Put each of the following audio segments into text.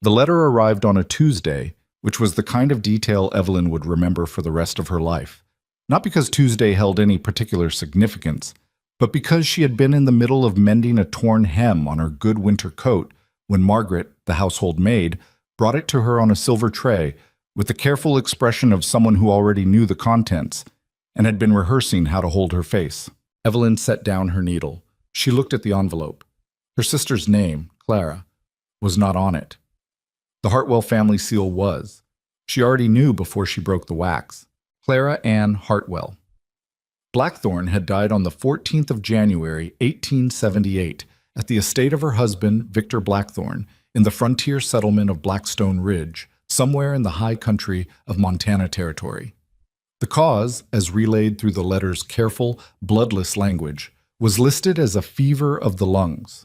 The letter arrived on a Tuesday, which was the kind of detail Evelyn would remember for the rest of her life. Not because Tuesday held any particular significance, but because she had been in the middle of mending a torn hem on her good winter coat when Margaret, the household maid, brought it to her on a silver tray with the careful expression of someone who already knew the contents and had been rehearsing how to hold her face. Evelyn set down her needle. She looked at the envelope. Her sister's name, Clara, was not on it. The Hartwell family seal was. She already knew before she broke the wax. Clara Ann Hartwell. Blackthorne had died on the 14th of January, 1878, at the estate of her husband, Victor Blackthorne, in the frontier settlement of Blackstone Ridge, somewhere in the high country of Montana Territory. The cause, as relayed through the letter's careful, bloodless language, was listed as a fever of the lungs.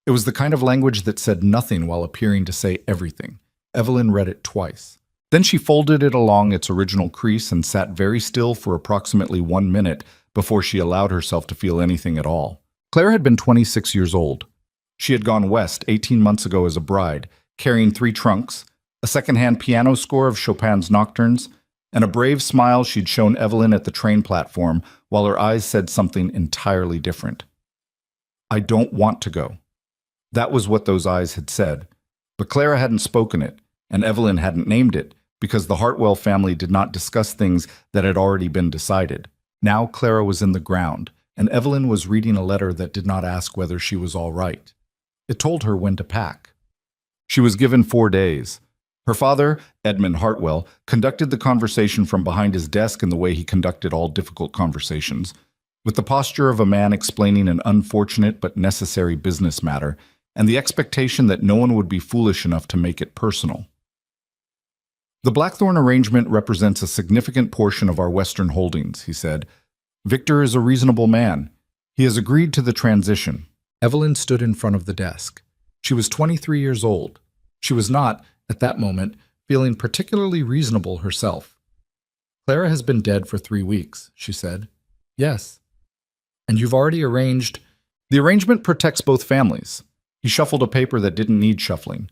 It was the kind of language that said nothing while appearing to say everything. Evelyn read it twice. Then she folded it along its original crease and sat very still for approximately 1 minute before she allowed herself to feel anything at all. Claire had been 26 years old. She had gone west 18 months ago as a bride, carrying 3 trunks, a second-hand piano score of Chopin's nocturnes, and a brave smile she'd shown Evelyn at the train platform while her eyes said something entirely different. "I don't want to go." That was what those eyes had said. But Clara hadn't spoken it, and Evelyn hadn't named it, because the Hartwell family did not discuss things that had already been decided. Now Clara was in the ground, and Evelyn was reading a letter that did not ask whether she was all right. It told her when to pack. She was given 4 days. Her father, Edmund Hartwell, conducted the conversation from behind his desk in the way he conducted all difficult conversations, with the posture of a man explaining an unfortunate but necessary business matter, and the expectation that no one would be foolish enough to make it personal. "The Blackthorne arrangement represents a significant portion of our Western holdings," he said. "Victor is a reasonable man. He has agreed to the transition." Evelyn stood in front of the desk. She was 23 years old. She was not, at that moment, feeling particularly reasonable herself. "Clara has been dead for 3 weeks," she said. "Yes." "And you've already arranged—" "The arrangement protects both families." He shuffled a paper that didn't need shuffling.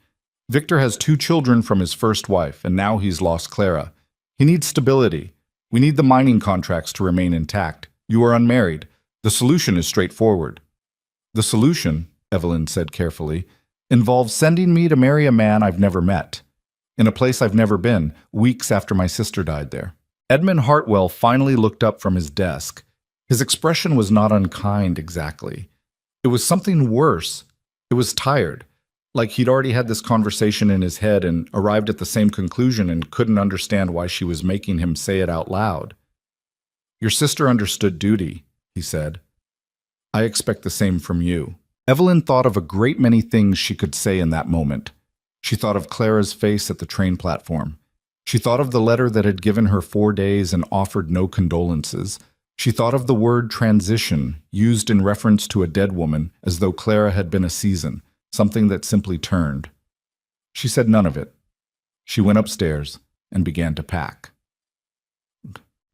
"Victor has 2 children from his first wife, and now he's lost Clara. He needs stability. We need the mining contracts to remain intact. You are unmarried. The solution is straightforward." "The solution," Evelyn said carefully, "involves sending me to marry a man I've never met, in a place I've never been, weeks after my sister died there." Edmund Hartwell finally looked up from his desk. His expression was not unkind exactly. It was something worse. It was tired, like he'd already had this conversation in his head and arrived at the same conclusion and couldn't understand why she was making him say it out loud. "Your sister understood duty," he said. "I expect the same from you." Evelyn thought of a great many things she could say in that moment. She thought of Clara's face at the train platform. She thought of the letter that had given her 4 days and offered no condolences. She thought of the word transition, used in reference to a dead woman, as though Clara had been a season, something that simply turned. She said none of it. She went upstairs and began to pack.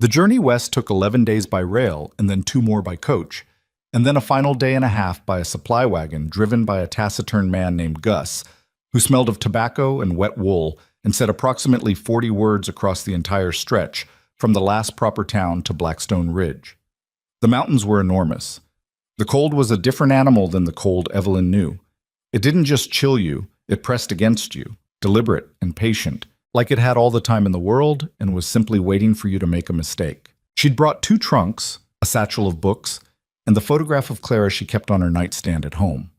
The journey west took 11 days by rail and then 2 more by coach, and then a final day and a half by a supply wagon driven by a taciturn man named Gus, who smelled of tobacco and wet wool and said approximately 40 words across the entire stretch, from the last proper town to Blackstone Ridge. The mountains were enormous. The cold was a different animal than the cold Evelyn knew. It didn't just chill you, it pressed against you, deliberate and patient, like it had all the time in the world and was simply waiting for you to make a mistake. She'd brought 2 trunks, a satchel of books, and the photograph of Clara she kept on her nightstand at home.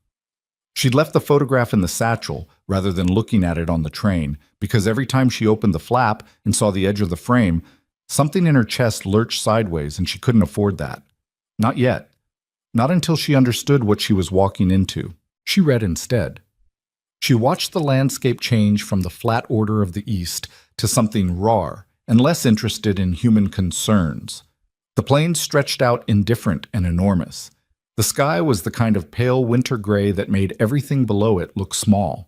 She'd left the photograph in the satchel rather than looking at it on the train, because every time she opened the flap and saw the edge of the frame, something in her chest lurched sideways, and she couldn't afford that. Not yet. Not until she understood what she was walking into. She read instead. She watched the landscape change from the flat order of the East to something raw and less interested in human concerns. The plains stretched out indifferent and enormous. The sky was the kind of pale winter gray that made everything below it look small.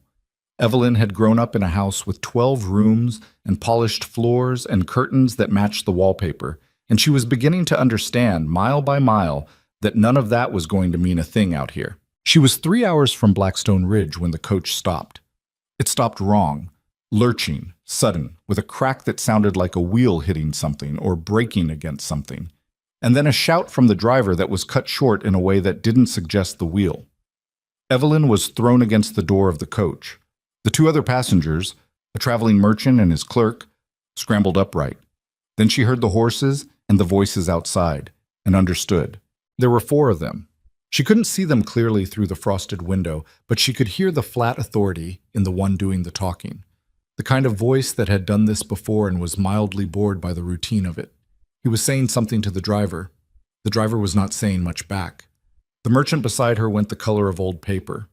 Evelyn had grown up in a house with 12 rooms and polished floors and curtains that matched the wallpaper, and she was beginning to understand, mile by mile, that none of that was going to mean a thing out here. She was 3 hours from Blackstone Ridge when the coach stopped. It stopped wrong, lurching, sudden, with a crack that sounded like a wheel hitting something or braking against something, and then a shout from the driver that was cut short in a way that didn't suggest the wheel. Evelyn was thrown against the door of the coach. The two other passengers, a traveling merchant and his clerk, scrambled upright. Then she heard the horses and the voices outside, and understood. There were 4 of them. She couldn't see them clearly through the frosted window, but she could hear the flat authority in the one doing the talking. The kind of voice that had done this before and was mildly bored by the routine of it. He was saying something to the driver. The driver was not saying much back. The merchant beside her went the color of old paper.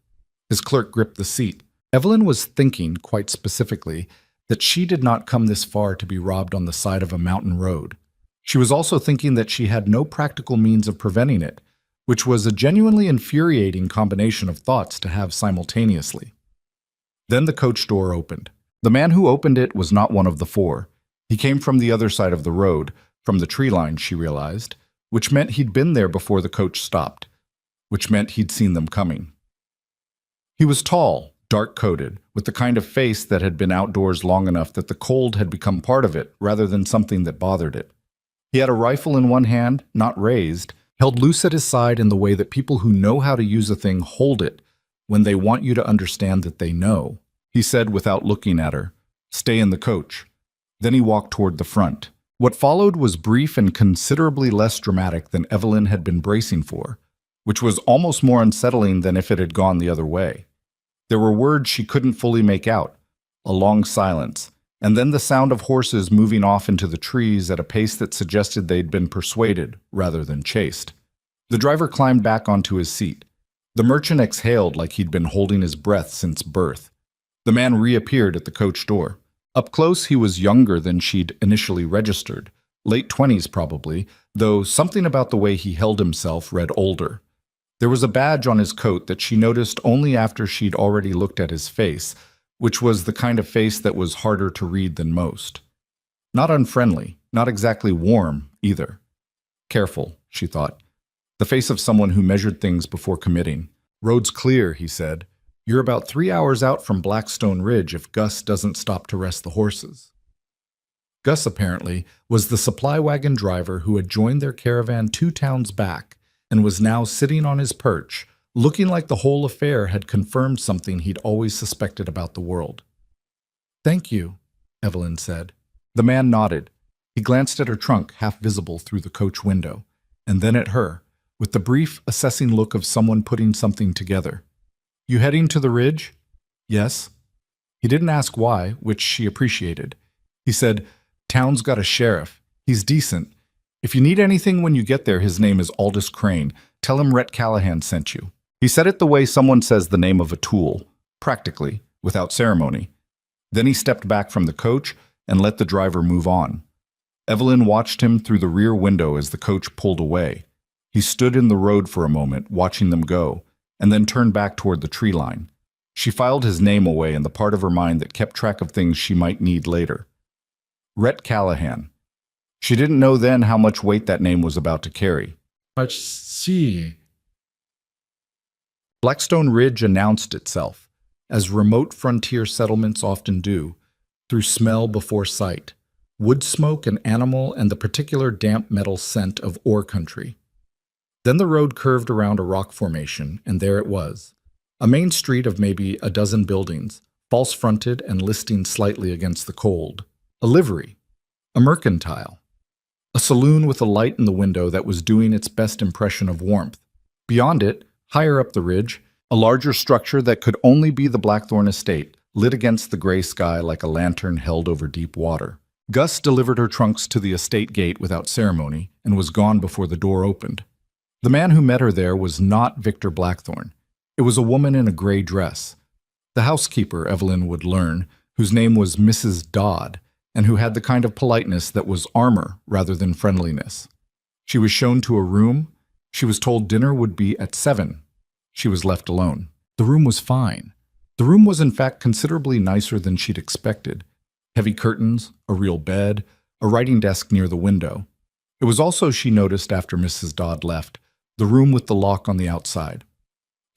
His clerk gripped the seat. Evelyn was thinking, quite specifically, that she did not come this far to be robbed on the side of a mountain road. She was also thinking that she had no practical means of preventing it, which was a genuinely infuriating combination of thoughts to have simultaneously. Then the coach door opened. The man who opened it was not one of the 4. He came from the other side of the road, from the tree line, she realized, which meant he'd been there before the coach stopped, which meant he'd seen them coming. He was tall, dark-coated, with the kind of face that had been outdoors long enough that the cold had become part of it rather than something that bothered it. He had a rifle in one hand, not raised, held loose at his side in the way that people who know how to use a thing hold it when they want you to understand that they know. He said without looking at her, "Stay in the coach." Then he walked toward the front. What followed was brief and considerably less dramatic than Evelyn had been bracing for, which was almost more unsettling than if it had gone the other way. There were words she couldn't fully make out, a long silence, and then the sound of horses moving off into the trees at a pace that suggested they'd been persuaded rather than chased. The driver climbed back onto his seat. The merchant exhaled like he'd been holding his breath since birth. The man reappeared at the coach door. Up close, he was younger than she'd initially registered, late 20s probably, though something about the way he held himself read older. There was a badge on his coat that she noticed only after she'd already looked at his face, which was the kind of face that was harder to read than most. Not unfriendly, not exactly warm either. Careful, she thought. The face of someone who measured things before committing. "Road's clear," he said. "You're about 3 hours out from Blackstone Ridge if Gus doesn't stop to rest the horses." Gus, apparently, was the supply wagon driver who had joined their caravan 2 towns back and was now sitting on his perch, looking like the whole affair had confirmed something he'd always suspected about the world. "Thank you," Evelyn said. The man nodded. He glanced at her trunk, half visible through the coach window, and then at her, with the brief, assessing look of someone putting something together. "You heading to the ridge?" "Yes." He didn't ask why, which she appreciated. He said, "Town's got a sheriff. He's decent. If you need anything when you get there, his name is Aldous Crane. Tell him Rhett Callahan sent you." He said it the way someone says the name of a tool, practically, without ceremony. Then he stepped back from the coach and let the driver move on. Evelyn watched him through the rear window as the coach pulled away. He stood in the road for a moment, watching them go, and then turned back toward the tree line. She filed his name away in the part of her mind that kept track of things she might need later. Rhett Callahan. She didn't know then how much weight that name was about to carry. Let's see. Blackstone Ridge announced itself, as remote frontier settlements often do, through smell before sight, wood smoke and animal and the particular damp metal scent of ore country. Then the road curved around a rock formation, and there it was, a main street of maybe a dozen buildings, false-fronted and listing slightly against the cold, a livery, a mercantile, a saloon with a light in the window that was doing its best impression of warmth. Beyond it, higher up the ridge, a larger structure that could only be the Blackthorn estate, lit against the gray sky like a lantern held over deep water. Gus delivered her trunks to the estate gate without ceremony and was gone before the door opened. The man who met her there was not Victor Blackthorn. It was a woman in a gray dress. The housekeeper, Evelyn would learn, whose name was Mrs. Dodd, and who had the kind of politeness that was armor rather than friendliness. She was shown to a room. She was told dinner would be at 7. She was left alone. The room was fine. The room was in fact considerably nicer than she'd expected. Heavy curtains, a real bed, a writing desk near the window. It was also, she noticed after Mrs. Dodd left, the room with the lock on the outside.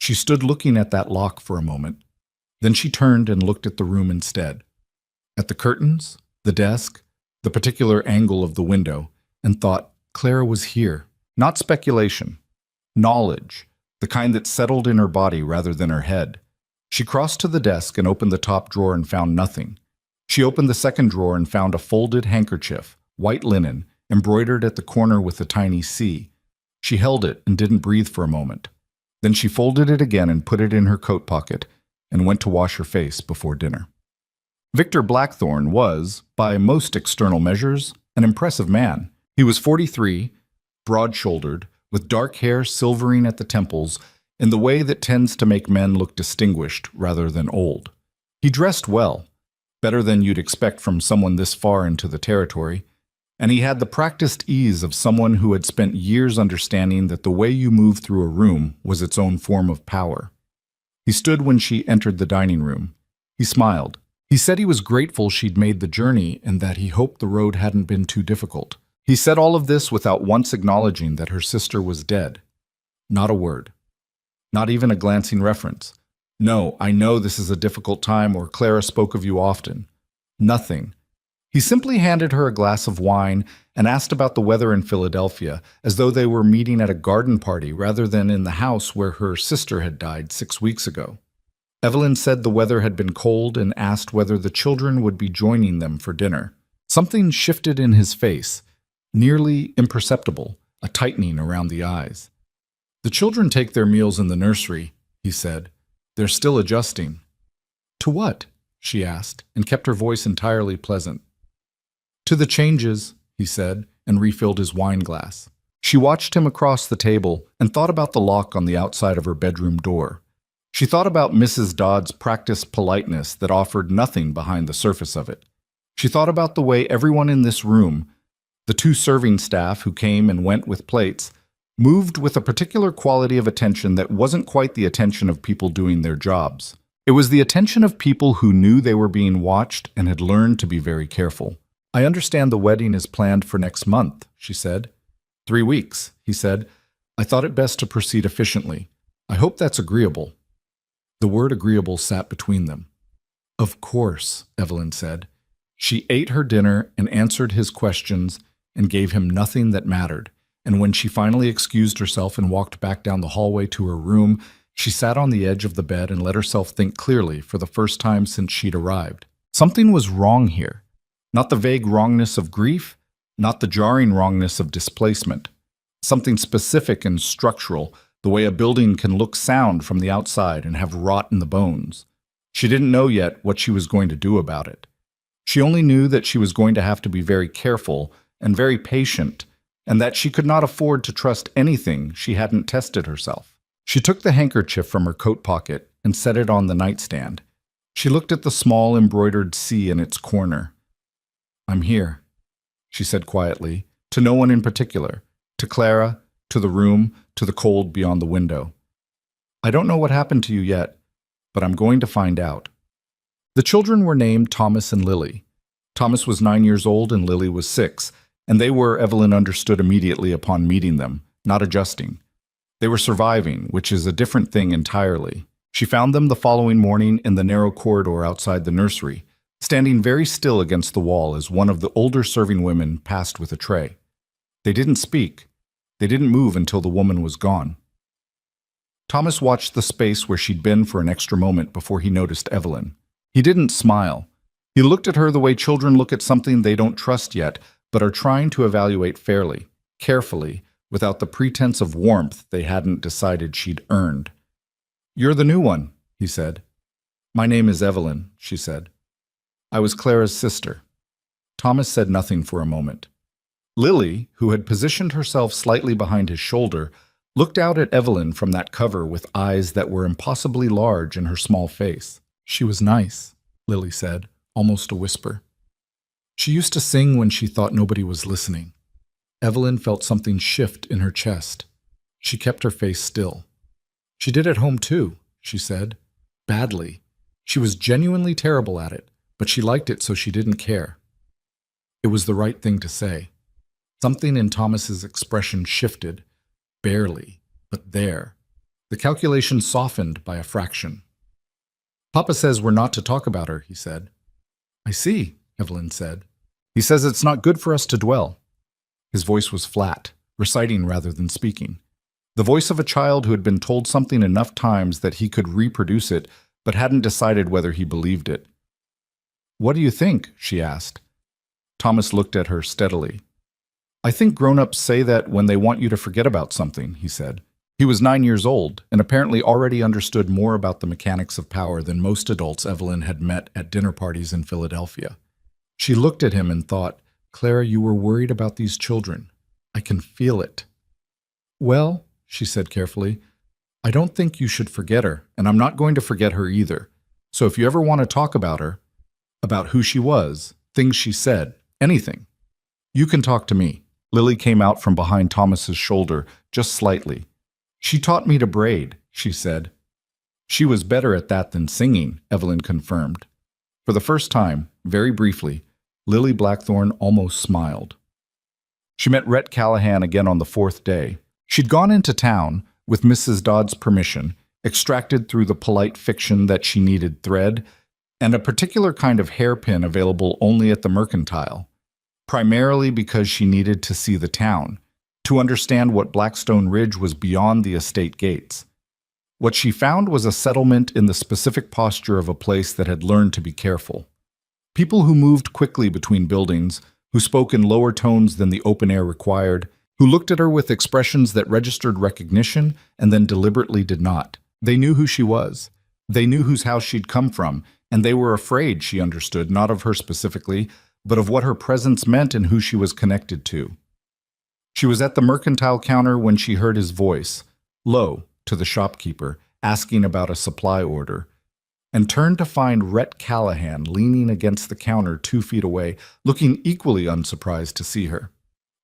She stood looking at that lock for a moment. Then she turned and looked at the room instead. At the curtains, the desk, the particular angle of the window, and thought, Clara was here. Not speculation. Knowledge, the kind that settled in her body rather than her head. She crossed to the desk and opened the top drawer and found nothing. She opened the second drawer and found a folded handkerchief, white linen, embroidered at the corner with a tiny C. She held it and didn't breathe for a moment. Then she folded it again and put it in her coat pocket and went to wash her face before dinner. Victor Blackthorne was, by most external measures, an impressive man. He was 43, broad-shouldered, with dark hair silvering at the temples in the way that tends to make men look distinguished rather than old. He dressed well, better than you'd expect from someone this far into the territory, and he had the practiced ease of someone who had spent years understanding that the way you move through a room was its own form of power. He stood when she entered the dining room. He smiled. He said he was grateful she'd made the journey and that he hoped the road hadn't been too difficult. He said all of this without once acknowledging that her sister was dead. Not a word. Not even a glancing reference. No, I know this is a difficult time, or Clara spoke of you often. Nothing. He simply handed her a glass of wine and asked about the weather in Philadelphia, as though they were meeting at a garden party rather than in the house where her sister had died 6 weeks ago. Evelyn said the weather had been cold and asked whether the children would be joining them for dinner. Something shifted in his face, nearly imperceptible, a tightening around the eyes. The children take their meals in the nursery, he said. They're still adjusting. To what? She asked, and kept her voice entirely pleasant. To the changes, he said, and refilled his wine glass. She watched him across the table and thought about the lock on the outside of her bedroom door. She thought about Mrs. Dodd's practiced politeness that offered nothing behind the surface of it. She thought about the way everyone in this room, the 2 serving staff who came and went with plates, moved with a particular quality of attention that wasn't quite the attention of people doing their jobs. It was the attention of people who knew they were being watched and had learned to be very careful. I understand the wedding is planned for next month, she said. 3 weeks, he said. I thought it best to proceed efficiently. I hope that's agreeable. The word agreeable sat between them. Of course, Evelyn said. She ate her dinner and answered his questions and gave him nothing that mattered, and when she finally excused herself and walked back down the hallway to her room, she sat on the edge of the bed and let herself think clearly for the first time since she'd arrived. Something was wrong here. Not the vague wrongness of grief, not the jarring wrongness of displacement. Something specific and structural, the way a building can look sound from the outside and have rot in the bones. She didn't know yet what she was going to do about it. She only knew that she was going to have to be very careful and very patient, and that she could not afford to trust anything she hadn't tested herself. She took the handkerchief from her coat pocket and set it on the nightstand. She looked at the small embroidered C in its corner. I'm here, she said quietly, to no one in particular, to Clara, to the room, to the cold beyond the window. I don't know what happened to you yet, but I'm going to find out. The children were named Thomas and Lily. Thomas was 9 years old and Lily was 6, and they were, Evelyn understood immediately upon meeting them, not adjusting. They were surviving, which is a different thing entirely. She found them the following morning in the narrow corridor outside the nursery, standing very still against the wall as one of the older serving women passed with a tray. They didn't speak. They didn't move until the woman was gone. Thomas watched the space where she'd been for an extra moment before he noticed Evelyn. He didn't smile. He looked at her the way children look at something they don't trust yet, but are trying to evaluate fairly, carefully, without the pretense of warmth they hadn't decided she'd earned. You're the new one, he said. My name is Evelyn, she said. I was Clara's sister. Thomas said nothing for a moment. Lily, who had positioned herself slightly behind his shoulder, looked out at Evelyn from that cover with eyes that were impossibly large in her small face. She was nice, Lily said, almost a whisper. She used to sing when she thought nobody was listening. Evelyn felt something shift in her chest. She kept her face still. She did at home too, she said. Badly. She was genuinely terrible at it, but she liked it so she didn't care. It was the right thing to say. Something in Thomas's expression shifted, barely, but there. The calculation softened by a fraction. Papa says we're not to talk about her, he said. I see, Evelyn said. He says it's not good for us to dwell. His voice was flat, reciting rather than speaking. The voice of a child who had been told something enough times that he could reproduce it, but hadn't decided whether he believed it. What do you think? She asked. Thomas looked at her steadily. I think grown-ups say that when they want you to forget about something, he said. He was 9 years old and apparently already understood more about the mechanics of power than most adults Evelyn had met at dinner parties in Philadelphia. She looked at him and thought, Clara, you were worried about these children. I can feel it. Well, she said carefully, I don't think you should forget her, and I'm not going to forget her either. So if you ever want to talk about her, about who she was, things she said, anything, you can talk to me. Lily came out from behind Thomas's shoulder, just slightly. She taught me to braid, she said. She was better at that than singing, Evelyn confirmed. For the first time, very briefly, Lily Blackthorne almost smiled. She met Rhett Callahan again on the 4th day. She'd gone into town, with Mrs. Dodd's permission, extracted through the polite fiction that she needed thread, and a particular kind of hairpin available only at the Mercantile, primarily because she needed to see the town, to understand what Blackstone Ridge was beyond the estate gates. What she found was a settlement in the specific posture of a place that had learned to be careful. People who moved quickly between buildings, who spoke in lower tones than the open air required, who looked at her with expressions that registered recognition and then deliberately did not. They knew who she was. They knew whose house she'd come from, and they were afraid, she understood, not of her specifically, but of what her presence meant and who she was connected to. She was at the mercantile counter when she heard his voice, low, to the shopkeeper, asking about a supply order, and turned to find Rhett Callahan leaning against the counter 2 feet away, looking equally unsurprised to see her.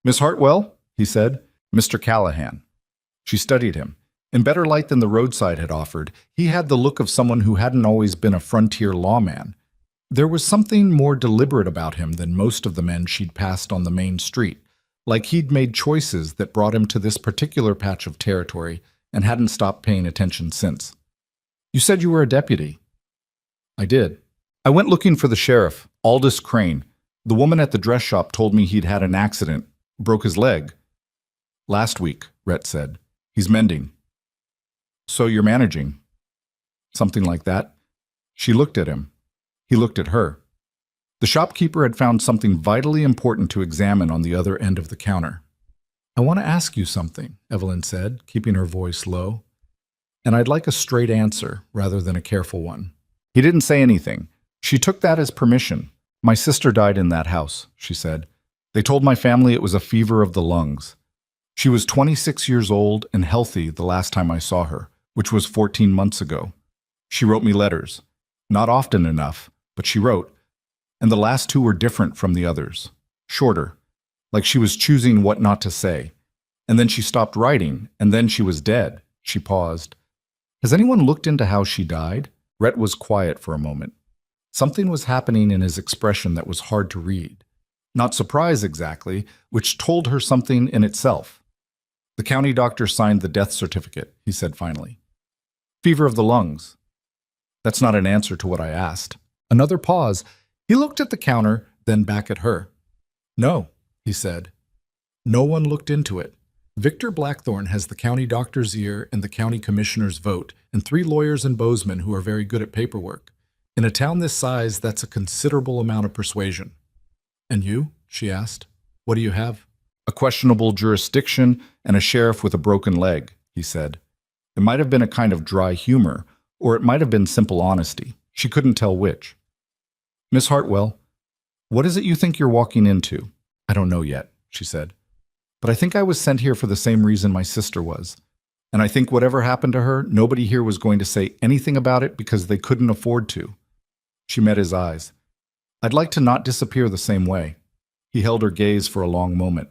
Miss Hartwell? He said. Mr. Callahan. She studied him. In better light than the roadside had offered, he had the look of someone who hadn't always been a frontier lawman. There was something more deliberate about him than most of the men she'd passed on the main street, like he'd made choices that brought him to this particular patch of territory and hadn't stopped paying attention since. You said you were a deputy. I did. I went looking for the sheriff, Aldous Crane. The woman at the dress shop told me he'd had an accident, broke his leg. Last week, Rhett said. He's mending. So you're managing. Something like that. She looked at him. He looked at her. The shopkeeper had found something vitally important to examine on the other end of the counter. I want to ask you something, Evelyn said, keeping her voice low. And I'd like a straight answer rather than a careful one. He didn't say anything. She took that as permission. My sister died in that house, she said. They told my family it was a fever of the lungs. She was 26 years old and healthy the last time I saw her, which was 14 months ago. She wrote me letters. Not often enough, but she wrote. And the last 2 were different from the others. Shorter, like she was choosing what not to say. And then she stopped writing, and then she was dead. She paused. Has anyone looked into how she died? Rhett was quiet for a moment. Something was happening in his expression that was hard to read. Not surprise exactly, which told her something in itself. The county doctor signed the death certificate, he said finally. Fever of the lungs. That's not an answer to what I asked. Another pause. He looked at the counter, then back at her. No, he said. No one looked into it. Victor Blackthorne has the county doctor's ear and the county commissioner's vote, and 3 lawyers in Bozeman who are very good at paperwork. In a town this size, that's a considerable amount of persuasion. And you? She asked. What do you have? A questionable jurisdiction and a sheriff with a broken leg, he said. It might have been a kind of dry humor, or it might have been simple honesty. She couldn't tell which. Miss Hartwell, what is it you think you're walking into? I don't know yet, she said. But I think I was sent here for the same reason my sister was. And I think whatever happened to her, nobody here was going to say anything about it because they couldn't afford to. She met his eyes. I'd like to not disappear the same way. He held her gaze for a long moment.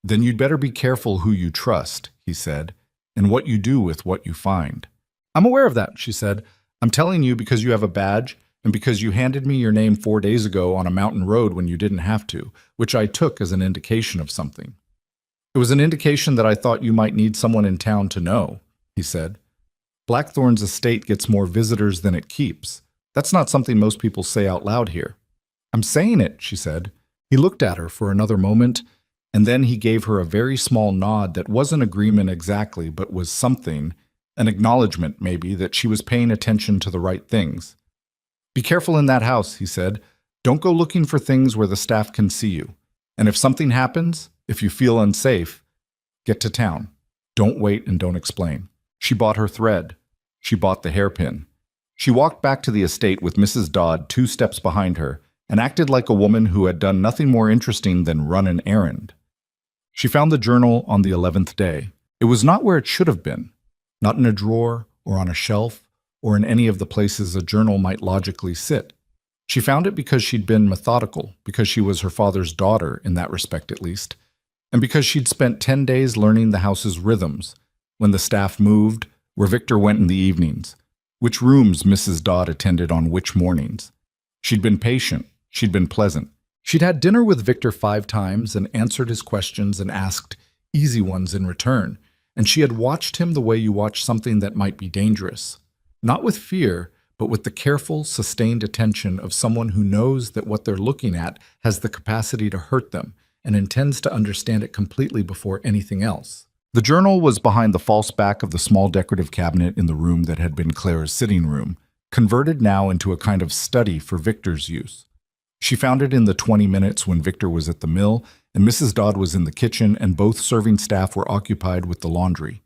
Then you'd better be careful who you trust, he said, and what you do with what you find. I'm aware of that, she said. I'm telling you because you have a badge and because you handed me your name 4 days ago on a mountain road when you didn't have to, which I took as an indication of something. It was an indication that I thought you might need someone in town to know, he said. Blackthorn's estate gets more visitors than it keeps. That's not something most people say out loud here. I'm saying it, she said. He looked at her for another moment, and then he gave her a very small nod that wasn't agreement exactly, but was something, an acknowledgement, maybe, that she was paying attention to the right things. Be careful in that house, he said. Don't go looking for things where the staff can see you. And if something happens, if you feel unsafe, get to town. Don't wait and don't explain. She bought her thread. She bought the hairpin. She walked back to the estate with Mrs. Dodd 2 steps behind her and acted like a woman who had done nothing more interesting than run an errand. She found the journal on the 11th day. It was not where it should have been, not in a drawer or on a shelf or in any of the places a journal might logically sit. She found it because she'd been methodical, because she was her father's daughter, in that respect at least, and because she'd spent 10 days learning the house's rhythms, when the staff moved, where Victor went in the evenings, which rooms Mrs. Dodd attended on which mornings. She'd been patient. She'd been pleasant. She'd had dinner with Victor 5 times and answered his questions and asked easy ones in return, and she had watched him the way you watch something that might be dangerous. Not with fear, but with the careful, sustained attention of someone who knows that what they're looking at has the capacity to hurt them and intends to understand it completely before anything else. The journal was behind the false back of the small decorative cabinet in the room that had been Clara's sitting room, converted now into a kind of study for Victor's use. She found it in the 20 minutes when Victor was at the mill and Mrs. Dodd was in the kitchen and both serving staff were occupied with the laundry.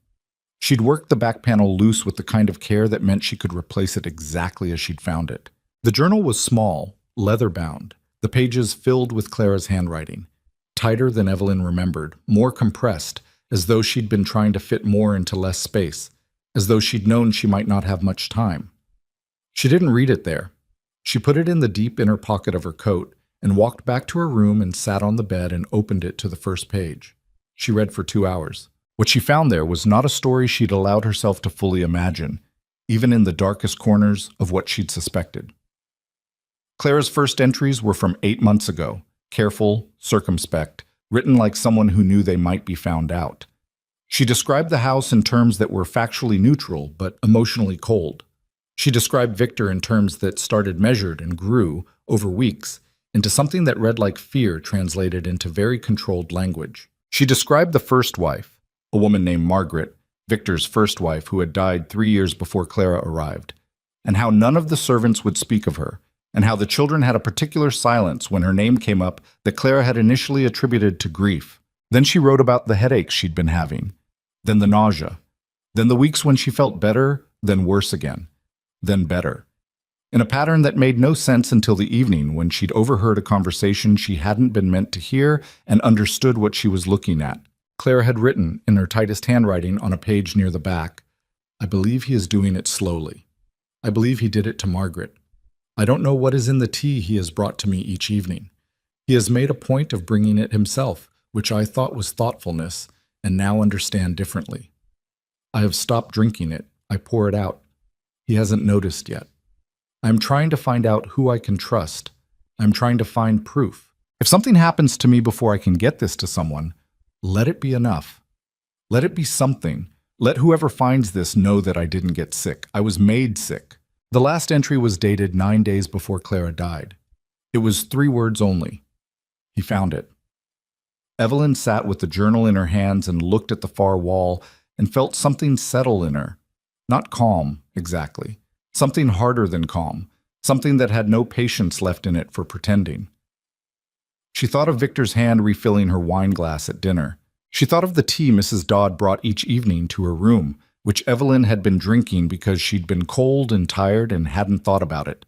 She'd worked the back panel loose with the kind of care that meant she could replace it exactly as she'd found it. The journal was small, leather-bound, the pages filled with Clara's handwriting, tighter than Evelyn remembered, more compressed, as though she'd been trying to fit more into less space, as though she'd known she might not have much time. She didn't read it there. She put it in the deep inner pocket of her coat and walked back to her room and sat on the bed and opened it to the first page. She read for 2 hours. What she found there was not a story she'd allowed herself to fully imagine, even in the darkest corners of what she'd suspected. Clara's first entries were from 8 months ago, careful, circumspect, written like someone who knew they might be found out. She described the house in terms that were factually neutral but emotionally cold. She described Victor in terms that started measured and grew, over weeks, into something that read like fear translated into very controlled language. She described the first wife, a woman named Margaret, Victor's first wife who had died 3 years before Clara arrived, and how none of the servants would speak of her, and how the children had a particular silence when her name came up that Clara had initially attributed to grief. Then she wrote about the headaches she'd been having, then the nausea, then the weeks when she felt better, then worse again, then better, in a pattern that made no sense until the evening when she'd overheard a conversation she hadn't been meant to hear and understood what she was looking at. Clara had written, in her tightest handwriting on a page near the back, "I believe he is doing it slowly. I believe he did it to Margaret. I don't know what is in the tea he has brought to me each evening. He has made a point of bringing it himself, which I thought was thoughtfulness, and now understand differently. I have stopped drinking it. I pour it out. He hasn't noticed yet. I am trying to find out who I can trust. I am trying to find proof. If something happens to me before I can get this to someone, let it be enough. Let it be something. Let whoever finds this know that I didn't get sick. I was made sick." The last entry was dated 9 days before Clara died. It was 3 words only. He found it. Evelyn sat with the journal in her hands and looked at the far wall and felt something settle in her. Not calm, exactly. Something harder than calm. Something that had no patience left in it for pretending. She thought of Victor's hand refilling her wine glass at dinner. She thought of the tea Mrs. Dodd brought each evening to her room, which Evelyn had been drinking because she'd been cold and tired and hadn't thought about it.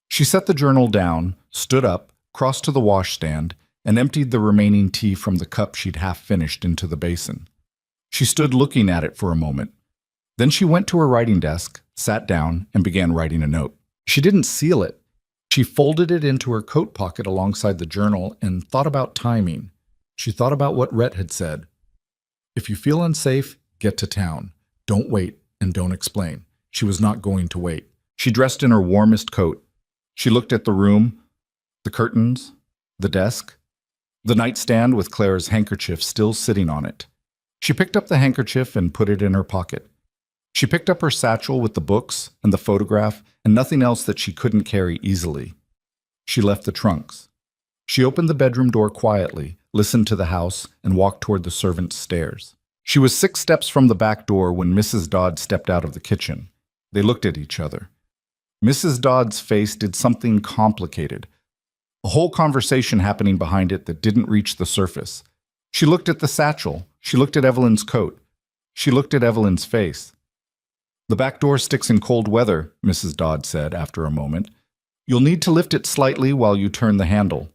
She set the journal down, stood up, crossed to the washstand, and emptied the remaining tea from the cup she'd half finished into the basin. She stood looking at it for a moment. Then she went to her writing desk, sat down, and began writing a note. She didn't seal it. She folded it into her coat pocket alongside the journal and thought about timing. She thought about what Rhett had said. If you feel unsafe, get to town. Don't wait and don't explain. She was not going to wait. She dressed in her warmest coat. She looked at the room, the curtains, the desk, the nightstand with Clara's handkerchief still sitting on it. She picked up the handkerchief and put it in her pocket. She picked up her satchel with the books and the photograph and nothing else that she couldn't carry easily. She left the trunks. She opened the bedroom door quietly, listened to the house, and walked toward the servants' stairs. She was 6 steps from the back door when Mrs. Dodd stepped out of the kitchen. They looked at each other. Mrs. Dodd's face did something complicated, a whole conversation happening behind it that didn't reach the surface. She looked at the satchel. She looked at Evelyn's coat. She looked at Evelyn's face. "The back door sticks in cold weather," Mrs. Dodd said after a moment. "You'll need to lift it slightly while you turn the handle."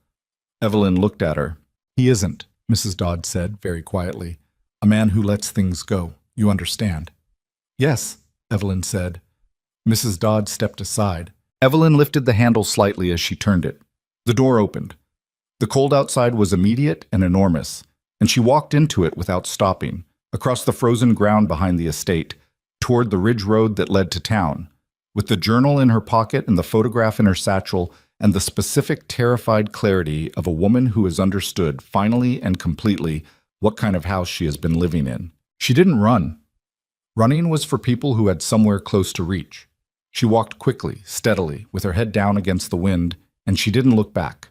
Evelyn looked at her. "He isn't," Mrs. Dodd said very quietly. "A man who lets things go. You understand?" "Yes," Evelyn said. Mrs. Dodd stepped aside. Evelyn lifted the handle slightly as she turned it. The door opened. The cold outside was immediate and enormous, and she walked into it without stopping, across the frozen ground behind the estate, toward the ridge road that led to town, with the journal in her pocket and the photograph in her satchel and the specific terrified clarity of a woman who has understood, finally and completely, what kind of house she has been living in. She didn't run. Running was for people who had somewhere close to reach. She walked quickly, steadily, with her head down against the wind, and she didn't look back.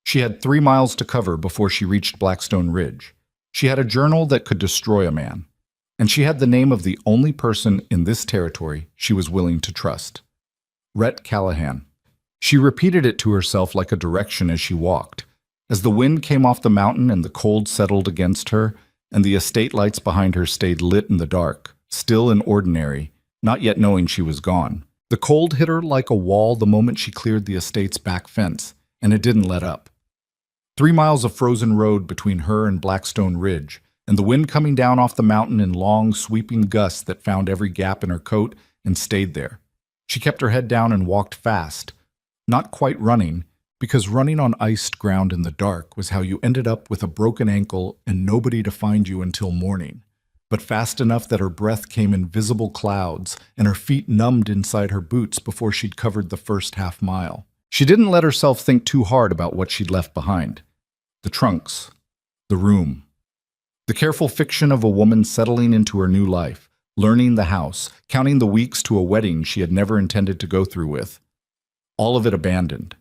She had 3 miles to cover before she reached Blackstone Ridge. She had a journal that could destroy a man, and she had the name of the only person in this territory she was willing to trust. Rhett Callahan. She repeated it to herself like a direction as she walked. As the wind came off the mountain and the cold settled against her, and the estate lights behind her stayed lit in the dark, still and ordinary, not yet knowing she was gone. The cold hit her like a wall the moment she cleared the estate's back fence, and it didn't let up. 3 miles of frozen road between her and Blackstone Ridge, and the wind coming down off the mountain in long, sweeping gusts that found every gap in her coat and stayed there. She kept her head down and walked fast, not quite running, because running on iced ground in the dark was how you ended up with a broken ankle and nobody to find you until morning, but fast enough that her breath came in visible clouds and her feet numbed inside her boots before she'd covered the first half mile. She didn't let herself think too hard about what she'd left behind. The trunks, the room, the careful fiction of a woman settling into her new life, learning the house, counting the weeks to a wedding she had never intended to go through with. All of it abandoned.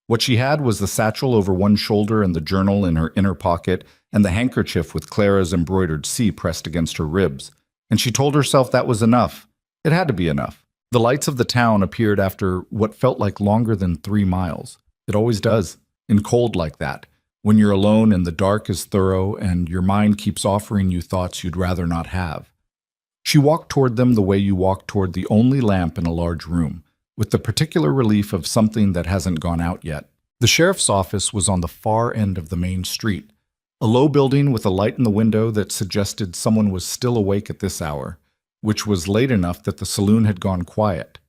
What she had was the satchel over one shoulder and the journal in her inner pocket and the handkerchief with Clara's embroidered C pressed against her ribs, and she told herself that was enough. It had to be enough. The lights of the town appeared after what felt like longer than 3 miles. It always does, in cold like that, when you're alone and the dark is thorough and your mind keeps offering you thoughts you'd rather not have. She walked toward them the way you walk toward the only lamp in a large room, with the particular relief of something that hasn't gone out yet. The sheriff's office was on the far end of the main street, a low building with a light in the window that suggested someone was still awake at this hour, which was late enough that the saloon had gone quiet.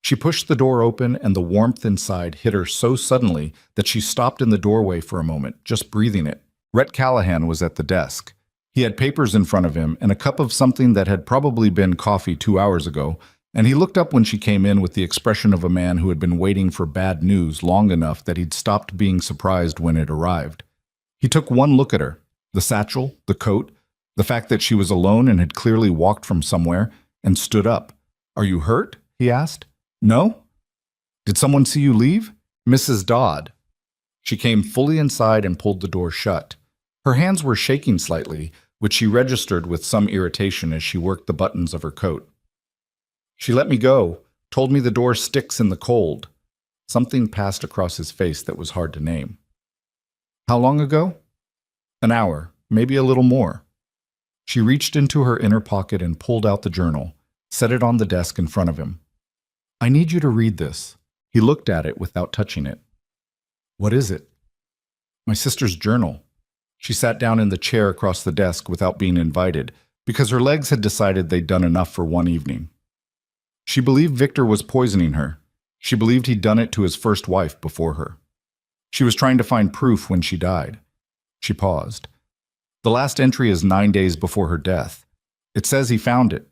She pushed the door open and the warmth inside hit her so suddenly that she stopped in the doorway for a moment, just breathing it. Rhett Callahan was at the desk. He had papers in front of him and a cup of something that had probably been coffee 2 hours ago, and he looked up when she came in with the expression of a man who had been waiting for bad news long enough that he'd stopped being surprised when it arrived. He took one look at her, the satchel, the coat, the fact that she was alone and had clearly walked from somewhere, and stood up. "Are you hurt?" he asked. "No?" "Did someone see you leave?" "Mrs. Dodd." She came fully inside and pulled the door shut. Her hands were shaking slightly, which she registered with some irritation as she worked the buttons of her coat. "She let me go, told me the door sticks in the cold." Something passed across his face that was hard to name. "How long ago?" "An hour, maybe a little more." She reached into her inner pocket and pulled out the journal, set it on the desk in front of him. "I need you to read this." He looked at it without touching it. "What is it?" "My sister's journal." She sat down in the chair across the desk without being invited, because her legs had decided they'd done enough for one evening. She believed Victor was poisoning her. She believed he'd done it to his first wife before her. She was trying to find proof when she died. She paused. The last entry is 9 days before her death. It says he found it.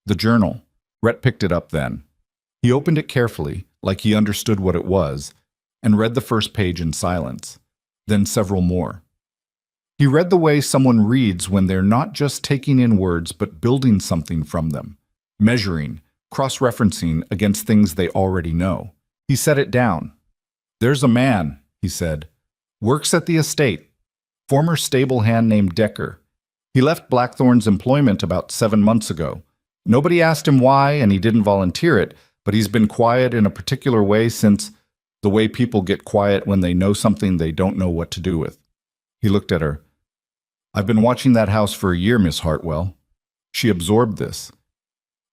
The journal. Rhett picked it up then. He opened it carefully, like he understood what it was, and read the first page in silence, then several more. He read the way someone reads when they're not just taking in words but building something from them, measuring, cross-referencing against things they already know. He set it down. "There's a man," he said, "works at the estate. Former stable hand named Decker. He left Blackthorn's employment about 7 months ago. Nobody asked him why, and he didn't volunteer it, but he's been quiet in a particular way since the way people get quiet when they know something they don't know what to do with." He looked at her. "I've been watching that house for a year, Miss Hartwell." She absorbed this.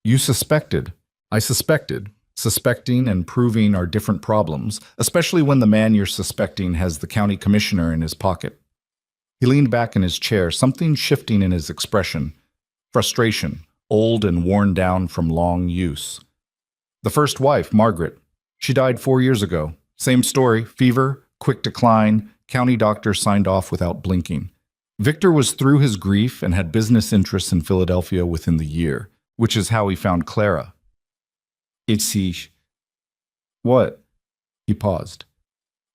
"You suspected." "I suspected. Suspecting and proving are different problems, especially when the man you're suspecting has the county commissioner in his pocket." He leaned back in his chair, something shifting in his expression. Frustration, old and worn down from long use. "The first wife, Margaret. She died 4 years ago. Same story, fever, quick decline, county doctor signed off without blinking. Victor was through his grief and had business interests in Philadelphia within the year, which is how he found Clara." "It's he." "What?" He paused.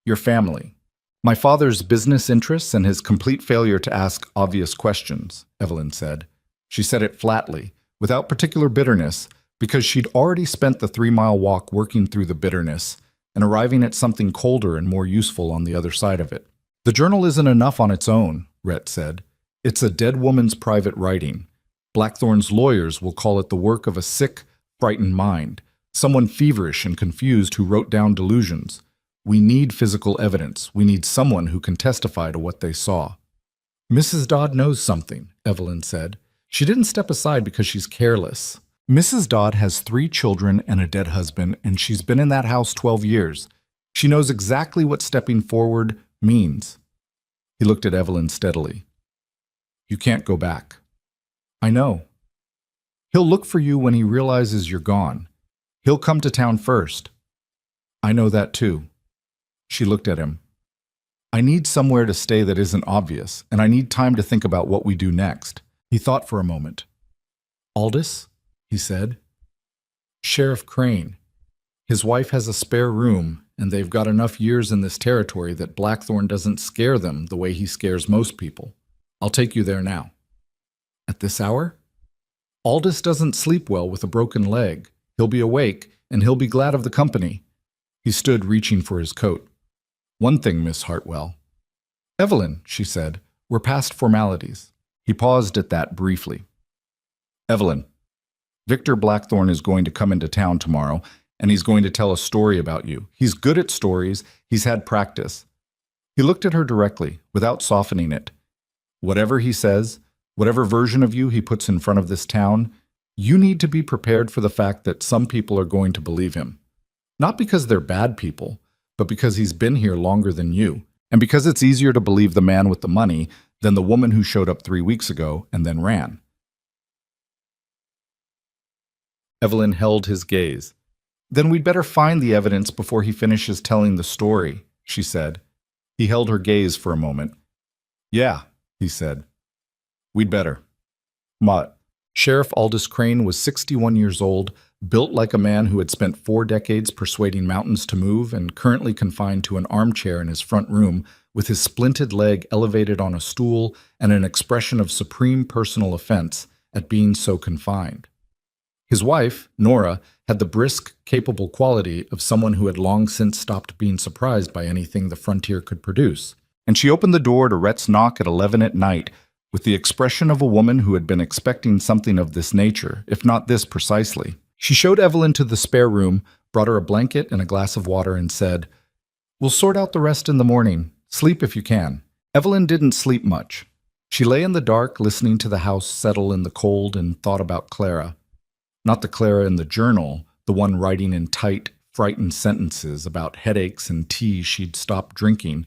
"Your family. My father's business interests and his complete failure to ask obvious questions," Evelyn said. She said it flatly, without particular bitterness, because she'd already spent the 3-mile walk working through the bitterness and arriving at something colder and more useful on the other side of it. "The journal isn't enough on its own," Rhett said. "It's a dead woman's private writing. Blackthorn's lawyers will call it the work of a sick, frightened mind, someone feverish and confused who wrote down delusions. We need physical evidence. We need someone who can testify to what they saw." "Mrs. Dodd knows something," Evelyn said. "She didn't step aside because she's careless. Mrs. Dodd has 3 children and a dead husband, and she's been in that house 12 years. She knows exactly what stepping forward means." He looked at Evelyn steadily. "You can't go back." "I know. He'll look for you when he realizes you're gone. He'll come to town first." "I know that too." She looked at him. "I need somewhere to stay that isn't obvious, and I need time to think about what we do next." He thought for a moment. "Aldous?" he said. "Sheriff Crane. His wife has a spare room, and they've got enough years in this territory that Blackthorn doesn't scare them the way he scares most people. I'll take you there now." "At this hour?" "Aldous doesn't sleep well with a broken leg. He'll be awake, and he'll be glad of the company." He stood reaching for his coat. "One thing, Miss Hartwell." "Evelyn," she said, "we're past formalities." He paused at that briefly. "Evelyn, Victor Blackthorn is going to come into town tomorrow, and he's going to tell a story about you. He's good at stories. He's had practice." He looked at her directly, without softening it. "Whatever he says, whatever version of you he puts in front of this town, you need to be prepared for the fact that some people are going to believe him. Not because they're bad people, but because he's been here longer than you, and because it's easier to believe the man with the money than the woman who showed up 3 weeks ago and then ran." Evelyn held his gaze. "Then we'd better find the evidence before he finishes telling the story," she said. He held her gaze for a moment. "Yeah," he said. "We'd better." "What?" Sheriff Aldous Crane was 61 years old, built like a man who had spent 4 decades persuading mountains to move and currently confined to an armchair in his front room with his splinted leg elevated on a stool and an expression of supreme personal offense at being so confined. His wife, Nora, had the brisk, capable quality of someone who had long since stopped being surprised by anything the frontier could produce, and she opened the door to Rhett's knock at 11 at night with the expression of a woman who had been expecting something of this nature, if not this precisely. She showed Evelyn to the spare room, brought her a blanket and a glass of water, and said, "We'll sort out the rest in the morning. Sleep if you can." Evelyn didn't sleep much. She lay in the dark, listening to the house settle in the cold, and thought about Clara. Not the Clara in the journal, the one writing in tight, frightened sentences about headaches and tea she'd stopped drinking,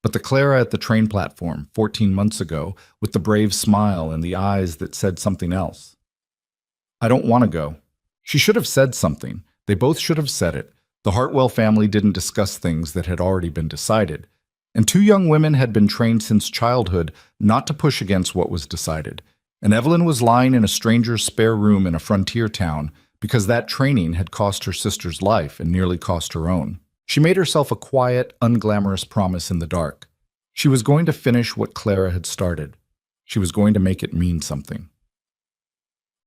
but the Clara at the train platform 14 months ago, with the brave smile and the eyes that said something else. "I don't want to go." She should have said something. They both should have said it. The Hartwell family didn't discuss things that had already been decided, and 2 young women had been trained since childhood not to push against what was decided. And Evelyn was lying in a stranger's spare room in a frontier town because that training had cost her sister's life and nearly cost her own. She made herself a quiet, unglamorous promise in the dark. She was going to finish what Clara had started. She was going to make it mean something.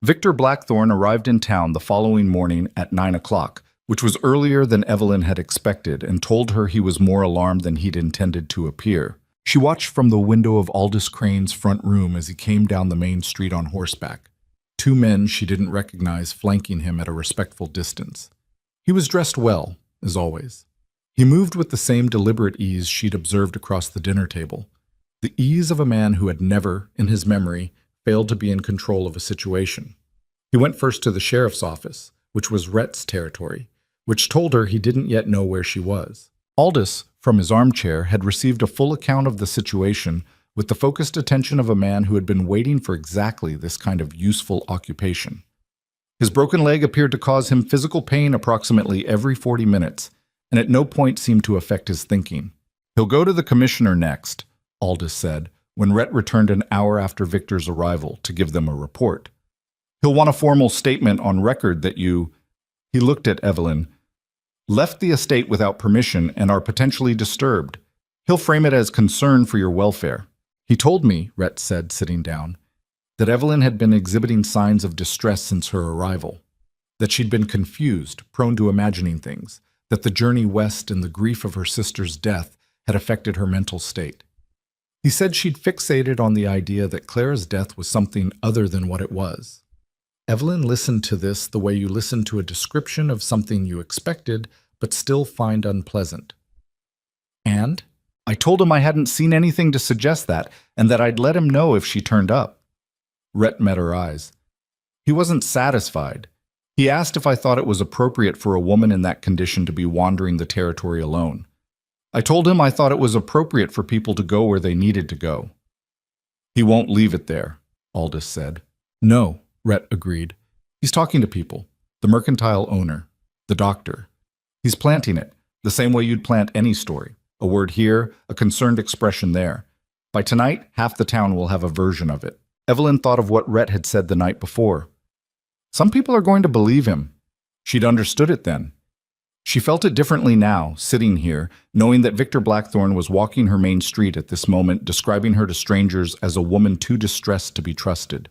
Victor Blackthorne arrived in town the following morning at 9 o'clock, which was earlier than Evelyn had expected, and told her he was more alarmed than he'd intended to appear. She watched from the window of Aldous Crane's front room as he came down the main street on horseback, two men she didn't recognize flanking him at a respectful distance. He was dressed well, as always. He moved with the same deliberate ease she'd observed across the dinner table, the ease of a man who had never, in his memory, failed to be in control of a situation. He went first to the sheriff's office, which was Rhett's territory, which told her he didn't yet know where she was. Aldous, from his armchair, had received a full account of the situation with the focused attention of a man who had been waiting for exactly this kind of useful occupation. His broken leg appeared to cause him physical pain approximately every 40 minutes, and at no point seemed to affect his thinking. "He'll go to the commissioner next," Aldous said, when Rhett returned an hour after Victor's arrival to give them a report. "He'll want a formal statement on record that you—" He looked at Evelyn. "Left the estate without permission and are potentially disturbed. He'll frame it as concern for your welfare." "He told me," Rhett said, sitting down, "that Evelyn had been exhibiting signs of distress since her arrival, that she'd been confused, prone to imagining things, that the journey west and the grief of her sister's death had affected her mental state. He said she'd fixated on the idea that Clara's death was something other than what it was. Evelyn listened to this the way you listen to a description of something you expected but still find unpleasant. And I told him I hadn't seen anything to suggest that, and that I'd let him know if she turned up." Rhett met her eyes. He wasn't satisfied. He asked if I thought it was appropriate for a woman in that condition to be wandering the territory alone. I told him I thought it was appropriate for people to go where they needed to go. "He won't leave it there," Aldous said. "No," Rhett agreed. "He's talking to people. The mercantile owner. The doctor. He's planting it, the same way you'd plant any story. A word here, a concerned expression there. By tonight, half the town will have a version of it." Evelyn thought of what Rhett had said the night before. Some people are going to believe him. She'd understood it then. She felt it differently now, sitting here, knowing that Victor Blackthorne was walking her main street at this moment, describing her to strangers as a woman too distressed to be trusted.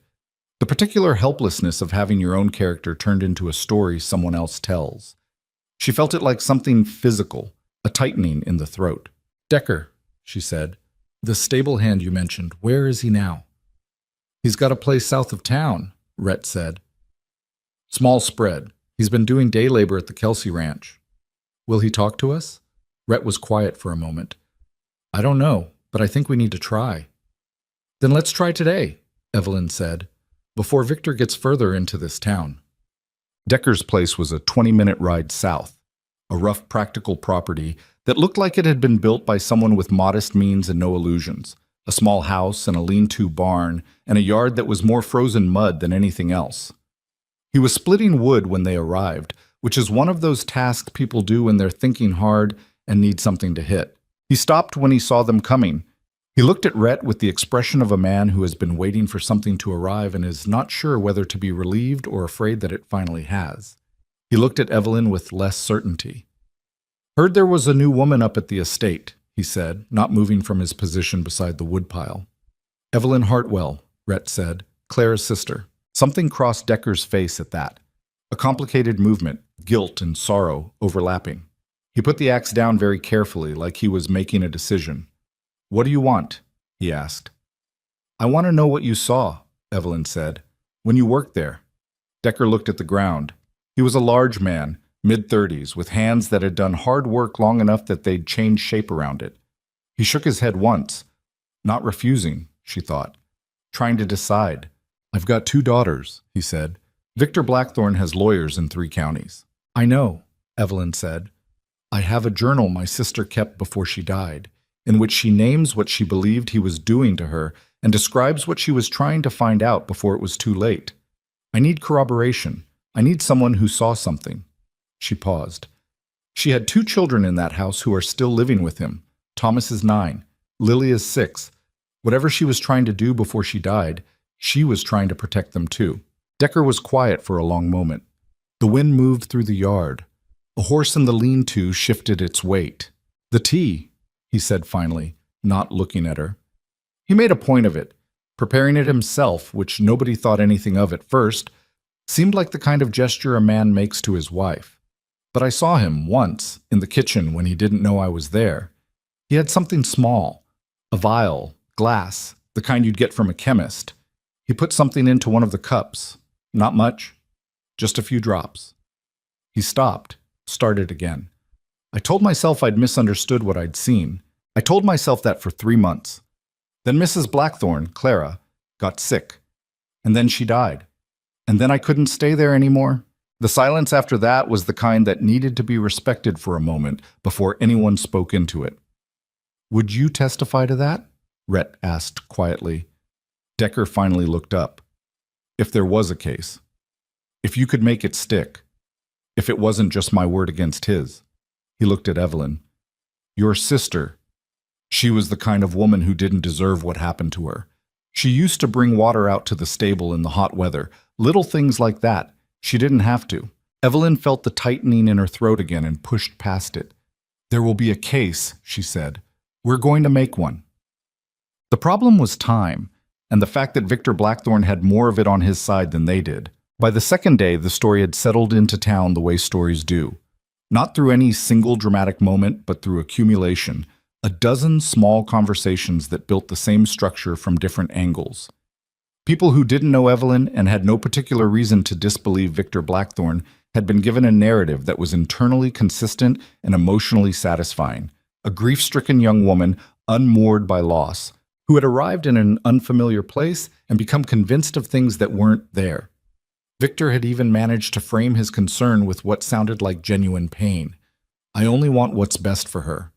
The particular helplessness of having your own character turned into a story someone else tells. She felt it like something physical, a tightening in the throat. "Decker," she said, "the stable hand you mentioned, where is he now?" "He's got a place south of town," Rhett said. "Small spread. He's been doing day labor at the Kelsey Ranch." "Will he talk to us?" Rhett was quiet for a moment. "I don't know, but I think we need to try." "Then let's try today," Evelyn said, "before Victor gets further into this town." Decker's place was a 20-minute ride south, a rough practical property that looked like it had been built by someone with modest means and no illusions, a small house and a lean-to barn, and a yard that was more frozen mud than anything else. He was splitting wood when they arrived, which is one of those tasks people do when they're thinking hard and need something to hit. He stopped when he saw them coming. He looked at Rhett with the expression of a man who has been waiting for something to arrive and is not sure whether to be relieved or afraid that it finally has. He looked at Evelyn with less certainty. "Heard there was a new woman up at the estate," he said, not moving from his position beside the woodpile. "Evelyn Hartwell," Rhett said, "Clara's sister." Something crossed Decker's face at that. A complicated movement, guilt and sorrow overlapping. He put the axe down very carefully, like he was making a decision. "What do you want?" he asked. "I want to know what you saw," Evelyn said, "when you worked there." Decker looked at the ground. He was a large man, mid-30s, with hands that had done hard work long enough that they'd changed shape around it. He shook his head once. Not refusing, she thought. Trying to decide. "I've got 2 daughters," he said. "Victor Blackthorne has lawyers in 3 counties." "I know," Evelyn said. "I have a journal my sister kept before she died, in which she names what she believed he was doing to her and describes what she was trying to find out before it was too late. I need corroboration. I need someone who saw something." She paused. She had 2 children in that house who are still living with him. Thomas is 9. Lily is 6. Whatever she was trying to do before she died, she was trying to protect them too. Decker was quiet for a long moment. The wind moved through the yard. A horse in the lean-to shifted its weight. "The tea," he said finally, not looking at her. He made a point of it, preparing it himself, which nobody thought anything of at first, Seemed like the kind of gesture a man makes to his wife. But I saw him once in the kitchen when he didn't know I was there. He had something small, a vial, glass, the kind you'd get from a chemist. He put something into one of the cups. Not much, just a few drops. He stopped, started again. I told myself I'd misunderstood what I'd seen. I told myself that for 3 months. Then Mrs. Blackthorne, Clara, got sick. And then she died. And then I couldn't stay there anymore. The silence after that was the kind that needed to be respected for a moment before anyone spoke into it. Would you testify to that? Rhett asked quietly. Decker finally looked up. If there was a case. If you could make it stick. If it wasn't just my word against his. He looked at Evelyn. Your sister. She was the kind of woman who didn't deserve what happened to her. She used to bring water out to the stable in the hot weather. Little things like that. She didn't have to. Evelyn felt the tightening in her throat again and pushed past it. There will be a case, she said. We're going to make one. The problem was time, and the fact that Victor Blackthorne had more of it on his side than they did. By the second day, the story had settled into town the way stories do. Not through any single dramatic moment, but through accumulation. A dozen small conversations that built the same structure from different angles. People who didn't know Evelyn and had no particular reason to disbelieve Victor Blackthorne had been given a narrative that was internally consistent and emotionally satisfying. A grief-stricken young woman, unmoored by loss, who had arrived in an unfamiliar place and become convinced of things that weren't there. Victor had even managed to frame his concern with what sounded like genuine pain. I only want what's best for her.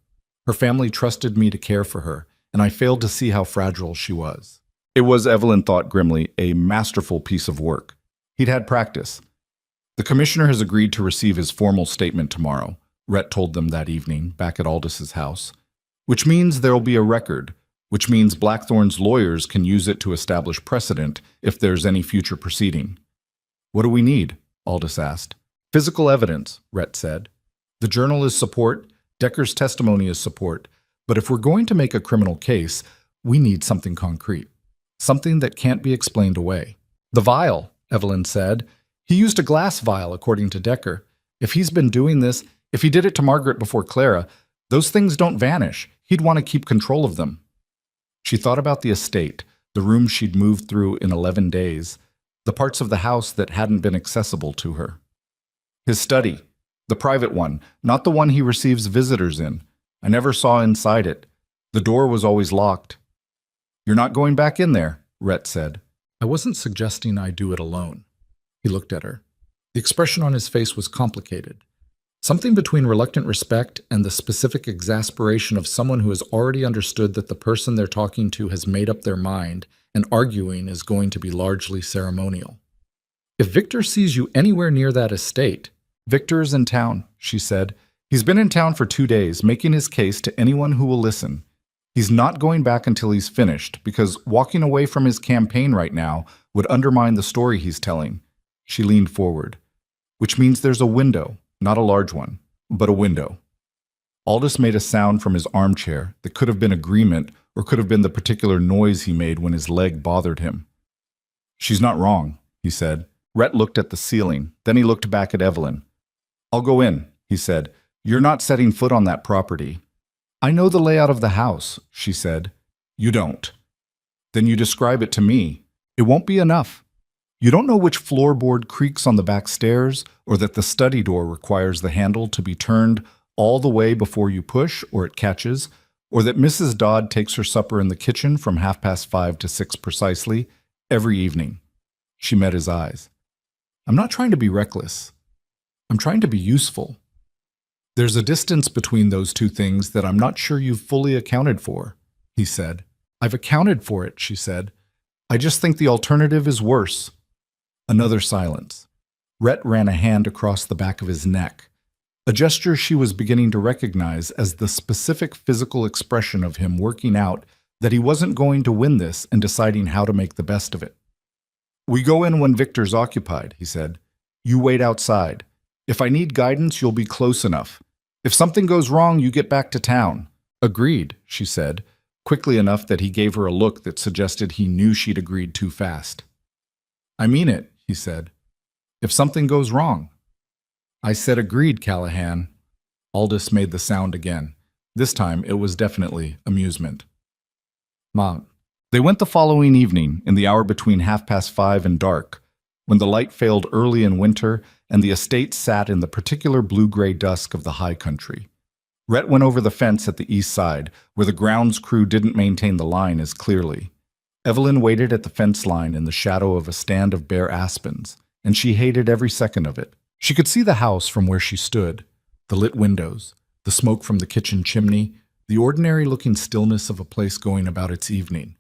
Her family trusted me to care for her, and I failed to see how fragile she was. It was, Evelyn thought grimly, a masterful piece of work. He'd had practice. The commissioner has agreed to receive his formal statement tomorrow, Rhett told them that evening, back at Aldous' house. Which means there'll be a record, which means Blackthorne's lawyers can use it to establish precedent if there's any future proceeding. What do we need? Aldous asked. Physical evidence, Rhett said. The journal is support, Decker's testimony is support, but if we're going to make a criminal case, we need something concrete. Something that can't be explained away. The vial, Evelyn said. He used a glass vial, according to Decker. If he's been doing this, if he did it to Margaret before Clara, those things don't vanish. He'd want to keep control of them. She thought about the estate, the room she'd moved through in 11 days, the parts of the house that hadn't been accessible to her. His study, the private one, not the one he receives visitors in. I never saw inside it. The door was always locked. You're not going back in there, Rhett said. I wasn't suggesting I do it alone. He looked at her. The expression on his face was complicated. Something between reluctant respect and the specific exasperation of someone who has already understood that the person they're talking to has made up their mind, and arguing is going to be largely ceremonial. If Victor sees you anywhere near that estate, Victor is in town, she said. He's been in town for 2 days, making his case to anyone who will listen. He's not going back until he's finished, because walking away from his campaign right now would undermine the story he's telling. She leaned forward. Which means there's a window, not a large one, but a window. Aldous made a sound from his armchair that could have been agreement or could have been the particular noise he made when his leg bothered him. She's not wrong, he said. Rhett looked at the ceiling, then he looked back at Evelyn. I'll go in, he said. You're not setting foot on that property. I know the layout of the house, she said. You don't. Then you describe it to me. It won't be enough. You don't know which floorboard creaks on the back stairs, or that the study door requires the handle to be turned all the way before you push or it catches, or that Mrs. Dodd takes her supper in the kitchen from 5:30 to 6 precisely every evening. She met his eyes. I'm not trying to be reckless. I'm trying to be useful. There's a distance between those two things that I'm not sure you've fully accounted for, he said. I've accounted for it, she said. I just think the alternative is worse. Another silence. Rhett ran a hand across the back of his neck, a gesture she was beginning to recognize as the specific physical expression of him working out that he wasn't going to win this and deciding how to make the best of it. We go in when Victor's occupied, he said. You wait outside. If I need guidance, you'll be close enough. If something goes wrong, you get back to town. Agreed, she said, quickly enough that he gave her a look that suggested he knew she'd agreed too fast. I mean it, he said. if something goes wrong. I said agreed, Callahan. Aldous made the sound again. This time it was definitely amusement. Mom. They went the following evening, in the hour between 5:30 and dark, when the light failed early in winter and the estate sat in the particular blue-gray dusk of the high country. Rhett went over the fence at the east side, where the grounds crew didn't maintain the line as clearly. Evelyn waited at the fence line in the shadow of a stand of bare aspens, and she hated every second of it. She could see the house from where she stood, the lit windows, the smoke from the kitchen chimney, the ordinary-looking stillness of a place going about its evening.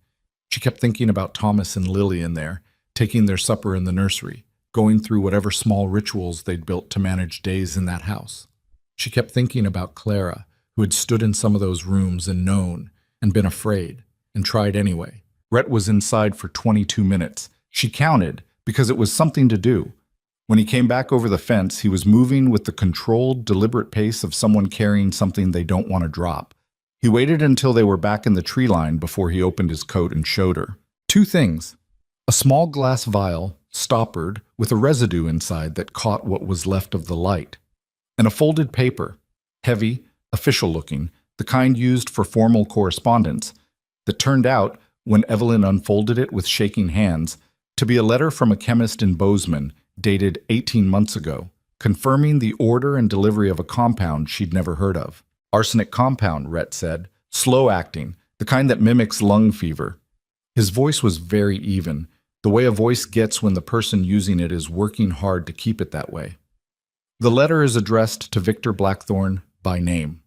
She kept thinking about Thomas and Lily in there, taking their supper in the nursery, going through whatever small rituals they'd built to manage days in that house. She kept thinking about Clara, who had stood in some of those rooms and known, and been afraid, and tried anyway. Rhett was inside for 22 minutes. She counted, because it was something to do. When he came back over the fence, he was moving with the controlled, deliberate pace of someone carrying something they don't want to drop. He waited until they were back in the tree line before he opened his coat and showed her. 2 things. A small glass vial, stoppered, with a residue inside that caught what was left of the light. And a folded paper, heavy, official-looking, the kind used for formal correspondence, that turned out, when Evelyn unfolded it with shaking hands, to be a letter from a chemist in Bozeman, dated 18 months ago, confirming the order and delivery of a compound she'd never heard of. Arsenic compound, Rhett said, slow-acting, the kind that mimics lung fever. His voice was very even, the way a voice gets when the person using it is working hard to keep it that way. The letter is addressed to Victor Blackthorne by name.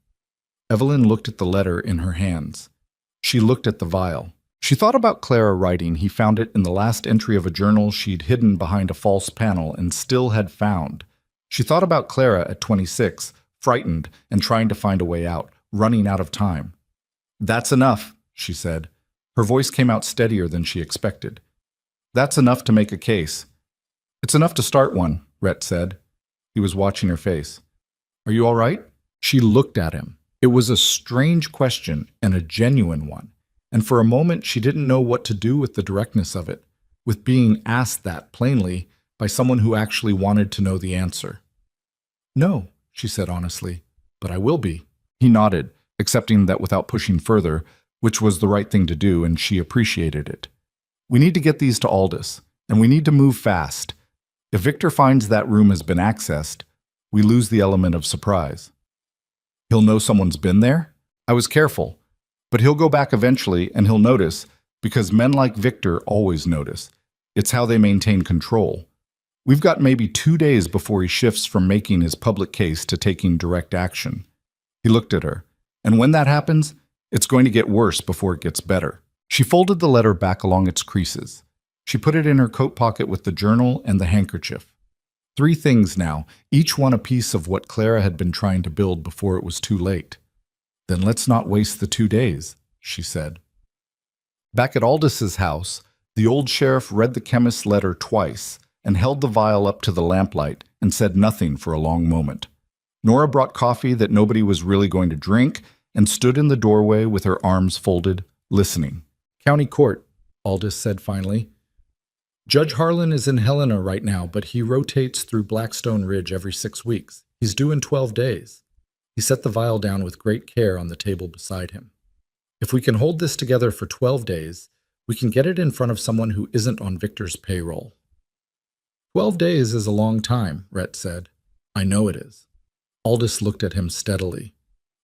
Evelyn looked at the letter in her hands. She looked at the vial. She thought about Clara writing he found it in the last entry of a journal she'd hidden behind a false panel and still had found. She thought about Clara at 26, frightened and trying to find a way out, running out of time. "That's enough," she said. Her voice came out steadier than she expected. "That's enough to make a case." "It's enough to start one," Rhett said. He was watching her face. "Are you all right?" She looked at him. It was a strange question and a genuine one, and for a moment she didn't know what to do with the directness of it, with being asked that plainly by someone who actually wanted to know the answer. "No," she said honestly, "but I will be." He nodded, accepting that without pushing further, which was the right thing to do, and she appreciated it. "We need to get these to Aldous, and we need to move fast. If Victor finds that room has been accessed, we lose the element of surprise." "He'll know someone's been there?" "I was careful. But he'll go back eventually, and he'll notice, because men like Victor always notice. It's how they maintain control. We've got maybe 2 days before he shifts from making his public case to taking direct action." He looked at her. "And when that happens, it's going to get worse before it gets better." She folded the letter back along its creases. She put it in her coat pocket with the journal and the handkerchief. 3 things now, each one a piece of what Clara had been trying to build before it was too late. "Then let's not waste the 2 days, she said. Back at Aldous' house, the old sheriff read the chemist's letter twice and held the vial up to the lamplight and said nothing for a long moment. Nora brought coffee that nobody was really going to drink and stood in the doorway with her arms folded, listening. "County Court," Aldous said finally. "Judge Harlan is in Helena right now, but he rotates through Blackstone Ridge every 6 weeks. He's due in 12 days. He set the vial down with great care on the table beside him. "If we can hold this together for 12 days, we can get it in front of someone who isn't on Victor's payroll." 12 days is a long time, Rhett said. "I know it is." Aldous looked at him steadily.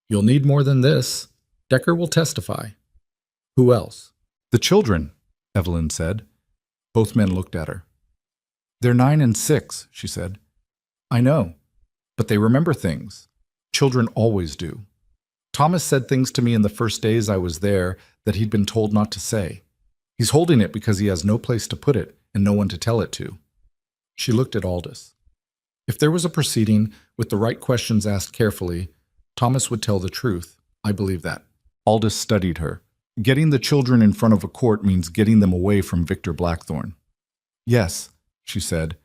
"You'll need more than this. Decker will testify." "Who else?" "The children," Evelyn said. Both men looked at her. "They're 9 and 6, she said. "I know, but they remember things. Children always do. Thomas said things to me in the first days I was there that he'd been told not to say. He's holding it because he has no place to put it and no one to tell it to." She looked at Aldous. If there was a proceeding with the right questions asked carefully, Thomas would tell the truth. I believe that. Aldous studied her. "Getting the children in front of a court means getting them away from Victor Blackthorne." "Yes," she said,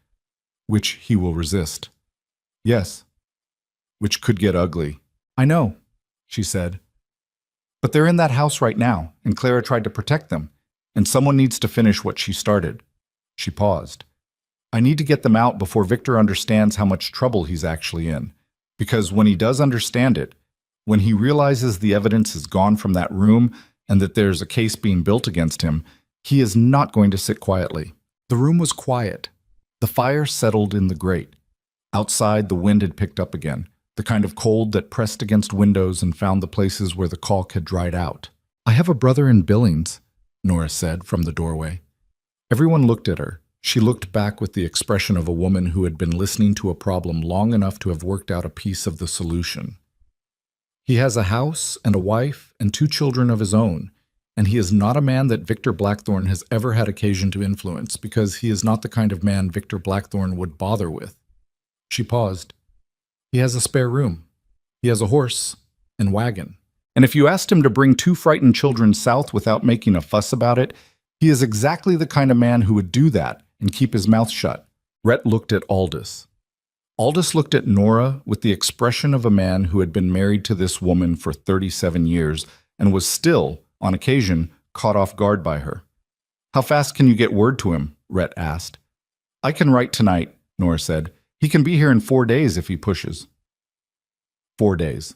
"which he will resist." "Yes, which could get ugly." "I know," she said. "But they're in that house right now, and Clara tried to protect them, and someone needs to finish what she started." She paused. I need to get them out before Victor understands how much trouble he's actually in. Because when he does understand it, when he realizes the evidence is gone from that room and that there's a case being built against him, he is not going to sit quietly. The room was quiet. The fire settled in the grate. Outside, the wind had picked up again, the kind of cold that pressed against windows and found the places where the caulk had dried out. "I have a brother in Billings," Nora said from the doorway. Everyone looked at her. She looked back with the expression of a woman who had been listening to a problem long enough to have worked out a piece of the solution. "He has a house and a wife and 2 children of his own, and he is not a man that Victor Blackthorne has ever had occasion to influence because he is not the kind of man Victor Blackthorne would bother with." She paused. "He has a spare room. He has a horse and wagon. And if you asked him to bring 2 frightened children south without making a fuss about it, he is exactly the kind of man who would do that and keep his mouth shut." Rhett looked at Aldous. Aldous looked at Nora with the expression of a man who had been married to this woman for 37 years and was still, on occasion, caught off guard by her. "How fast can you get word to him?" Rhett asked. "I can write tonight," Nora said. "He can be here in 4 days if he pushes." 4 days.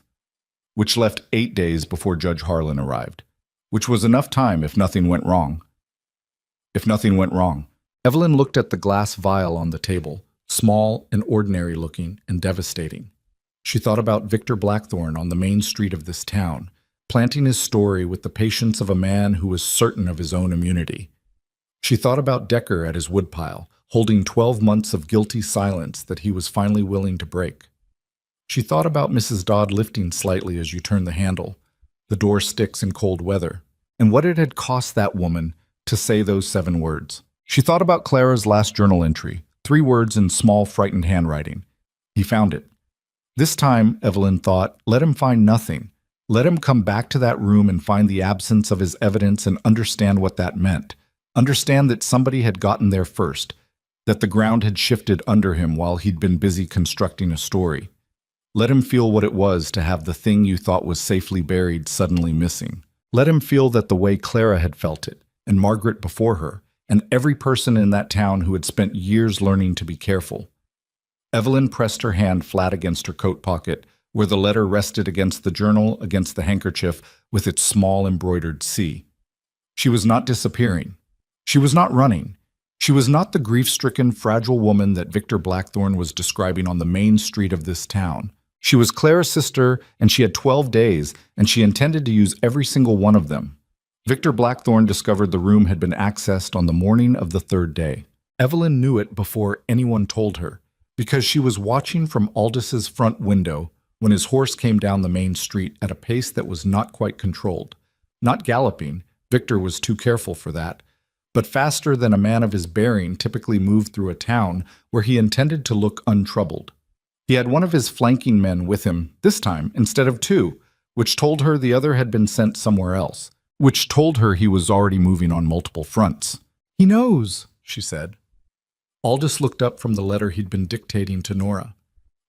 Which left 8 days before Judge Harlan arrived. Which was enough time if nothing went wrong. If nothing went wrong. Evelyn looked at the glass vial on the table, small and ordinary looking and devastating. She thought about Victor Blackthorne on the main street of this town, planting his story with the patience of a man who was certain of his own immunity. She thought about Decker at his woodpile, holding 12 months of guilty silence that he was finally willing to break. She thought about Mrs. Dodd lifting slightly as you turn the handle, the door sticks in cold weather, and what it had cost that woman to say those 7 words. She thought about Clara's last journal entry, 3 words in small, frightened handwriting. He found it. This time, Evelyn thought, let him find nothing. Let him come back to that room and find the absence of his evidence and understand what that meant. Understand that somebody had gotten there first, that the ground had shifted under him while he'd been busy constructing a story. Let him feel what it was to have the thing you thought was safely buried suddenly missing. Let him feel that the way Clara had felt it, and Margaret before her, and every person in that town who had spent years learning to be careful. Evelyn pressed her hand flat against her coat pocket, where the letter rested against the journal, against the handkerchief, with its small embroidered C. She was not disappearing. She was not running. She was not the grief-stricken, fragile woman that Victor Blackthorne was describing on the main street of this town. She was Clara's sister, and she had 12 days, and she intended to use every single one of them. Victor Blackthorne discovered the room had been accessed on the morning of the 3rd day. Evelyn knew it before anyone told her, because she was watching from Aldis's front window when his horse came down the main street at a pace that was not quite controlled. Not galloping, Victor was too careful for that, but faster than a man of his bearing typically moved through a town where he intended to look untroubled. He had one of his flanking men with him, this time, instead of 2, which told her the other had been sent somewhere else, which told her he was already moving on multiple fronts. "He knows," she said. Aldous looked up from the letter he'd been dictating to Nora.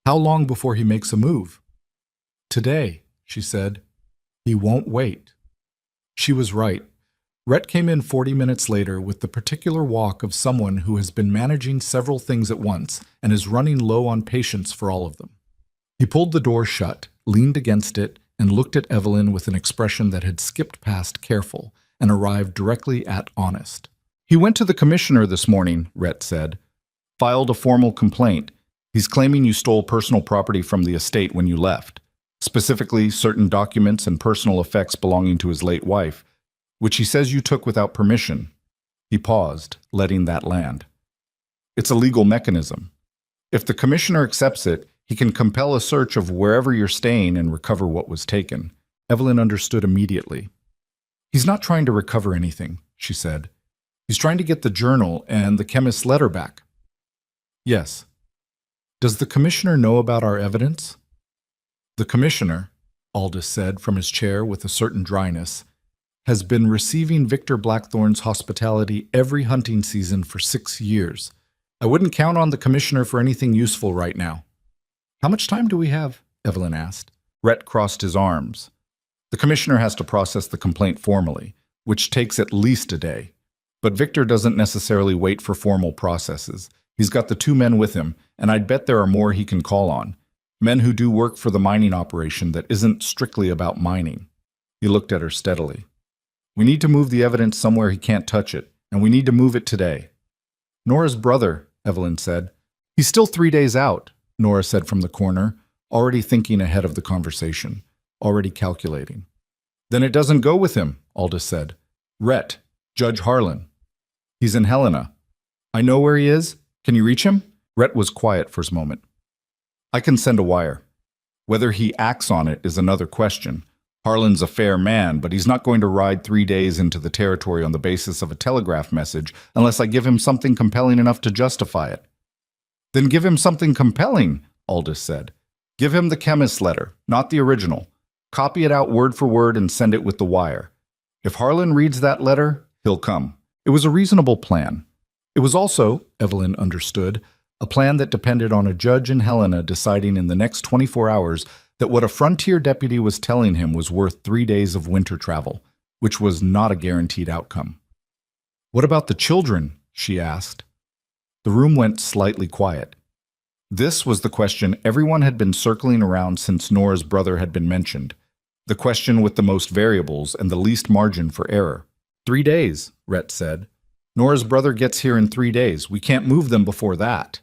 "How long before he makes a move?" "Today," she said. "He won't wait." She was right. Rhett came in 40 minutes later with the particular walk of someone who has been managing several things at once and is running low on patience for all of them. He pulled the door shut, leaned against it, and looked at Evelyn with an expression that had skipped past careful and arrived directly at honest. "He went to the commissioner this morning," Rhett said. "Filed a formal complaint. He's claiming you stole personal property from the estate when you left. Specifically, certain documents and personal effects belonging to his late wife, which he says you took without permission." He paused, letting that land. "It's a legal mechanism. If the commissioner accepts it, he can compel a search of wherever you're staying and recover what was taken." Evelyn understood immediately. "He's not trying to recover anything," she said. "He's trying to get the journal and the chemist's letter back." "Yes." "Does the commissioner know about our evidence?" "The commissioner," Aldous said from his chair with a certain dryness, "has been receiving Victor Blackthorne's hospitality every hunting season for 6 years. I wouldn't count on the commissioner for anything useful right now." "How much time do we have?" Evelyn asked. Rhett crossed his arms. "The commissioner has to process the complaint formally, which takes at least a day. But Victor doesn't necessarily wait for formal processes. He's got the 2 men with him, and I'd bet there are more he can call on. Men who do work for the mining operation that isn't strictly about mining. He looked at her steadily. We need to move the evidence somewhere he can't touch it, and we need to move it today. Nora's brother, Evelyn said. He's still 3 days out, Nora said from the corner, already thinking ahead of the conversation, already calculating. Then it doesn't go with him, Aldous said. Rhett, Judge Harlan. He's in Helena. I know where he is. Can you reach him? Rhett was quiet for a moment. I can send a wire. Whether he acts on it is another question. Harlan's a fair man, but he's not going to ride 3 days into the territory on the basis of a telegraph message unless I give him something compelling enough to justify it. Then give him something compelling, Aldous said. Give him the chemist's letter, not the original. Copy it out word for word and send it with the wire. If Harlan reads that letter, he'll come. It was a reasonable plan. It was also, Evelyn understood, a plan that depended on a judge in Helena deciding in the next 24 hours that what a frontier deputy was telling him was worth 3 days of winter travel, which was not a guaranteed outcome. What about the children? She asked. The room went slightly quiet. This was the question everyone had been circling around since Nora's brother had been mentioned, the question with the most variables and the least margin for error. 3 days, Rhett said. Nora's brother gets here in 3 days. We can't move them before that.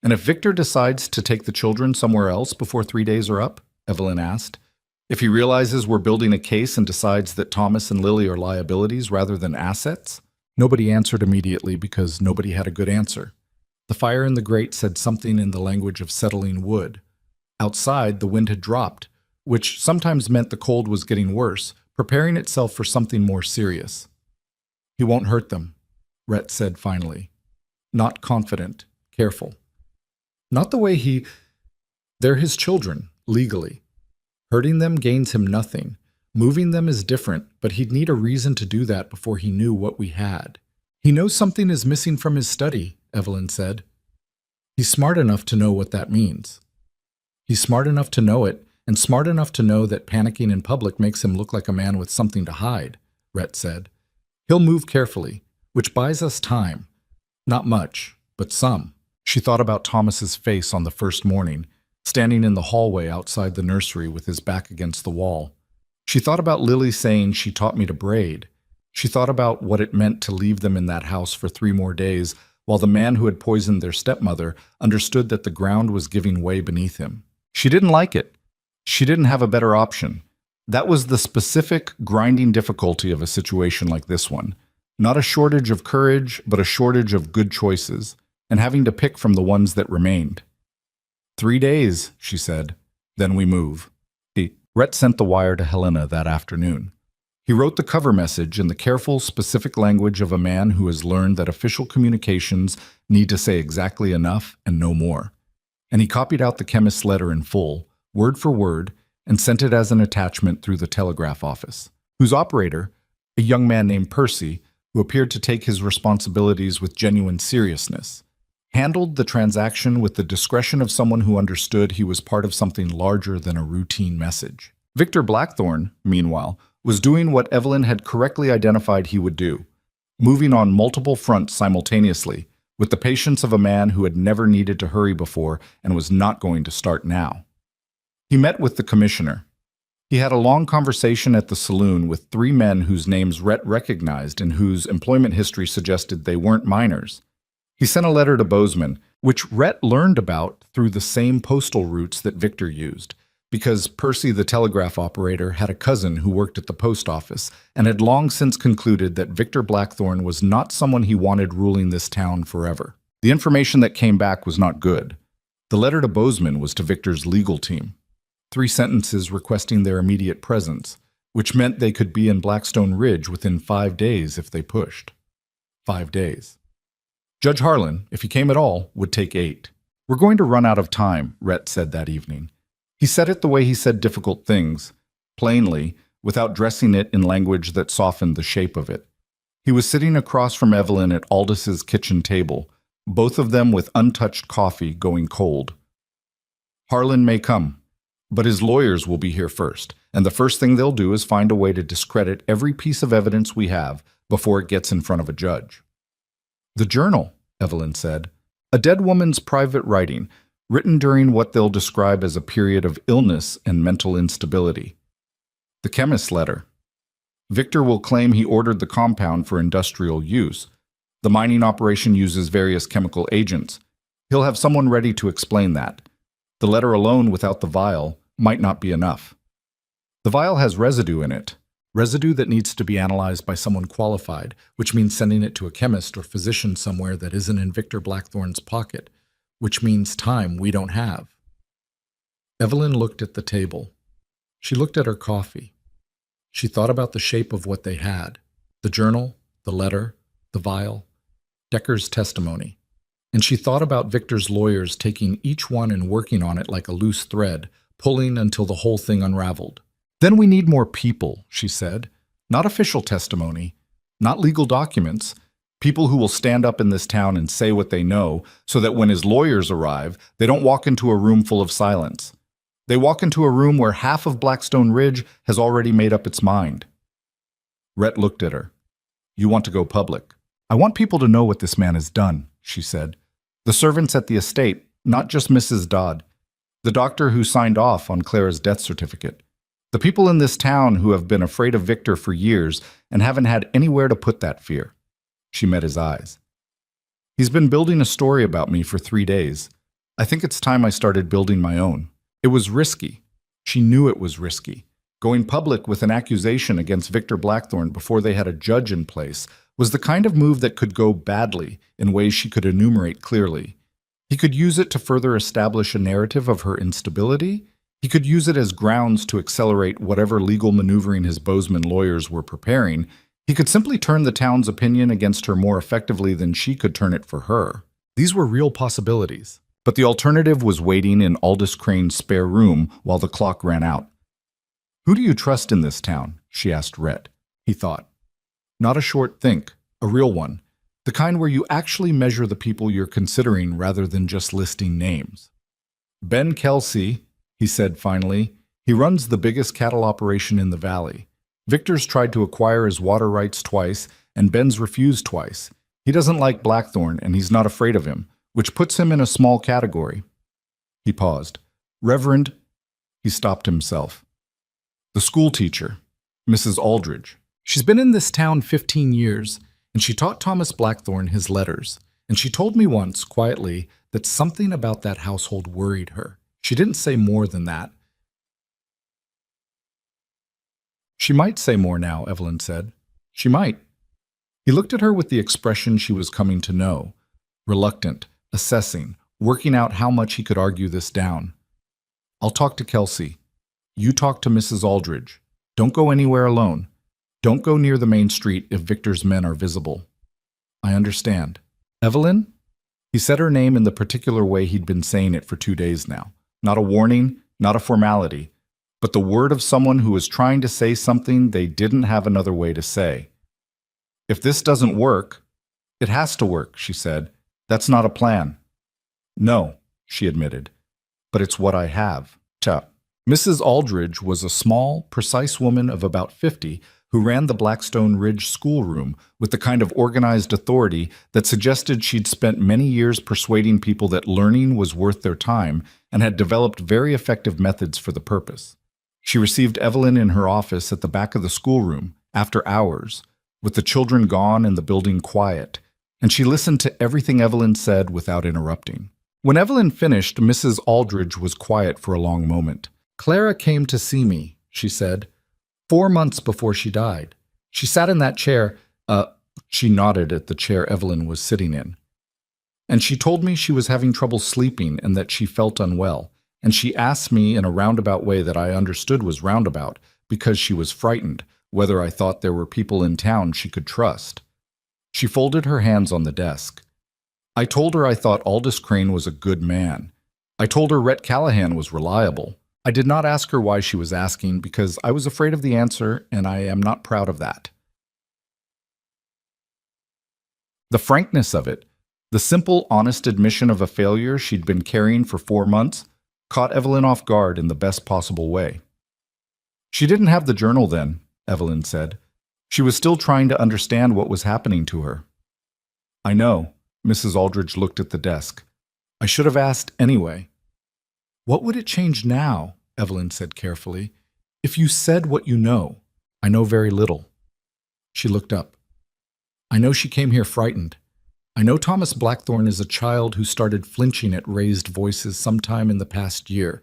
And if Victor decides to take the children somewhere else before 3 days are up? Evelyn asked. If he realizes we're building a case and decides that Thomas and Lily are liabilities rather than assets? Nobody answered immediately because nobody had a good answer. The fire in the grate said something in the language of settling wood. Outside, the wind had dropped, which sometimes meant the cold was getting worse, preparing itself for something more serious. He won't hurt them, Rhett said finally. Not confident, careful. Not the way They're his children, legally. Hurting them gains him nothing. Moving them is different, but he'd need a reason to do that before he knew what we had. He knows something is missing from his study, Evelyn said. He's smart enough to know what that means. He's smart enough to know it, and smart enough to know that panicking in public makes him look like a man with something to hide, Rhett said. He'll move carefully, which buys us time. Not much, but some. She thought about Thomas's face on the first morning, standing in the hallway outside the nursery with his back against the wall. She thought about Lily saying she taught me to braid. She thought about what it meant to leave them in that house for 3 more days, while the man who had poisoned their stepmother understood that the ground was giving way beneath him. She didn't like it. She didn't have a better option. That was the specific, grinding difficulty of a situation like this one. Not a shortage of courage, but a shortage of good choices, and having to pick from the ones that remained. 3 days, she said. Then we move. Rhett sent the wire to Helena that afternoon. He wrote the cover message in the careful, specific language of a man who has learned that official communications need to say exactly enough and no more. And he copied out the chemist's letter in full, word for word, and sent it as an attachment through the telegraph office, whose operator, a young man named Percy, who appeared to take his responsibilities with genuine seriousness, handled the transaction with the discretion of someone who understood he was part of something larger than a routine message. Victor Blackthorne, meanwhile, was doing what Evelyn had correctly identified he would do, moving on multiple fronts simultaneously, with the patience of a man who had never needed to hurry before and was not going to start now. He met with the commissioner. He had a long conversation at the saloon with 3 men whose names Rhett recognized and whose employment history suggested they weren't minors. He sent a letter to Bozeman, which Rhett learned about through the same postal routes that Victor used, because Percy, the telegraph operator, had a cousin who worked at the post office and had long since concluded that Victor Blackthorne was not someone he wanted ruling this town forever. The information that came back was not good. The letter to Bozeman was to Victor's legal team. 3 sentences requesting their immediate presence, which meant they could be in Blackstone Ridge within 5 days if they pushed. 5 days. Judge Harlan, if he came at all, would take 8. We're going to run out of time, Rhett said that evening. He said it the way he said difficult things, plainly, without dressing it in language that softened the shape of it. He was sitting across from Evelyn at Aldis's kitchen table, both of them with untouched coffee going cold. Harlan may come, but his lawyers will be here first, and the first thing they'll do is find a way to discredit every piece of evidence we have before it gets in front of a judge. The journal, Evelyn said. A dead woman's private writing, written during what they'll describe as a period of illness and mental instability. The chemist's letter. Victor will claim he ordered the compound for industrial use. The mining operation uses various chemical agents. He'll have someone ready to explain that. The letter alone without the vial might not be enough. The vial has residue in it, residue that needs to be analyzed by someone qualified, which means sending it to a chemist or physician somewhere that isn't in Victor Blackthorn's pocket, which means time we don't have. Evelyn looked at the table. She looked at her coffee. She thought about the shape of what they had, the journal, the letter, the vial, Decker's testimony. And she thought about Victor's lawyers taking each one and working on it like a loose thread, pulling until the whole thing unraveled. Then we need more people, she said. Not official testimony, not legal documents, people who will stand up in this town and say what they know so that when his lawyers arrive, they don't walk into a room full of silence. They walk into a room where half of Blackstone Ridge has already made up its mind. Rhett looked at her. You want to go public. I want people to know what this man has done, she said. The servants at the estate, not just Mrs. Dodd. The doctor who signed off on Clara's death certificate. The people in this town who have been afraid of Victor for years and haven't had anywhere to put that fear. She met his eyes. He's been building a story about me for 3 days. I think it's time I started building my own. It was risky. She knew it was risky. Going public with an accusation against Victor Blackthorn before they had a judge in place was the kind of move that could go badly in ways she could enumerate clearly. He could use it to further establish a narrative of her instability. He could use it as grounds to accelerate whatever legal maneuvering his Bozeman lawyers were preparing. He could simply turn the town's opinion against her more effectively than she could turn it for her. These were real possibilities. But the alternative was waiting in Aldous Crane's spare room while the clock ran out. Who do you trust in this town? She asked Rhett. He thought. Not a short think, a real one. The kind where you actually measure the people you're considering rather than just listing names. Ben Kelsey, he said finally. He runs the biggest cattle operation in the valley. Victor's tried to acquire his water rights twice, and Ben's refused twice. He doesn't like Blackthorn, and he's not afraid of him, which puts him in a small category. He paused. Reverend, he stopped himself. The school teacher, Mrs. Aldridge. She's been in this town 15 years, and she taught Thomas Blackthorn his letters. And she told me once, quietly, that something about that household worried her. She didn't say more than that. She might say more now, Evelyn said. She might. He looked at her with the expression she was coming to know. Reluctant, assessing, working out how much he could argue this down. I'll talk to Kelsey. You talk to Mrs. Aldridge. Don't go anywhere alone. Don't go near the main street if Victor's men are visible. I understand. Evelyn? He said her name in the particular way he'd been saying it for 2 days now. Not a warning, not a formality, but the word of someone who was trying to say something they didn't have another way to say. If this doesn't work, it has to work, she said. That's not a plan. No, she admitted, but it's what I have. Mrs. Aldridge was a small, precise woman of about 50 who ran the Blackstone Ridge schoolroom with the kind of organized authority that suggested she'd spent many years persuading people that learning was worth their time and had developed very effective methods for the purpose. She received Evelyn in her office at the back of the schoolroom, after hours, with the children gone and the building quiet, and she listened to everything Evelyn said without interrupting. When Evelyn finished, Mrs. Aldridge was quiet for a long moment. Clara came to see me, she said, 4 months before she died. She sat in that chair, she nodded at the chair Evelyn was sitting in. And she told me she was having trouble sleeping and that she felt unwell. And she asked me in a roundabout way that I understood was roundabout because she was frightened, whether I thought there were people in town she could trust. She folded her hands on the desk. I told her I thought Aldous Crane was a good man. I told her Rhett Callahan was reliable. I did not ask her why she was asking because I was afraid of the answer, and I am not proud of that. The frankness of it, the simple, honest admission of a failure she'd been carrying for 4 months, caught Evelyn off guard in the best possible way. She didn't have the journal then, Evelyn said. She was still trying to understand what was happening to her. I know, Mrs. Aldridge looked at the desk. I should have asked anyway. What would it change now, Evelyn said carefully, if you said what you know? I know very little. She looked up. I know she came here frightened. I know Thomas Blackthorne is a child who started flinching at raised voices sometime in the past year.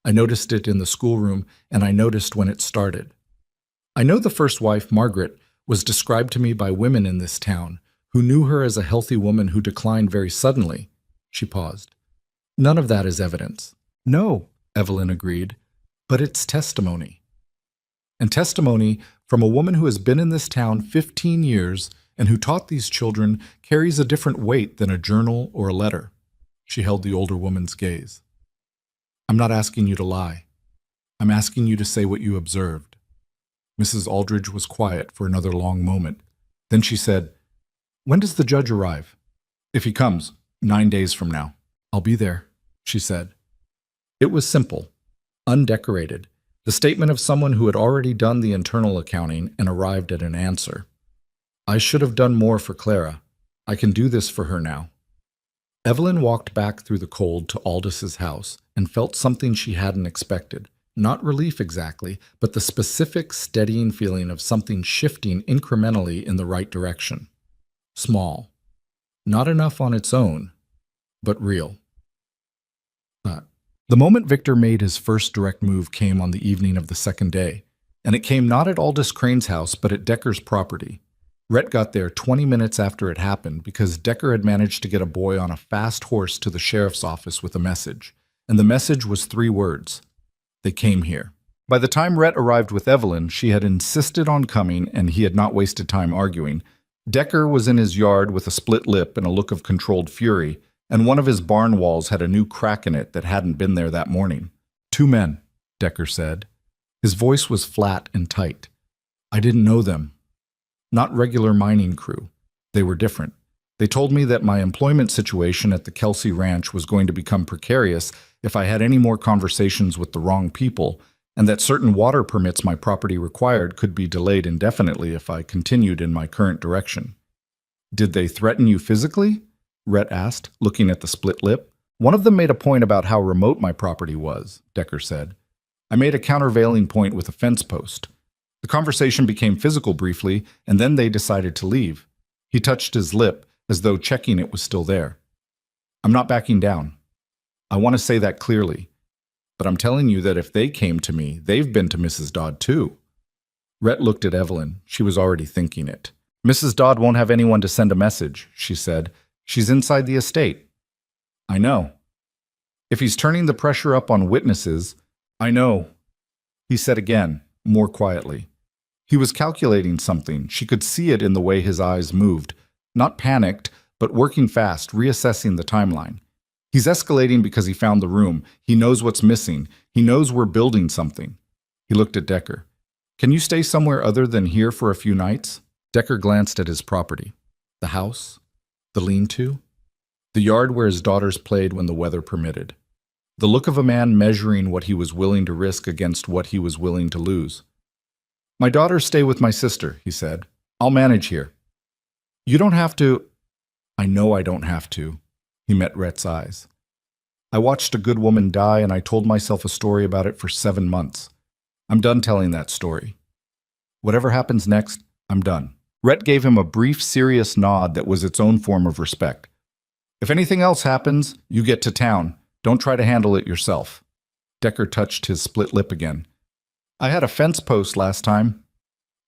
I noticed it in the schoolroom, and I noticed when it started. I know the first wife, Margaret, was described to me by women in this town who knew her as a healthy woman who declined very suddenly. She paused. None of that is evidence. No, Evelyn agreed, but it's testimony. And testimony from a woman who has been in this town 15 years and who taught these children carries a different weight than a journal or a letter. She held the older woman's gaze. I'm not asking you to lie. I'm asking you to say what you observed. Mrs. Aldridge was quiet for another long moment. Then she said, When does the judge arrive? If he comes, 9 days from now. I'll be there, she said. It was simple, undecorated, the statement of someone who had already done the internal accounting and arrived at an answer. I should have done more for Clara. I can do this for her now. Evelyn walked back through the cold to Aldous' house and felt something she hadn't expected. Not relief exactly, but the specific, steadying feeling of something shifting incrementally in the right direction. Small. Not enough on its own, but real. The moment Victor made his first direct move came on the evening of the second day, and it came not at Aldous Crane's house, but at Decker's property. Rhett got there 20 minutes after it happened because Decker had managed to get a boy on a fast horse to the sheriff's office with a message, and the message was 3 words. They came here. By the time Rhett arrived with Evelyn, she had insisted on coming, and he had not wasted time arguing. Decker was in his yard with a split lip and a look of controlled fury, and one of his barn walls had a new crack in it that hadn't been there that morning. 2 men, Decker said. His voice was flat and tight. I didn't know them. Not regular mining crew. They were different. They told me that my employment situation at the Kelsey Ranch was going to become precarious if I had any more conversations with the wrong people, and that certain water permits my property required could be delayed indefinitely if I continued in my current direction. Did they threaten you physically? Rhett asked, looking at the split lip. One of them made a point about how remote my property was, Decker said. I made a countervailing point with a fence post. The conversation became physical briefly, and then they decided to leave. He touched his lip, as though checking it was still there. I'm not backing down. I want to say that clearly. But I'm telling you that if they came to me, they've been to Mrs. Dodd too. Rhett looked at Evelyn. She was already thinking it. Mrs. Dodd won't have anyone to send a message, she said. She's inside the estate. I know. If he's turning the pressure up on witnesses, I know. He said again, more quietly. He was calculating something. She could see it in the way his eyes moved. Not panicked, but working fast, reassessing the timeline. He's escalating because he found the room. He knows what's missing. He knows we're building something. He looked at Decker. Can you stay somewhere other than here for a few nights? Decker glanced at his property. The house? The lean-to? The yard where his daughters played when the weather permitted. The look of a man measuring what he was willing to risk against what he was willing to lose. My daughters stay with my sister, he said. I'll manage here. You don't have to. I know I don't have to. He met Rhett's eyes. I watched a good woman die, and I told myself a story about it for 7 months. I'm done telling that story. Whatever happens next, I'm done. Rhett gave him a brief, serious nod that was its own form of respect. If anything else happens, you get to town. Don't try to handle it yourself. Decker touched his split lip again. I had a fence post last time.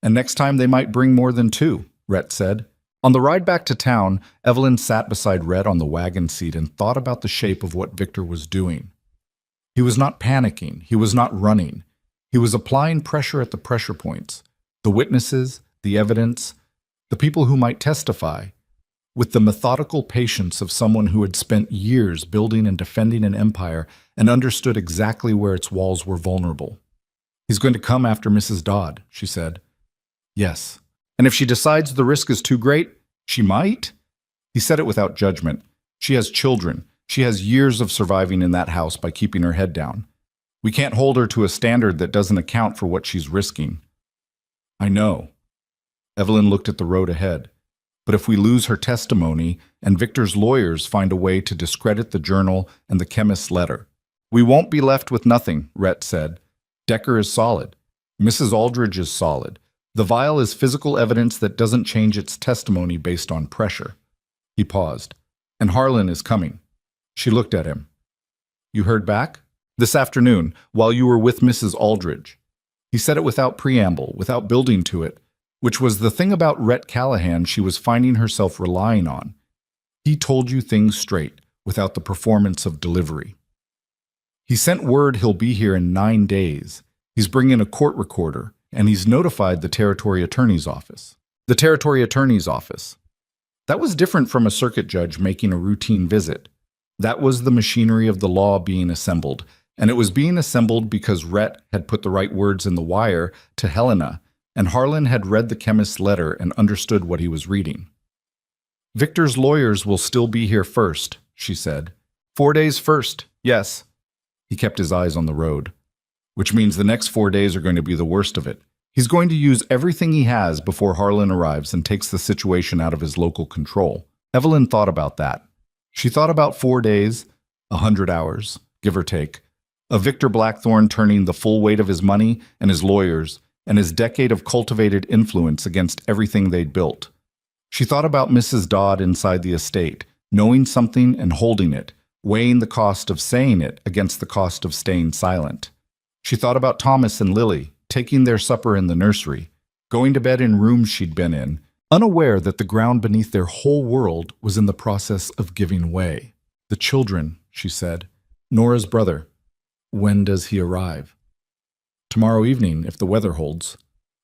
And next time they might bring more than 2, Rhett said. On the ride back to town, Evelyn sat beside Rhett on the wagon seat and thought about the shape of what Victor was doing. He was not panicking. He was not running. He was applying pressure at the pressure points, the witnesses, the evidence, the people who might testify, with the methodical patience of someone who had spent years building and defending an empire and understood exactly where its walls were vulnerable. He's going to come after Mrs. Dodd, she said. Yes. And if she decides the risk is too great, she might? He said it without judgment. She has children. She has years of surviving in that house by keeping her head down. We can't hold her to a standard that doesn't account for what she's risking. I know. Evelyn looked at the road ahead. But if we lose her testimony and Victor's lawyers find a way to discredit the journal and the chemist's letter, we won't be left with nothing, Rhett said. Decker is solid. Mrs. Aldridge is solid. The vial is physical evidence that doesn't change its testimony based on pressure. He paused. And Harlan is coming. She looked at him. You heard back? This afternoon, while you were with Mrs. Aldridge. He said it without preamble, without building to it, which was the thing about Rhett Callahan she was finding herself relying on. He told you things straight, without the performance of delivery. He sent word he'll be here in 9 days. He's bringing a court recorder, and he's notified the territory attorney's office. The territory attorney's office. That was different from a circuit judge making a routine visit. That was the machinery of the law being assembled, and it was being assembled because Rhett had put the right words in the wire to Helena, and Harlan had read the chemist's letter and understood what he was reading. Victor's lawyers will still be here first, she said. 4 days first, yes. He kept his eyes on the road. Which means the next 4 days are going to be the worst of it. He's going to use everything he has before Harlan arrives and takes the situation out of his local control. Evelyn thought about that. She thought about 4 days, 100 hours, give or take, of Victor Blackthorne turning the full weight of his money and his lawyers and his decade of cultivated influence against everything they'd built. She thought about Mrs. Dodd inside the estate, knowing something and holding it, weighing the cost of saying it against the cost of staying silent. She thought about Thomas and Lily, taking their supper in the nursery, going to bed in rooms she'd been in, unaware that the ground beneath their whole world was in the process of giving way. The children, she said. Nora's brother. When does he arrive? Tomorrow evening, if the weather holds.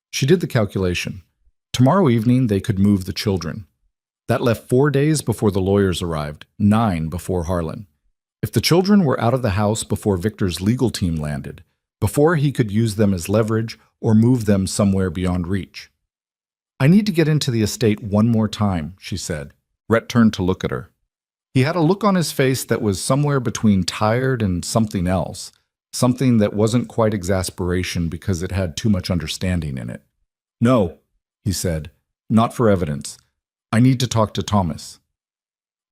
She did the calculation. Tomorrow evening, they could move the children. That left 4 days before the lawyers arrived, 9 before Harlan. If the children were out of the house before Victor's legal team landed, before he could use them as leverage or move them somewhere beyond reach. I need to get into the estate one more time, she said. Rhett turned to look at her. He had a look on his face that was somewhere between tired and something else, something that wasn't quite exasperation because it had too much understanding in it. No, he said, not for evidence. I need to talk to Thomas.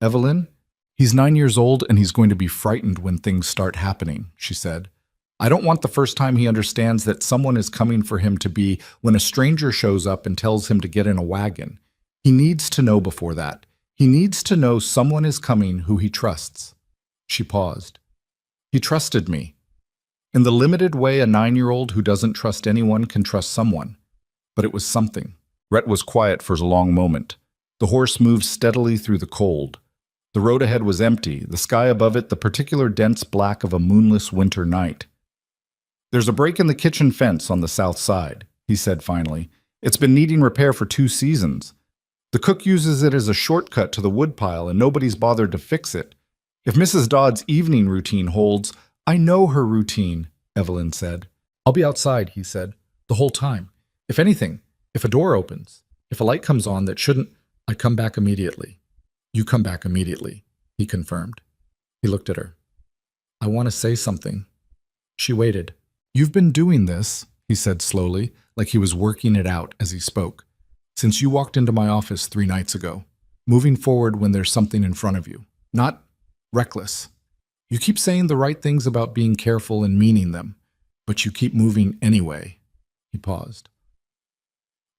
Evelyn? He's 9 years old and he's going to be frightened when things start happening, she said. I don't want the first time he understands that someone is coming for him to be when a stranger shows up and tells him to get in a wagon. He needs to know before that. He needs to know someone is coming who he trusts. She paused. He trusted me. In the limited way a 9-year-old who doesn't trust anyone can trust someone. But it was something. Rhett was quiet for a long moment. The horse moved steadily through the cold. The road ahead was empty, the sky above it the particular dense black of a moonless winter night. There's a break in the kitchen fence on the south side, he said finally. It's been needing repair for 2 seasons. The cook uses it as a shortcut to the woodpile and nobody's bothered to fix it. If Mrs. Dodd's evening routine holds, I know her routine, Evelyn said. I'll be outside, he said, the whole time. If anything, if a door opens, if a light comes on that shouldn't, I come back immediately. You come back immediately, he confirmed. He looked at her. I want to say something. She waited. You've been doing this, he said slowly, like he was working it out as he spoke, since you walked into my office 3 nights ago, moving forward when there's something in front of you, not reckless. You keep saying the right things about being careful and meaning them, but you keep moving anyway. He paused.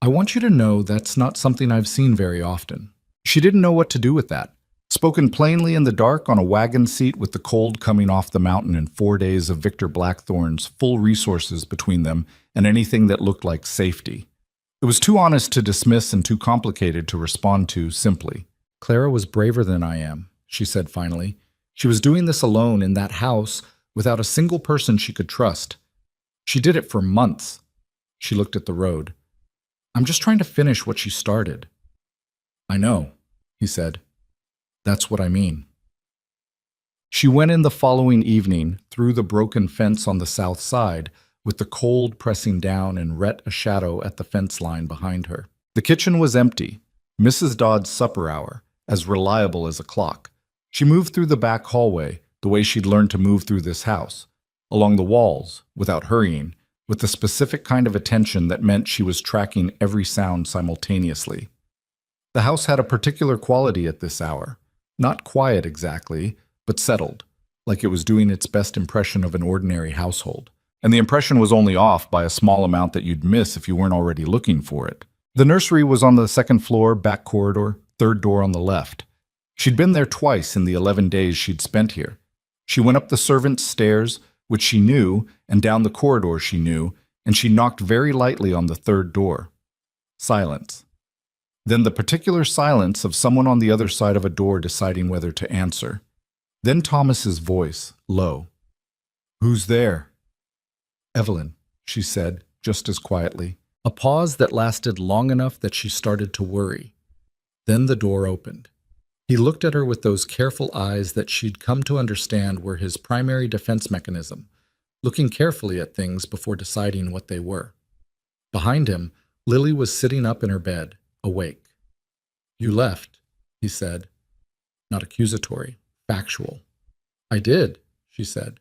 I want you to know that's not something I've seen very often. She didn't know what to do with that. Spoken plainly in the dark on a wagon seat with the cold coming off the mountain and 4 days of Victor Blackthorne's full resources between them and anything that looked like safety. It was too honest to dismiss and too complicated to respond to simply. Clara was braver than I am, she said finally. She was doing this alone in that house without a single person she could trust. She did it for months. She looked at the road. I'm just trying to finish what she started. I know, he said. That's what I mean. She went in the following evening through the broken fence on the south side, with the cold pressing down and Rhett a shadow at the fence line behind her. The kitchen was empty, Mrs. Dodd's supper hour, as reliable as a clock. She moved through the back hallway, the way she'd learned to move through this house, along the walls, without hurrying, with the specific kind of attention that meant she was tracking every sound simultaneously. The house had a particular quality at this hour. Not quiet exactly, but settled, like it was doing its best impression of an ordinary household. And the impression was only off by a small amount that you'd miss if you weren't already looking for it. The nursery was on the second floor, back corridor, third door on the left. She'd been there twice in the 11 days she'd spent here. She went up the servants' stairs, which she knew, and down the corridor she knew, and she knocked very lightly on the third door. Silence. Then the particular silence of someone on the other side of a door deciding whether to answer. Then Thomas's voice, low. "Who's there?" "Evelyn," she said, just as quietly. A pause that lasted long enough that she started to worry. Then the door opened. He looked at her with those careful eyes that she'd come to understand were his primary defense mechanism, looking carefully at things before deciding what they were. Behind him, Lily was sitting up in her bed, awake. "You left," he said. Not accusatory, factual. "I did," she said.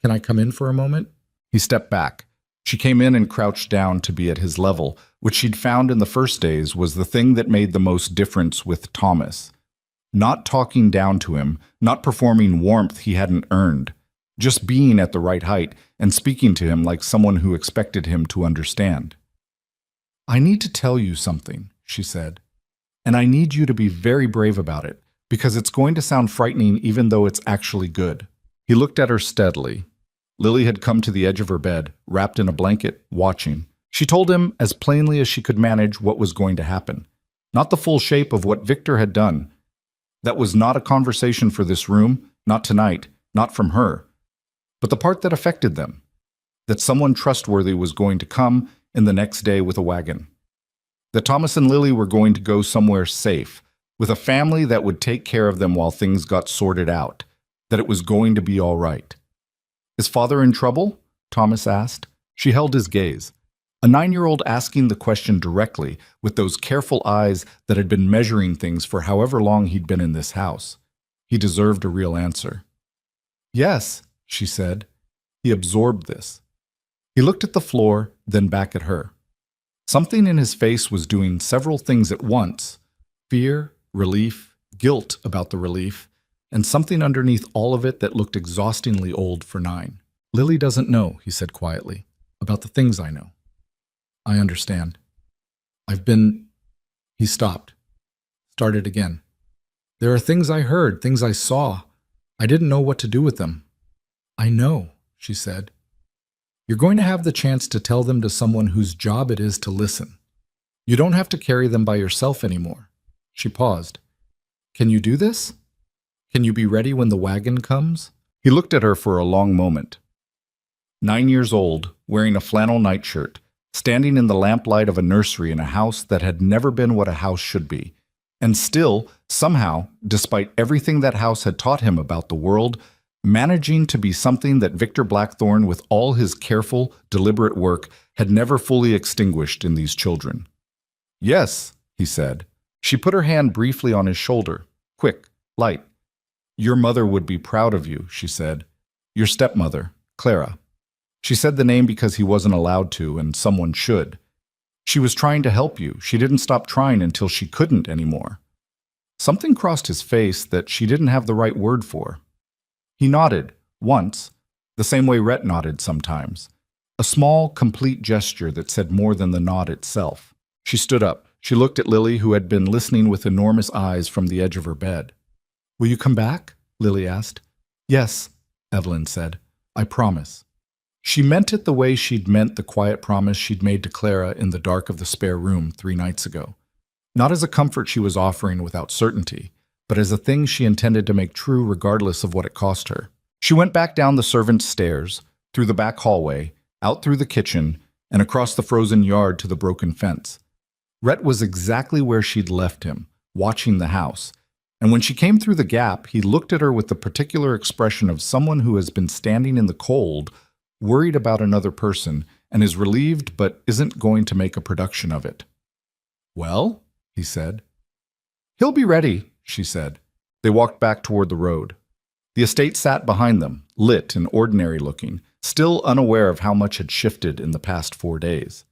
"Can I come in for a moment?" He stepped back. She came in and crouched down to be at his level, which she'd found in the first days was the thing that made the most difference with Thomas. Not talking down to him, not performing warmth he hadn't earned, just being at the right height and speaking to him like someone who expected him to understand. "I need to tell you something," she said, "and I need you to be very brave about it, because it's going to sound frightening even though it's actually good." He looked at her steadily. Lily had come to the edge of her bed, wrapped in a blanket, watching. She told him as plainly as she could manage what was going to happen. Not the full shape of what Victor had done. That was not a conversation for this room, not tonight, not from her. But the part that affected them. That someone trustworthy was going to come in the next day with a wagon. That Thomas and Lily were going to go somewhere safe, with a family that would take care of them while things got sorted out. That it was going to be all right. "Is father in trouble?" Thomas asked. She held his gaze. A 9-year-old asking the question directly, with those careful eyes that had been measuring things for however long he'd been in this house. He deserved a real answer. "Yes," she said. He absorbed this. He looked at the floor, then back at her. Something in his face was doing several things at once. Fear, relief, guilt about the relief, and something underneath all of it that looked exhaustingly old for 9. "Lily doesn't know," he said quietly, "about the things I know. I understand. I've been—" He stopped. Started again. "There are things I heard, things I saw. I didn't know what to do with them." "I know," she said. "You're going to have the chance to tell them to someone whose job it is to listen. You don't have to carry them by yourself anymore." She paused. "Can you do this? Can you be ready when the wagon comes?" He looked at her for a long moment. 9 years old, wearing a flannel nightshirt, standing in the lamplight of a nursery in a house that had never been what a house should be. And still, somehow, despite everything that house had taught him about the world, managing to be something that Victor Blackthorne, with all his careful, deliberate work, had never fully extinguished in these children. "Yes," he said. She put her hand briefly on his shoulder, quick, light. "Your mother would be proud of you," she said. "Your stepmother, Clara." She said the name because he wasn't allowed to, and someone should. She was trying to help you. She didn't stop trying until she couldn't anymore. Something crossed his face that she didn't have the right word for. He nodded, once, the same way Rhett nodded sometimes. A small, complete gesture that said more than the nod itself. She stood up. She looked at Lily, who had been listening with enormous eyes from the edge of her bed. "Will you come back?" Lily asked. "Yes," Evelyn said. "I promise." She meant it the way she'd meant the quiet promise she'd made to Clara in the dark of the spare room 3 nights ago. Not as a comfort she was offering without certainty, but as a thing she intended to make true regardless of what it cost her. She went back down the servants' stairs, through the back hallway, out through the kitchen, and across the frozen yard to the broken fence. Rhett was exactly where she'd left him, watching the house. And when she came through the gap, he looked at her with the particular expression of someone who has been standing in the cold, worried about another person, and is relieved but isn't going to make a production of it. "Well?" he said. "He'll be ready," she said. They walked back toward the road. The estate sat behind them, lit and ordinary-looking, still unaware of how much had shifted in the past 4 days.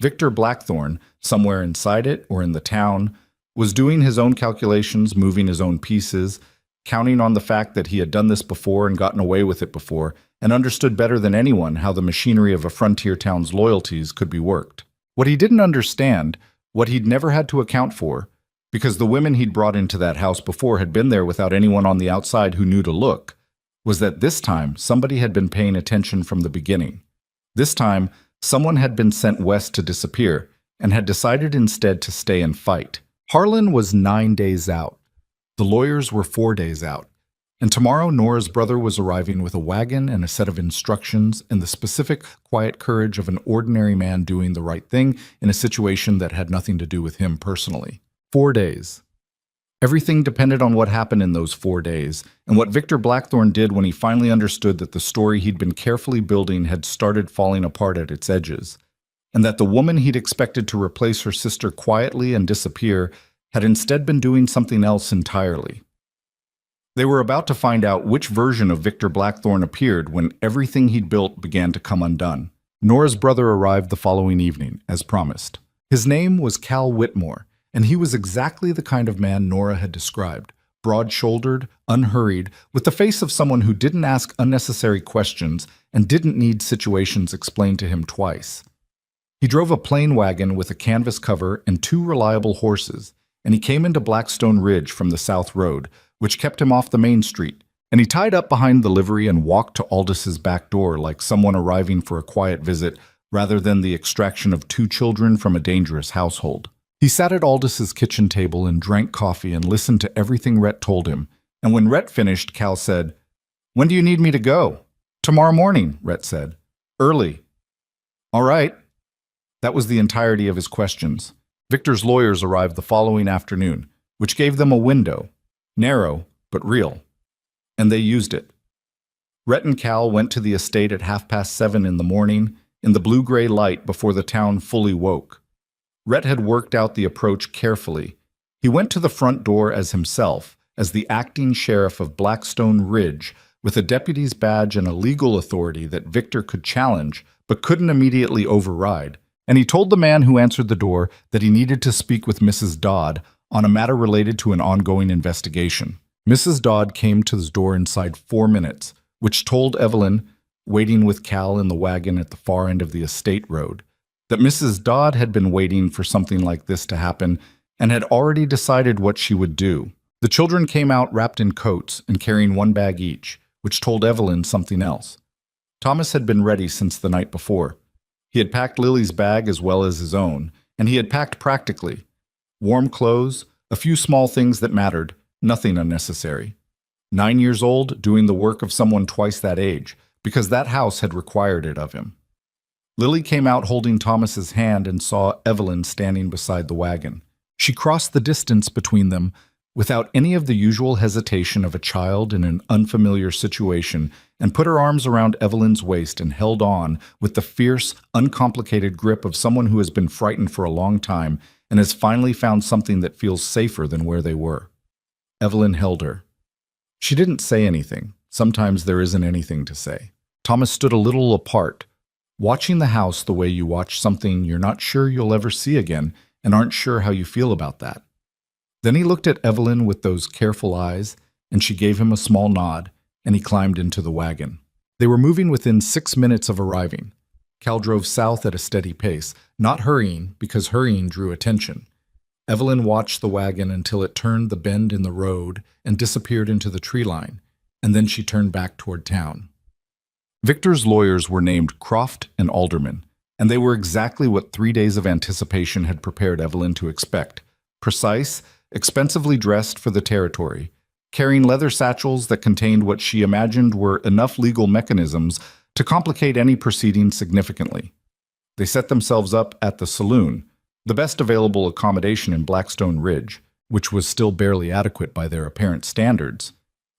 Victor Blackthorne, somewhere inside it or in the town, was doing his own calculations, moving his own pieces, counting on the fact that he had done this before and gotten away with it before, and understood better than anyone how the machinery of a frontier town's loyalties could be worked. What he didn't understand, what he'd never had to account for, because the women he'd brought into that house before had been there without anyone on the outside who knew to look, was that this time somebody had been paying attention from the beginning. This time, someone had been sent west to disappear and had decided instead to stay and fight. Harlan was 9 days out. The lawyers were 4 days out. And tomorrow, Nora's brother was arriving with a wagon and a set of instructions and the specific, quiet courage of an ordinary man doing the right thing in a situation that had nothing to do with him personally. 4 days. Everything depended on what happened in those 4 days, and what Victor Blackthorne did when he finally understood that the story he'd been carefully building had started falling apart at its edges, and that the woman he'd expected to replace her sister quietly and disappear had instead been doing something else entirely. They were about to find out which version of Victor Blackthorne appeared when everything he'd built began to come undone. Nora's brother arrived the following evening, as promised. His name was Cal Whitmore, and he was exactly the kind of man Nora had described, broad-shouldered, unhurried, with the face of someone who didn't ask unnecessary questions and didn't need situations explained to him twice. He drove a plain wagon with a canvas cover and 2 reliable horses, and he came into Blackstone Ridge from the South Road, which kept him off the main street, and he tied up behind the livery and walked to Aldis's back door like someone arriving for a quiet visit rather than the extraction of 2 children from a dangerous household. He sat at Aldis's kitchen table and drank coffee and listened to everything Rhett told him, and when Rhett finished, Cal said, "When do you need me to go?" "Tomorrow morning," Rhett said. "Early." "All right." That was the entirety of his questions. Victor's lawyers arrived the following afternoon, which gave them a window, narrow but real, and they used it. Rhett and Cal went to the estate at 7:30 in the morning, in the blue-gray light before the town fully woke. Rhett had worked out the approach carefully. He went to the front door as himself, as the acting sheriff of Blackstone Ridge, with a deputy's badge and a legal authority that Victor could challenge but couldn't immediately override, and he told the man who answered the door that he needed to speak with Mrs. Dodd on a matter related to an ongoing investigation. Mrs. Dodd came to his door inside 4 minutes, which told Evelyn, waiting with Cal in the wagon at the far end of the estate road, that Mrs. Dodd had been waiting for something like this to happen and had already decided what she would do. The children came out wrapped in coats and carrying 1 bag each, which told Evelyn something else. Thomas had been ready since the night before. He had packed Lily's bag as well as his own, and he had packed practically. Warm clothes, a few small things that mattered, nothing unnecessary. 9 years old, doing the work of someone twice that age, because that house had required it of him. Lily came out holding Thomas's hand and saw Evelyn standing beside the wagon. She crossed the distance between them without any of the usual hesitation of a child in an unfamiliar situation and put her arms around Evelyn's waist and held on with the fierce, uncomplicated grip of someone who has been frightened for a long time and has finally found something that feels safer than where they were. Evelyn held her. She didn't say anything. Sometimes there isn't anything to say. Thomas stood a little apart, watching the house the way you watch something you're not sure you'll ever see again and aren't sure how you feel about that. Then he looked at Evelyn with those careful eyes, and she gave him a small nod, and he climbed into the wagon. They were moving within 6 minutes of arriving. Cal drove south at a steady pace, not hurrying because hurrying drew attention. Evelyn watched the wagon until it turned the bend in the road and disappeared into the tree line, and then she turned back toward town. Victor's lawyers were named Croft and Alderman, and they were exactly what 3 days of anticipation had prepared Evelyn to expect. Precise, expensively dressed for the territory, carrying leather satchels that contained what she imagined were enough legal mechanisms to complicate any proceeding significantly. They set themselves up at the saloon, the best available accommodation in Blackstone Ridge, which was still barely adequate by their apparent standards,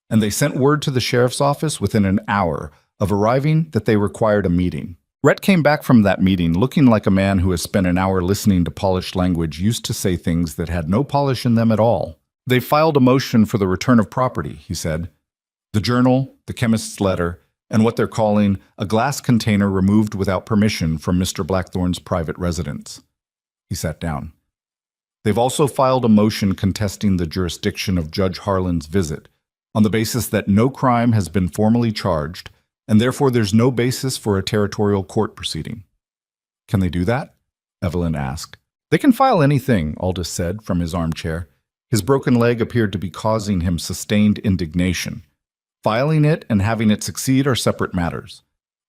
and they sent word to the sheriff's office within an hour of arriving that they required a meeting. Rhett came back from that meeting looking like a man who has spent an hour listening to polished language used to say things that had no polish in them at all. "They filed a motion for the return of property," he said. "The journal, the chemist's letter, and what they're calling a glass container removed without permission from Mr. Blackthorne's private residence." He sat down. They've also filed a motion contesting the jurisdiction of Judge Harlan's visit, on the basis that no crime has been formally charged, and therefore there's no basis for a territorial court proceeding. Can they do that? Evelyn asked. They can file anything, Aldous said from his armchair. His broken leg appeared to be causing him sustained indignation. Filing it and having it succeed are separate matters.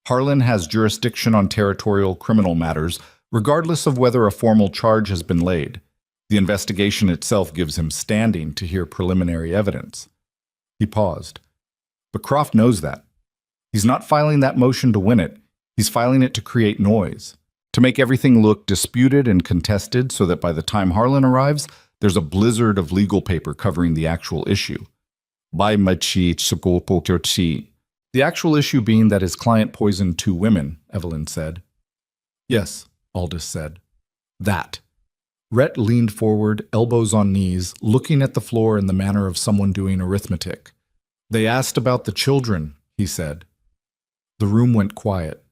Harlan has jurisdiction on territorial criminal matters, regardless of whether a formal charge has been laid. The investigation itself gives him standing to hear preliminary evidence. He paused. But Croft knows that. He's not filing that motion to win it. He's filing it to create noise, to make everything look disputed and contested so that by the time Harlan arrives, there's a blizzard of legal paper covering the actual issue. The actual issue being that his client poisoned 2 women, Evelyn said. Yes, Aldous said. That. Rhett leaned forward, elbows on knees, looking at the floor in the manner of someone doing arithmetic. They asked about the children, he said. The room went quiet.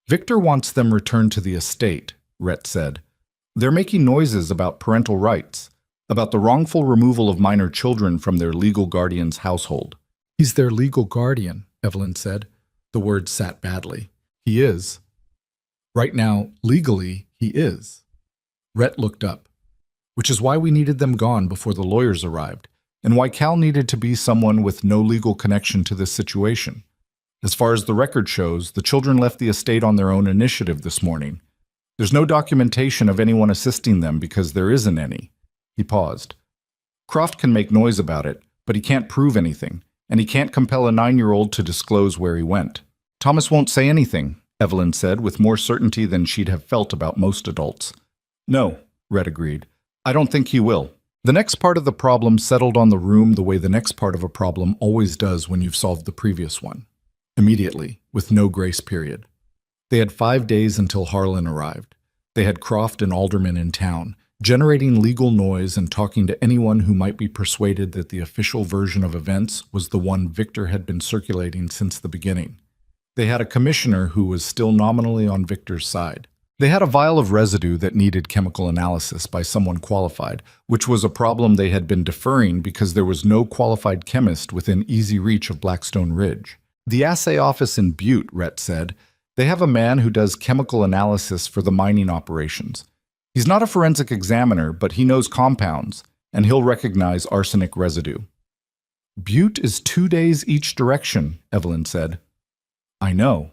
Victor wants them returned to the estate, Rhett said. They're making noises about parental rights, about the wrongful removal of minor children from their legal guardian's household. He's their legal guardian, Evelyn said. The word sat badly. He is. Right now, legally, he is. Rhett looked up. Which is why we needed them gone before the lawyers arrived, and why Cal needed to be someone with no legal connection to this situation. As far as the record shows, the children left the estate on their own initiative this morning. There's no documentation of anyone assisting them because there isn't any. He paused. Croft can make noise about it, but he can't prove anything, and he can't compel a 9-year-old to disclose where he went. Thomas won't say anything, Evelyn said with more certainty than she'd have felt about most adults. No, Rhett agreed. I don't think he will. The next part of the problem settled on the room the way the next part of a problem always does when you've solved the previous one. Immediately, with no grace period. They had 5 days until Harlan arrived. They had Croft and Alderman in town, generating legal noise and talking to anyone who might be persuaded that the official version of events was the one Victor had been circulating since the beginning. They had a commissioner who was still nominally on Victor's side. They had a vial of residue that needed chemical analysis by someone qualified, which was a problem they had been deferring because there was no qualified chemist within easy reach of Blackstone Ridge. The assay office in Butte, Rhett said, they have a man who does chemical analysis for the mining operations. He's not a forensic examiner, but he knows compounds, and he'll recognize arsenic residue. Butte is 2 days each direction, Evelyn said. I know.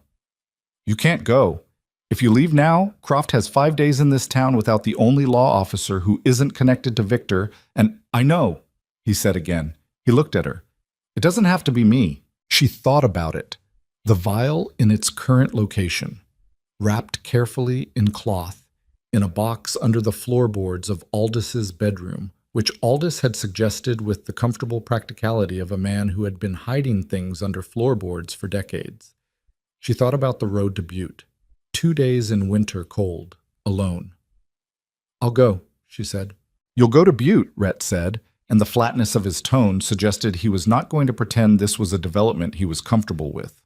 You can't go. If you leave now, Croft has 5 days in this town without the only law officer who isn't connected to Victor, and I know, he said again. He looked at her. It doesn't have to be me. She thought about it. The vial in its current location, wrapped carefully in cloth, in a box under the floorboards of Aldis's bedroom, which Aldis had suggested with the comfortable practicality of a man who had been hiding things under floorboards for decades. She thought about the road to Butte. 2 days in winter cold, alone. I'll go, she said. You'll go to Butte, Rhett said, and the flatness of his tone suggested he was not going to pretend this was a development he was comfortable with.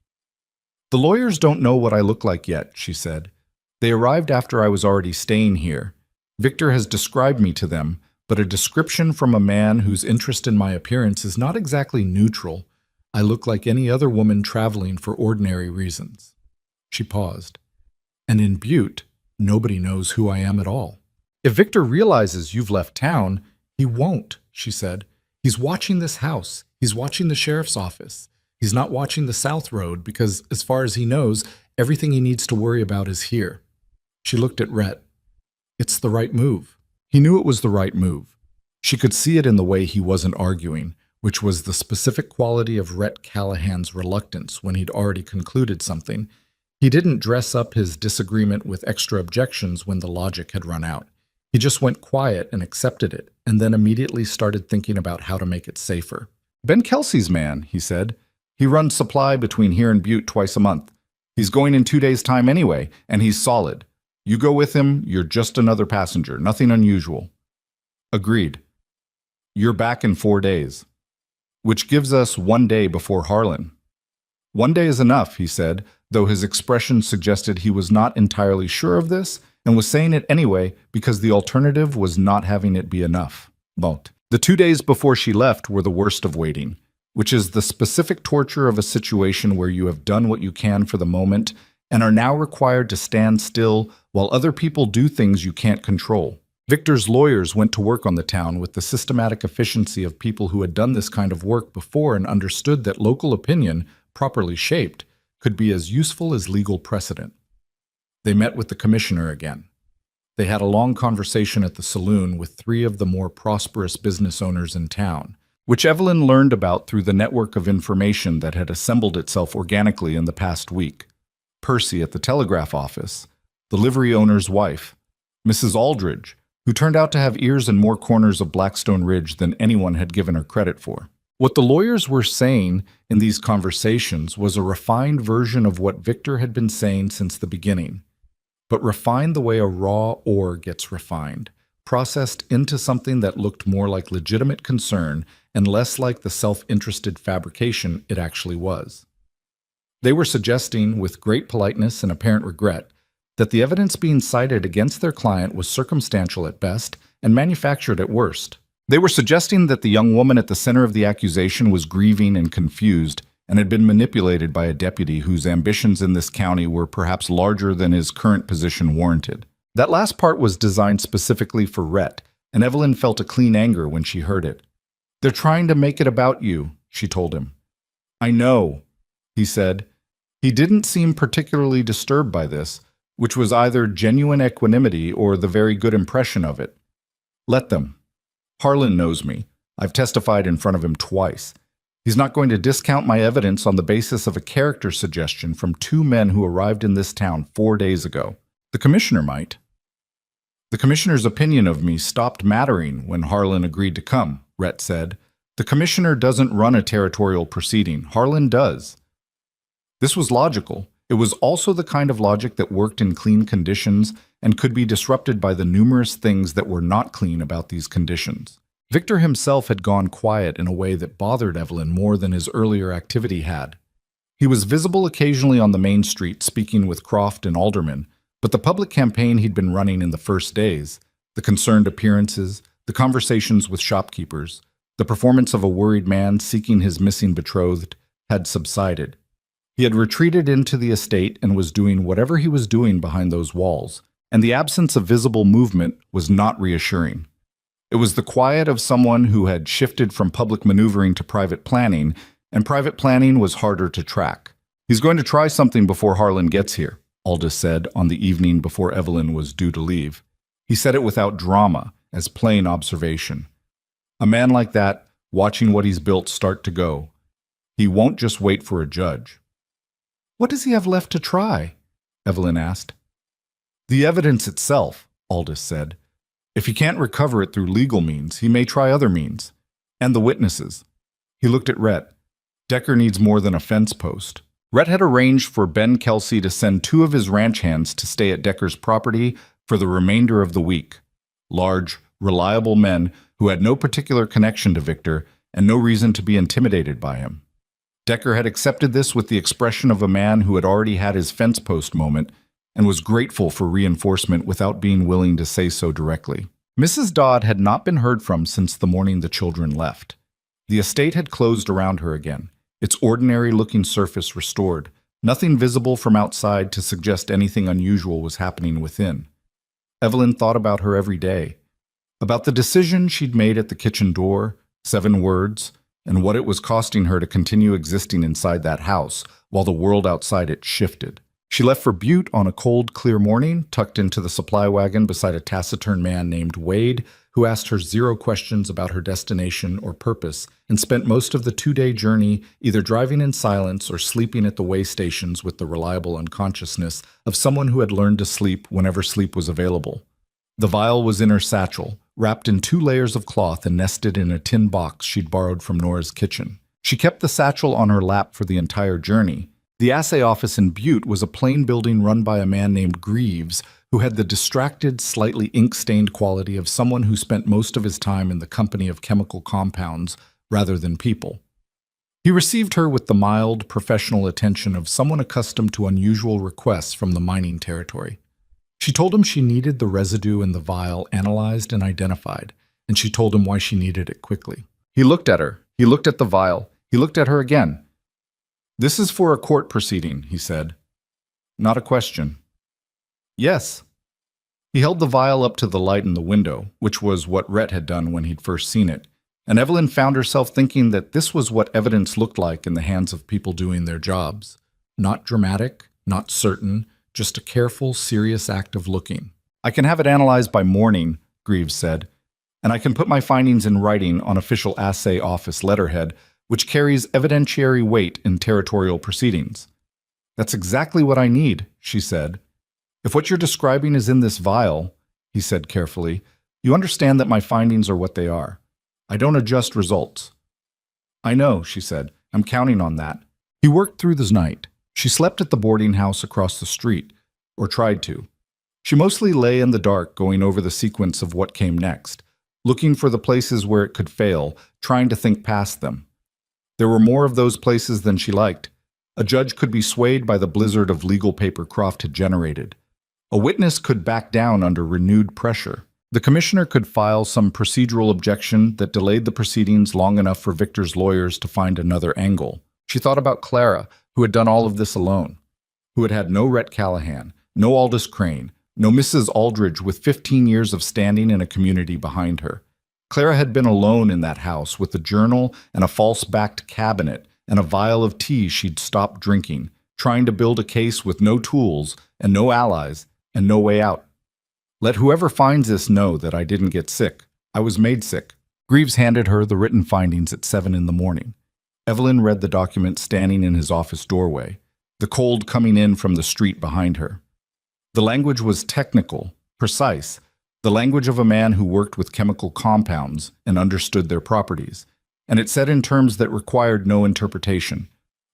The lawyers don't know what I look like yet, she said. They arrived after I was already staying here. Victor has described me to them, but a description from a man whose interest in my appearance is not exactly neutral. I look like any other woman traveling for ordinary reasons. She paused. And in Butte, nobody knows who I am at all. If Victor realizes you've left town, he won't, she said. He's watching this house. He's watching the sheriff's office. He's not watching the South Road because, as far as he knows, everything he needs to worry about is here. She looked at Rhett. It's the right move. He knew it was the right move. She could see it in the way he wasn't arguing, which was the specific quality of Rhett Callahan's reluctance when he'd already concluded something. He didn't dress up his disagreement with extra objections when the logic had run out. He just went quiet and accepted it, and then immediately started thinking about how to make it safer. Ben Kelsey's man, he said. He runs supply between here and Butte twice a month. He's going in 2 days' time anyway, and he's solid. You go with him, you're just another passenger, nothing unusual. Agreed. You're back in 4 days. Which gives us 1 day before Harlan. 1 day is enough, he said, though his expression suggested he was not entirely sure of this, and was saying it anyway because the alternative was not having it be enough. But the 2 days before she left were the worst of waiting, which is the specific torture of a situation where you have done what you can for the moment and are now required to stand still while other people do things you can't control. Victor's lawyers went to work on the town with the systematic efficiency of people who had done this kind of work before and understood that local opinion, properly shaped, could be as useful as legal precedent. They met with the commissioner again. They had a long conversation at the saloon with 3 of the more prosperous business owners in town, which Evelyn learned about through the network of information that had assembled itself organically in the past week. Percy at the telegraph office, the livery owner's wife, Mrs. Aldridge, who turned out to have ears in more corners of Blackstone Ridge than anyone had given her credit for. What the lawyers were saying in these conversations was a refined version of what Victor had been saying since the beginning, but refined the way a raw ore gets refined, processed into something that looked more like legitimate concern and less like the self-interested fabrication it actually was. They were suggesting, with great politeness and apparent regret, that the evidence being cited against their client was circumstantial at best and manufactured at worst. They were suggesting that the young woman at the center of the accusation was grieving and confused and had been manipulated by a deputy whose ambitions in this county were perhaps larger than his current position warranted. That last part was designed specifically for Rhett, and Evelyn felt a clean anger when she heard it. "They're trying to make it about you," she told him. "I know," he said. He didn't seem particularly disturbed by this, which was either genuine equanimity or the very good impression of it. "Let them. Harlan knows me. I've testified in front of him twice. He's not going to discount my evidence on the basis of a character suggestion from 2 men who arrived in this town 4 days ago. The commissioner might." "The commissioner's opinion of me stopped mattering when Harlan agreed to come," Rhett said. "The commissioner doesn't run a territorial proceeding. Harlan does." This was logical. It was also the kind of logic that worked in clean conditions and could be disrupted by the numerous things that were not clean about these conditions. Victor himself had gone quiet in a way that bothered Evelyn more than his earlier activity had. He was visible occasionally on the main street speaking with Croft and aldermen, but the public campaign he'd been running in the first days, the concerned appearances, the conversations with shopkeepers, the performance of a worried man seeking his missing betrothed, had subsided. He had retreated into the estate and was doing whatever he was doing behind those walls, and the absence of visible movement was not reassuring. It was the quiet of someone who had shifted from public maneuvering to private planning, and private planning was harder to track. "He's going to try something before Harlan gets here," Aldous said on the evening before Evelyn was due to leave. He said it without drama, as plain observation. A man like that, watching what he's built start to go. He won't just wait for a judge. "What does he have left to try?" Evelyn asked. "The evidence itself," Aldous said. "If he can't recover it through legal means, he may try other means. And the witnesses." He looked at Rhett. "Decker needs more than a fence post." Rhett had arranged for Ben Kelsey to send 2 of his ranch hands to stay at Decker's property for the remainder of the week. Large, reliable men who had no particular connection to Victor and no reason to be intimidated by him. Decker had accepted this with the expression of a man who had already had his fence post moment and was grateful for reinforcement without being willing to say so directly. Mrs. Dodd had not been heard from since the morning the children left. The estate had closed around her again, its ordinary-looking surface restored, nothing visible from outside to suggest anything unusual was happening within. Evelyn thought about her every day, about the decision she'd made at the kitchen door, 7 words, and what it was costing her to continue existing inside that house while the world outside it shifted. She left for Butte on a cold, clear morning, tucked into the supply wagon beside a taciturn man named Wade, who asked her 0 questions about her destination or purpose, and spent most of the 2-day journey either driving in silence or sleeping at the way stations with the reliable unconsciousness of someone who had learned to sleep whenever sleep was available. The vial was in her satchel, wrapped in 2 layers of cloth and nested in a tin box she'd borrowed from Nora's kitchen. She kept the satchel on her lap for the entire journey. The assay office in Butte was a plain building run by a man named Greaves, who had the distracted, slightly ink-stained quality of someone who spent most of his time in the company of chemical compounds rather than people. He received her with the mild, professional attention of someone accustomed to unusual requests from the mining territory. She told him she needed the residue in the vial analyzed and identified, and she told him why she needed it quickly. He looked at her. He looked at the vial. He looked at her again. "This is for a court proceeding," he said. "Not a question." "Yes." He held the vial up to the light in the window, which was what Rhett had done when he'd first seen it, and Evelyn found herself thinking that this was what evidence looked like in the hands of people doing their jobs. Not dramatic, not certain, just a careful, serious act of looking. "I can have it analyzed by morning," Greaves said, "and I can put my findings in writing on official assay office letterhead, which carries evidentiary weight in territorial proceedings." "That's exactly what I need," she said. "If what you're describing is in this vial," he said carefully, "you understand that my findings are what they are. I don't adjust results." "I know," she said. "I'm counting on that." He worked through the night. She slept at the boarding house across the street, or tried to. She mostly lay in the dark going over the sequence of what came next, looking for the places where it could fail, trying to think past them. There were more of those places than she liked. A judge could be swayed by the blizzard of legal paper Croft had generated. A witness could back down under renewed pressure. The commissioner could file some procedural objection that delayed the proceedings long enough for Victor's lawyers to find another angle. She thought about Clara, who had done all of this alone, who had had no Rhett Callahan, no Aldous Crane, no Mrs. Aldridge with 15 years of standing in a community behind her. Clara had been alone in that house with a journal and a false-backed cabinet and a vial of tea she'd stopped drinking, trying to build a case with no tools and no allies and no way out. "Let whoever finds this know that I didn't get sick. I was made sick." Greaves handed her the written findings at 7 in the morning. Evelyn read the document standing in his office doorway, the cold coming in from the street behind her. The language was technical, precise, the language of a man who worked with chemical compounds and understood their properties, and it said in terms that required no interpretation.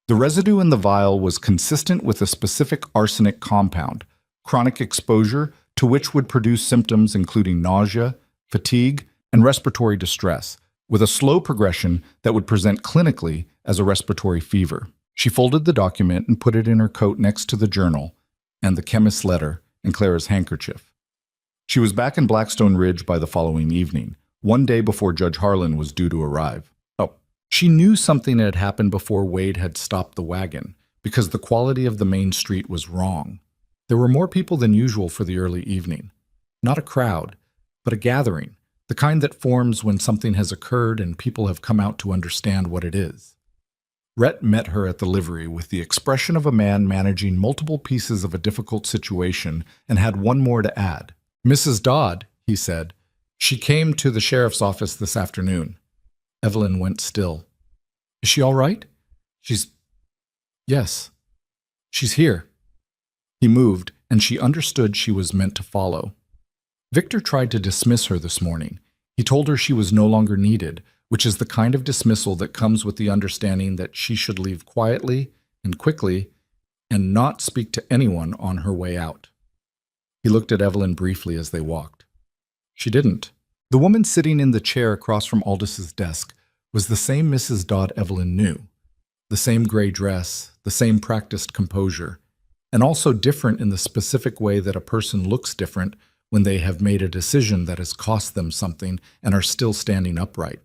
The residue in the vial was consistent with a specific arsenic compound, chronic exposure to which would produce symptoms including nausea, fatigue, and respiratory distress, with a slow progression that would present clinically as a respiratory fever. She folded the document and put it in her coat next to the journal and the chemist's letter and Clara's handkerchief. She was back in Blackstone Ridge by the following evening, one day before Judge Harlan was due to arrive. She knew something had happened before Wade had stopped the wagon, because the quality of the main street was wrong. There were more people than usual for the early evening. Not a crowd, but a gathering, the kind that forms when something has occurred and people have come out to understand what it is. Rhett met her at the livery with the expression of a man managing multiple pieces of a difficult situation and had one more to add. "Mrs. Dodd," he said. "She came to the sheriff's office this afternoon." Evelyn went still. "Is she all right?" Yes. She's here." He moved, and she understood she was meant to follow. Victor tried to dismiss her this morning. He told her she was no longer needed, which is the kind of dismissal that comes with the understanding that she should leave quietly and quickly and not speak to anyone on her way out. He looked at Evelyn briefly as they walked. She didn't. The woman sitting in the chair across from Aldous' desk was the same Mrs. Dodd Evelyn knew. The same gray dress, the same practiced composure, and also different in the specific way that a person looks different when they have made a decision that has cost them something and are still standing upright.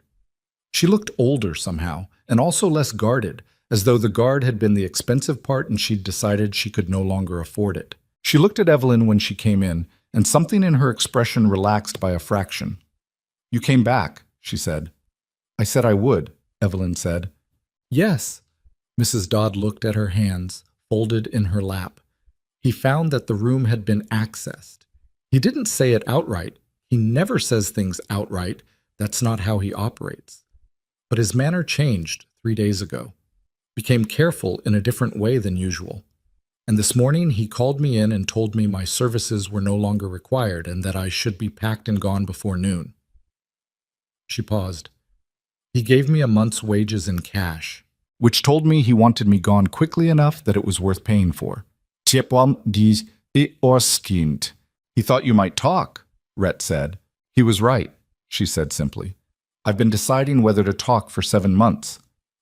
She looked older somehow, and also less guarded, as though the guard had been the expensive part and she'd decided she could no longer afford it. She looked at Evelyn when she came in, and something in her expression relaxed by a fraction. "You came back," she said. "I said I would," Evelyn said. "Yes." Mrs. Dodd looked at her hands, folded in her lap. He found that the room had been accessed. He didn't say it outright. He never says things outright. That's not how he operates. But his manner changed 3 days ago, became careful in a different way than usual. And this morning he called me in and told me my services were no longer required and that I should be packed and gone before noon. She paused. He gave me a month's wages in cash, which told me he wanted me gone quickly enough that it was worth paying for. He thought you might talk, Rhett said. He was right, she said simply. I've been deciding whether to talk for 7 months.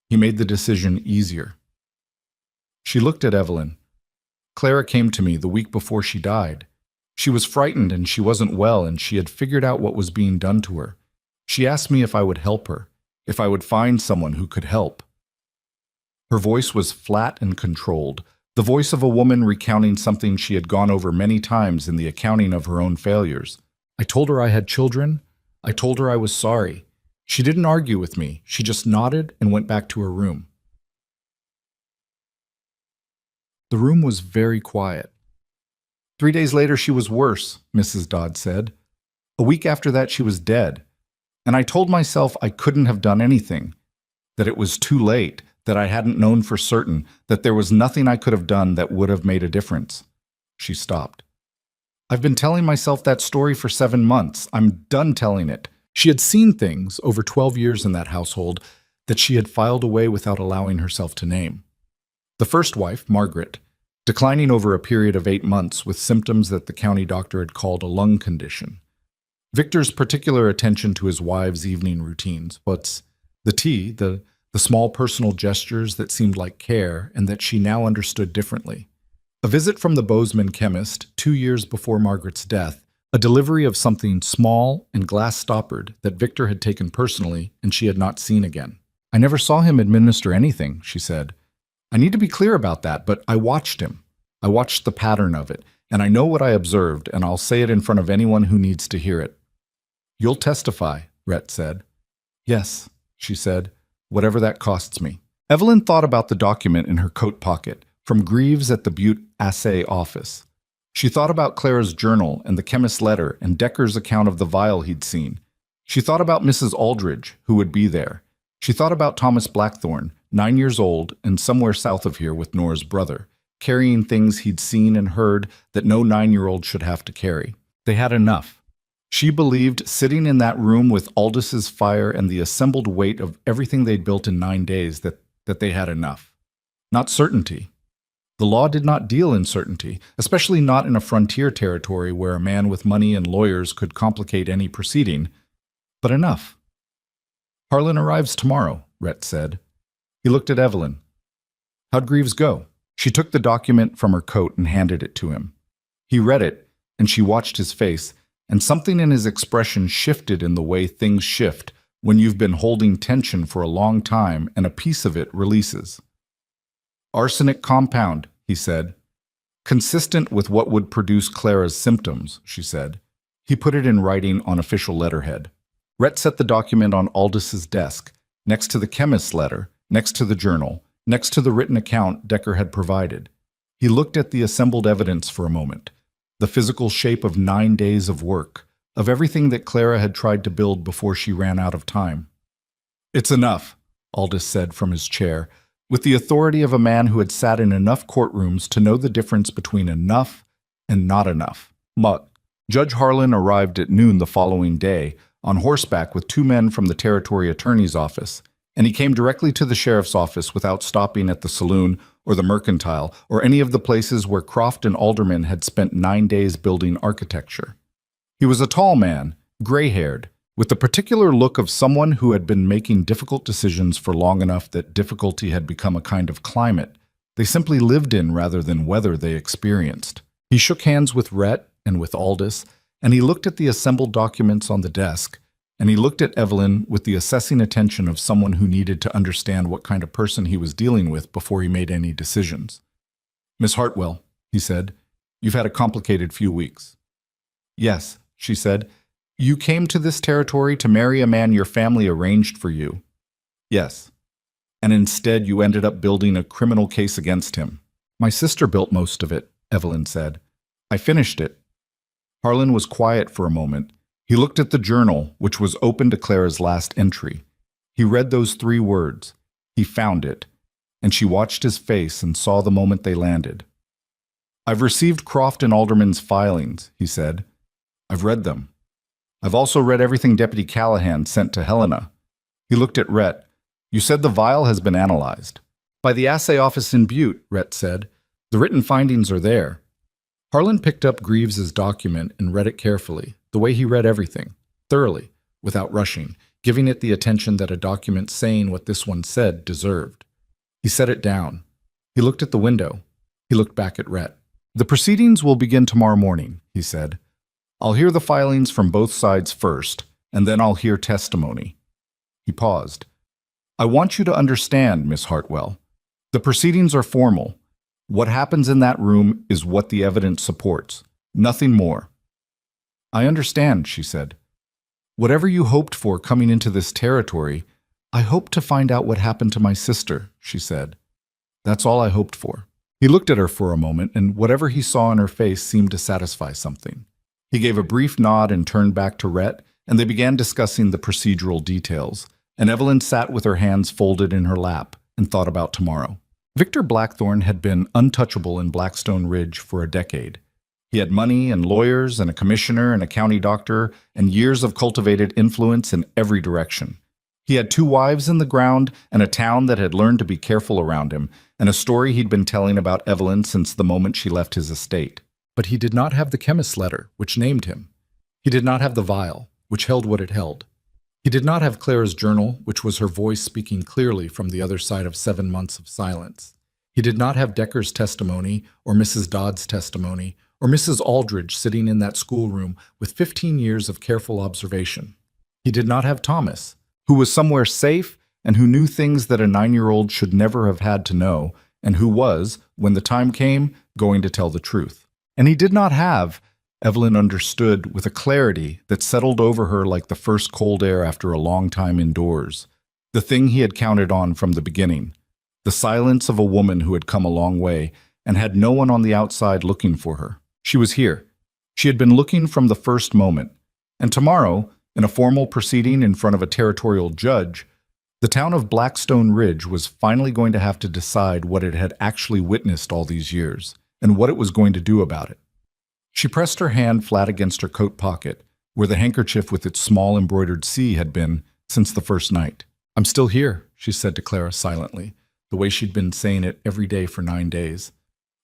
He made the decision easier. She looked at Evelyn. Clara came to me the week before she died. She was frightened and she wasn't well and she had figured out what was being done to her. She asked me if I would help her, if I would find someone who could help. Her voice was flat and controlled, the voice of a woman recounting something she had gone over many times in the accounting of her own failures. I told her I had children. I told her I was sorry. She didn't argue with me. She just nodded and went back to her room. The room was very quiet. 3 days later, she was worse, Mrs. Dodd said. A week after that, she was dead. And I told myself I couldn't have done anything, that it was too late, that I hadn't known for certain, that there was nothing I could have done that would have made a difference. She stopped. I've been telling myself that story for 7 months. I'm done telling it. She had seen things over 12 years in that household that she had filed away without allowing herself to name. The first wife, Margaret, declining over a period of 8 months with symptoms that the county doctor had called a lung condition. Victor's particular attention to his wife's evening routines, what's the tea, the small personal gestures that seemed like care and that she now understood differently. A visit from the Bozeman chemist 2 years before Margaret's death, a delivery of something small and glass-stoppered that Victor had taken personally and she had not seen again. I never saw him administer anything, she said. I need to be clear about that, but I watched him. I watched the pattern of it, and I know what I observed, and I'll say it in front of anyone who needs to hear it. You'll testify, Rhett said. Yes, she said, whatever that costs me. Evelyn thought about the document in her coat pocket, from Greaves at the Butte assay office. She thought about Clara's journal and the chemist's letter and Decker's account of the vial he'd seen. She thought about Mrs. Aldridge, who would be there. She thought about Thomas Blackthorne, 9 years old and somewhere south of here with Nora's brother, carrying things he'd seen and heard that no 9-year-old should have to carry. They had enough. She believed, sitting in that room with Aldis's fire and the assembled weight of everything they'd built in 9 days, that they had enough. Not certainty. The law did not deal in certainty, especially not in a frontier territory where a man with money and lawyers could complicate any proceeding, but enough. Harlan arrives tomorrow, Rhett said. He looked at Evelyn. How'd Greaves go? She took the document from her coat and handed it to him. He read it, and she watched his face, and something in his expression shifted in the way things shift when you've been holding tension for a long time and a piece of it releases. Arsenic compound, he said. Consistent with what would produce Clara's symptoms, she said. He put it in writing on official letterhead. Rhett set the document on Aldis's desk, next to the chemist's letter, next to the journal, next to the written account Decker had provided. He looked at the assembled evidence for a moment, the physical shape of 9 days of work, of everything that Clara had tried to build before she ran out of time. It's enough, Aldis said from his chair, with the authority of a man who had sat in enough courtrooms to know the difference between enough and not enough. Judge Harlan arrived at noon the following day, on horseback with 2 men from the territory attorney's office, and he came directly to the sheriff's office without stopping at the saloon or the mercantile or any of the places where Croft and Alderman had spent 9 days building architecture. He was a tall man, gray-haired, with the particular look of someone who had been making difficult decisions for long enough that difficulty had become a kind of climate they simply lived in rather than weather they experienced. He shook hands with Rhett and with Aldis, and he looked at the assembled documents on the desk, and he looked at Evelyn with the assessing attention of someone who needed to understand what kind of person he was dealing with before he made any decisions. Miss Hartwell, he said, you've had a complicated few weeks. Yes, she said. You came to this territory to marry a man your family arranged for you. Yes. And instead you ended up building a criminal case against him. My sister built most of it, Evelyn said. I finished it. Harlan was quiet for a moment. He looked at the journal, which was open to Clara's last entry. He read those 3 words. He found it. And she watched his face and saw the moment they landed. I've received Croft and Alderman's filings, he said. I've read them. I've also read everything Deputy Callahan sent to Helena. He looked at Rhett. You said the vial has been analyzed. By the assay office in Butte, Rhett said. The written findings are there. Harlan picked up Greaves's document and read it carefully, the way he read everything, thoroughly, without rushing, giving it the attention that a document saying what this one said deserved. He set it down. He looked at the window. He looked back at Rhett. The proceedings will begin tomorrow morning, he said. I'll hear the filings from both sides first, and then I'll hear testimony. He paused. I want you to understand, Miss Hartwell. The proceedings are formal. What happens in that room is what the evidence supports. Nothing more. I understand, she said. Whatever you hoped for coming into this territory, I hoped to find out what happened to my sister, she said. That's all I hoped for. He looked at her for a moment, and whatever he saw in her face seemed to satisfy something. He gave a brief nod and turned back to Rhett, and they began discussing the procedural details, and Evelyn sat with her hands folded in her lap and thought about tomorrow. Victor Blackthorne had been untouchable in Blackstone Ridge for a decade. He had money and lawyers and a commissioner and a county doctor and years of cultivated influence in every direction. He had 2 wives in the ground and a town that had learned to be careful around him, and a story he'd been telling about Evelyn since the moment she left his estate. But he did not have the chemist's letter, which named him. He did not have the vial, which held what it held. He did not have Clara's journal, which was her voice speaking clearly from the other side of 7 months of silence. He did not have Decker's testimony, or Mrs. Dodd's testimony, or Mrs. Aldridge sitting in that schoolroom with 15 years of careful observation. He did not have Thomas, who was somewhere safe and who knew things that a 9-year-old should never have had to know, and who was, when the time came, going to tell the truth. And he did not have, Evelyn understood with a clarity that settled over her like the first cold air after a long time indoors, the thing he had counted on from the beginning, the silence of a woman who had come a long way and had no one on the outside looking for her. She was here. She had been looking from the first moment. And tomorrow, in a formal proceeding in front of a territorial judge, the town of Blackstone Ridge was finally going to have to decide what it had actually witnessed all these years and what it was going to do about it. She pressed her hand flat against her coat pocket, where the handkerchief with its small embroidered C had been since the first night. I'm still here, she said to Clara silently, the way she'd been saying it every day for 9 days.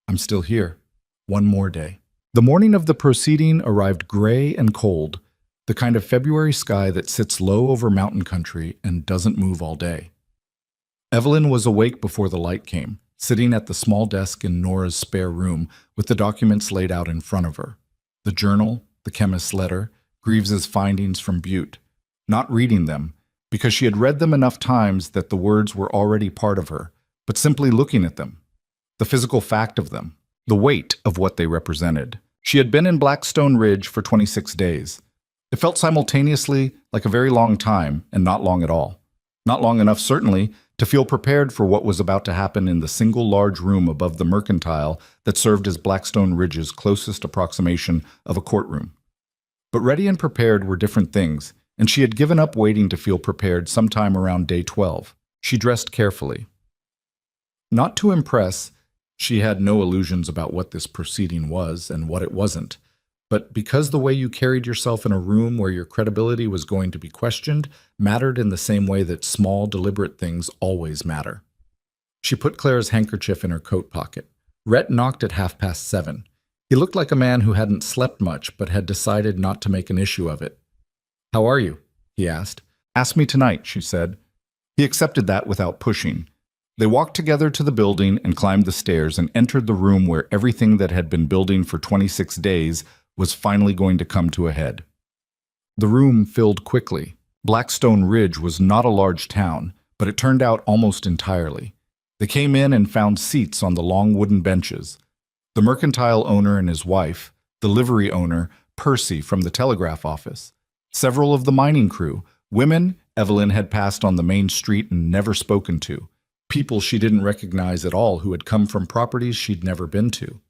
I'm still here. 1 more day. The morning of the proceeding arrived gray and cold, the kind of February sky that sits low over mountain country and doesn't move all day. Evelyn was awake before the light came, sitting at the small desk in Nora's spare room with the documents laid out in front of her. The journal, the chemist's letter, Greaves's findings from Butte. Not reading them, because she had read them enough times that the words were already part of her, but simply looking at them. The physical fact of them, the weight of what they represented. She had been in Blackstone Ridge for 26 days. It felt simultaneously like a very long time and not long at all. Not long enough, certainly, to feel prepared for what was about to happen in the single large room above the mercantile that served as Blackstone Ridge's closest approximation of a courtroom. But ready and prepared were different things, and she had given up waiting to feel prepared sometime around day 12. She dressed carefully. Not to impress, she had no illusions about what this proceeding was and what it wasn't, but because the way you carried yourself in a room where your credibility was going to be questioned mattered in the same way that small, deliberate things always matter. She put Clara's handkerchief in her coat pocket. Rhett knocked at 7:30. He looked like a man who hadn't slept much but had decided not to make an issue of it. How are you? He asked. Ask me tonight, she said. He accepted that without pushing. They walked together to the building and climbed the stairs and entered the room where everything that had been building for 26 days was finally going to come to a head. The room filled quickly. Blackstone Ridge was not a large town, but it turned out almost entirely. They came in and found seats on the long wooden benches. The mercantile owner and his wife, the livery owner, Percy from the telegraph office, several of the mining crew, women Evelyn had passed on the main street and never spoken to, people she didn't recognize at all who had come from properties she'd never been to.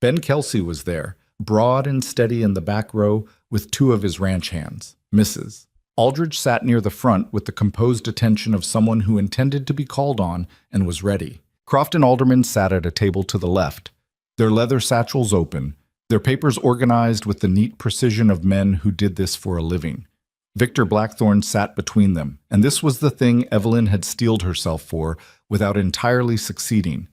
Ben Kelsey was there, broad and steady in the back row with 2 of his ranch hands, Mrs. Aldridge sat near the front with the composed attention of someone who intended to be called on and was ready. Croft and Alderman sat at a table to the left, their leather satchels open, their papers organized with the neat precision of men who did this for a living. Victor Blackthorne sat between them, and this was the thing Evelyn had steeled herself for without entirely succeeding.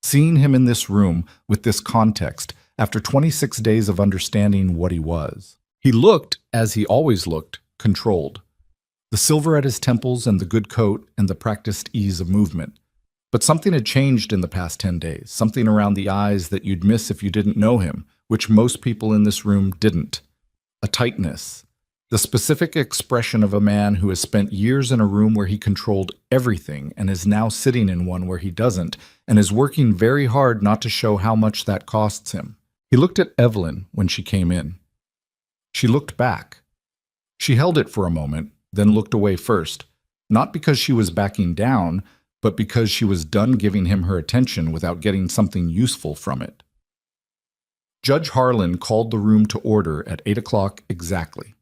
Seeing him in this room with this context, after 26 days of understanding what he was. He looked, as he always looked, controlled. The silver at his temples and the good coat and the practiced ease of movement. But something had changed in the past 10 days, something around the eyes that you'd miss if you didn't know him, which most people in this room didn't. A tightness. The specific expression of a man who has spent years in a room where he controlled everything and is now sitting in one where he doesn't, and is working very hard not to show how much that costs him. He looked at Evelyn when she came in. She looked back. She held it for a moment, then looked away first, not because she was backing down, but because she was done giving him her attention without getting something useful from it. Judge Harlan called the room to order at 8 o'clock exactly.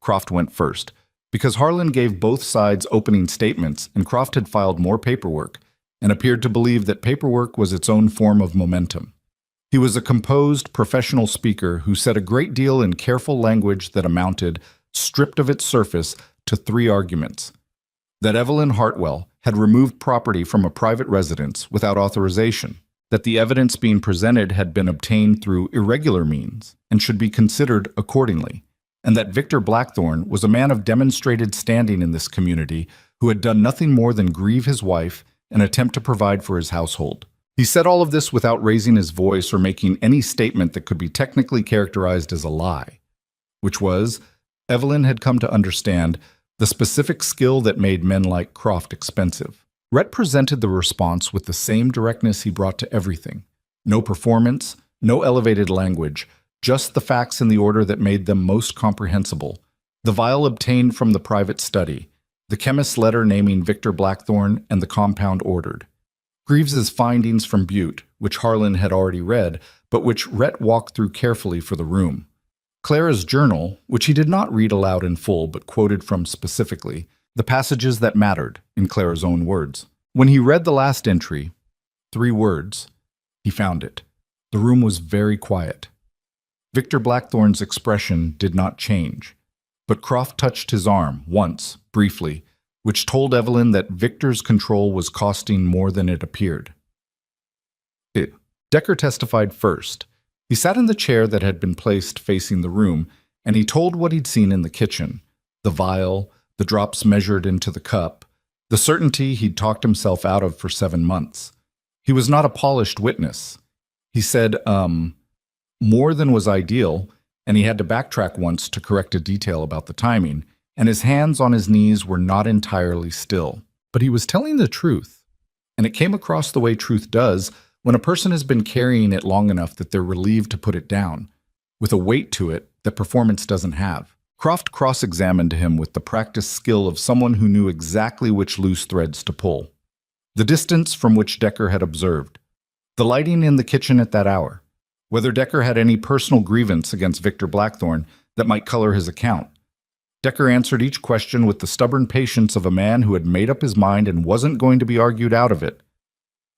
Croft went first, because Harlan gave both sides opening statements and Croft had filed more paperwork and appeared to believe that paperwork was its own form of momentum. He was a composed, professional speaker who said a great deal in careful language that amounted, stripped of its surface, to 3 arguments. That Evelyn Hartwell had removed property from a private residence without authorization, that the evidence being presented had been obtained through irregular means and should be considered accordingly, and that Victor Blackthorne was a man of demonstrated standing in this community who had done nothing more than grieve his wife and attempt to provide for his household. He said all of this without raising his voice or making any statement that could be technically characterized as a lie, which was, Evelyn had come to understand the specific skill that made men like Croft expensive. Rhett presented the response with the same directness he brought to everything. No performance, no elevated language, just the facts in the order that made them most comprehensible. The vial obtained from the private study, the chemist's letter naming Victor Blackthorne, and the compound ordered. Greaves's findings from Butte, which Harlan had already read, but which Rhett walked through carefully for the room. Clara's journal, which he did not read aloud in full but quoted from specifically, the passages that mattered, in Clara's own words. When he read the last entry, 3 words, he found it. The room was very quiet. Victor Blackthorne's expression did not change, but Croft touched his arm once, briefly, which told Evelyn that Victor's control was costing more than it appeared. Decker testified first. He sat in the chair that had been placed facing the room, and he told what he'd seen in the kitchen, the vial, the drops measured into the cup, the certainty he'd talked himself out of for 7 months. He was not a polished witness. He said, more than was ideal, and he had to backtrack once to correct a detail about the timing, and his hands on his knees were not entirely still. But he was telling the truth, and it came across the way truth does when a person has been carrying it long enough that they're relieved to put it down, with a weight to it that performance doesn't have. Croft cross-examined him with the practiced skill of someone who knew exactly which loose threads to pull. The distance from which Decker had observed, the lighting in the kitchen at that hour, whether Decker had any personal grievance against Victor Blackthorne that might color his account. Decker answered each question with the stubborn patience of a man who had made up his mind and wasn't going to be argued out of it.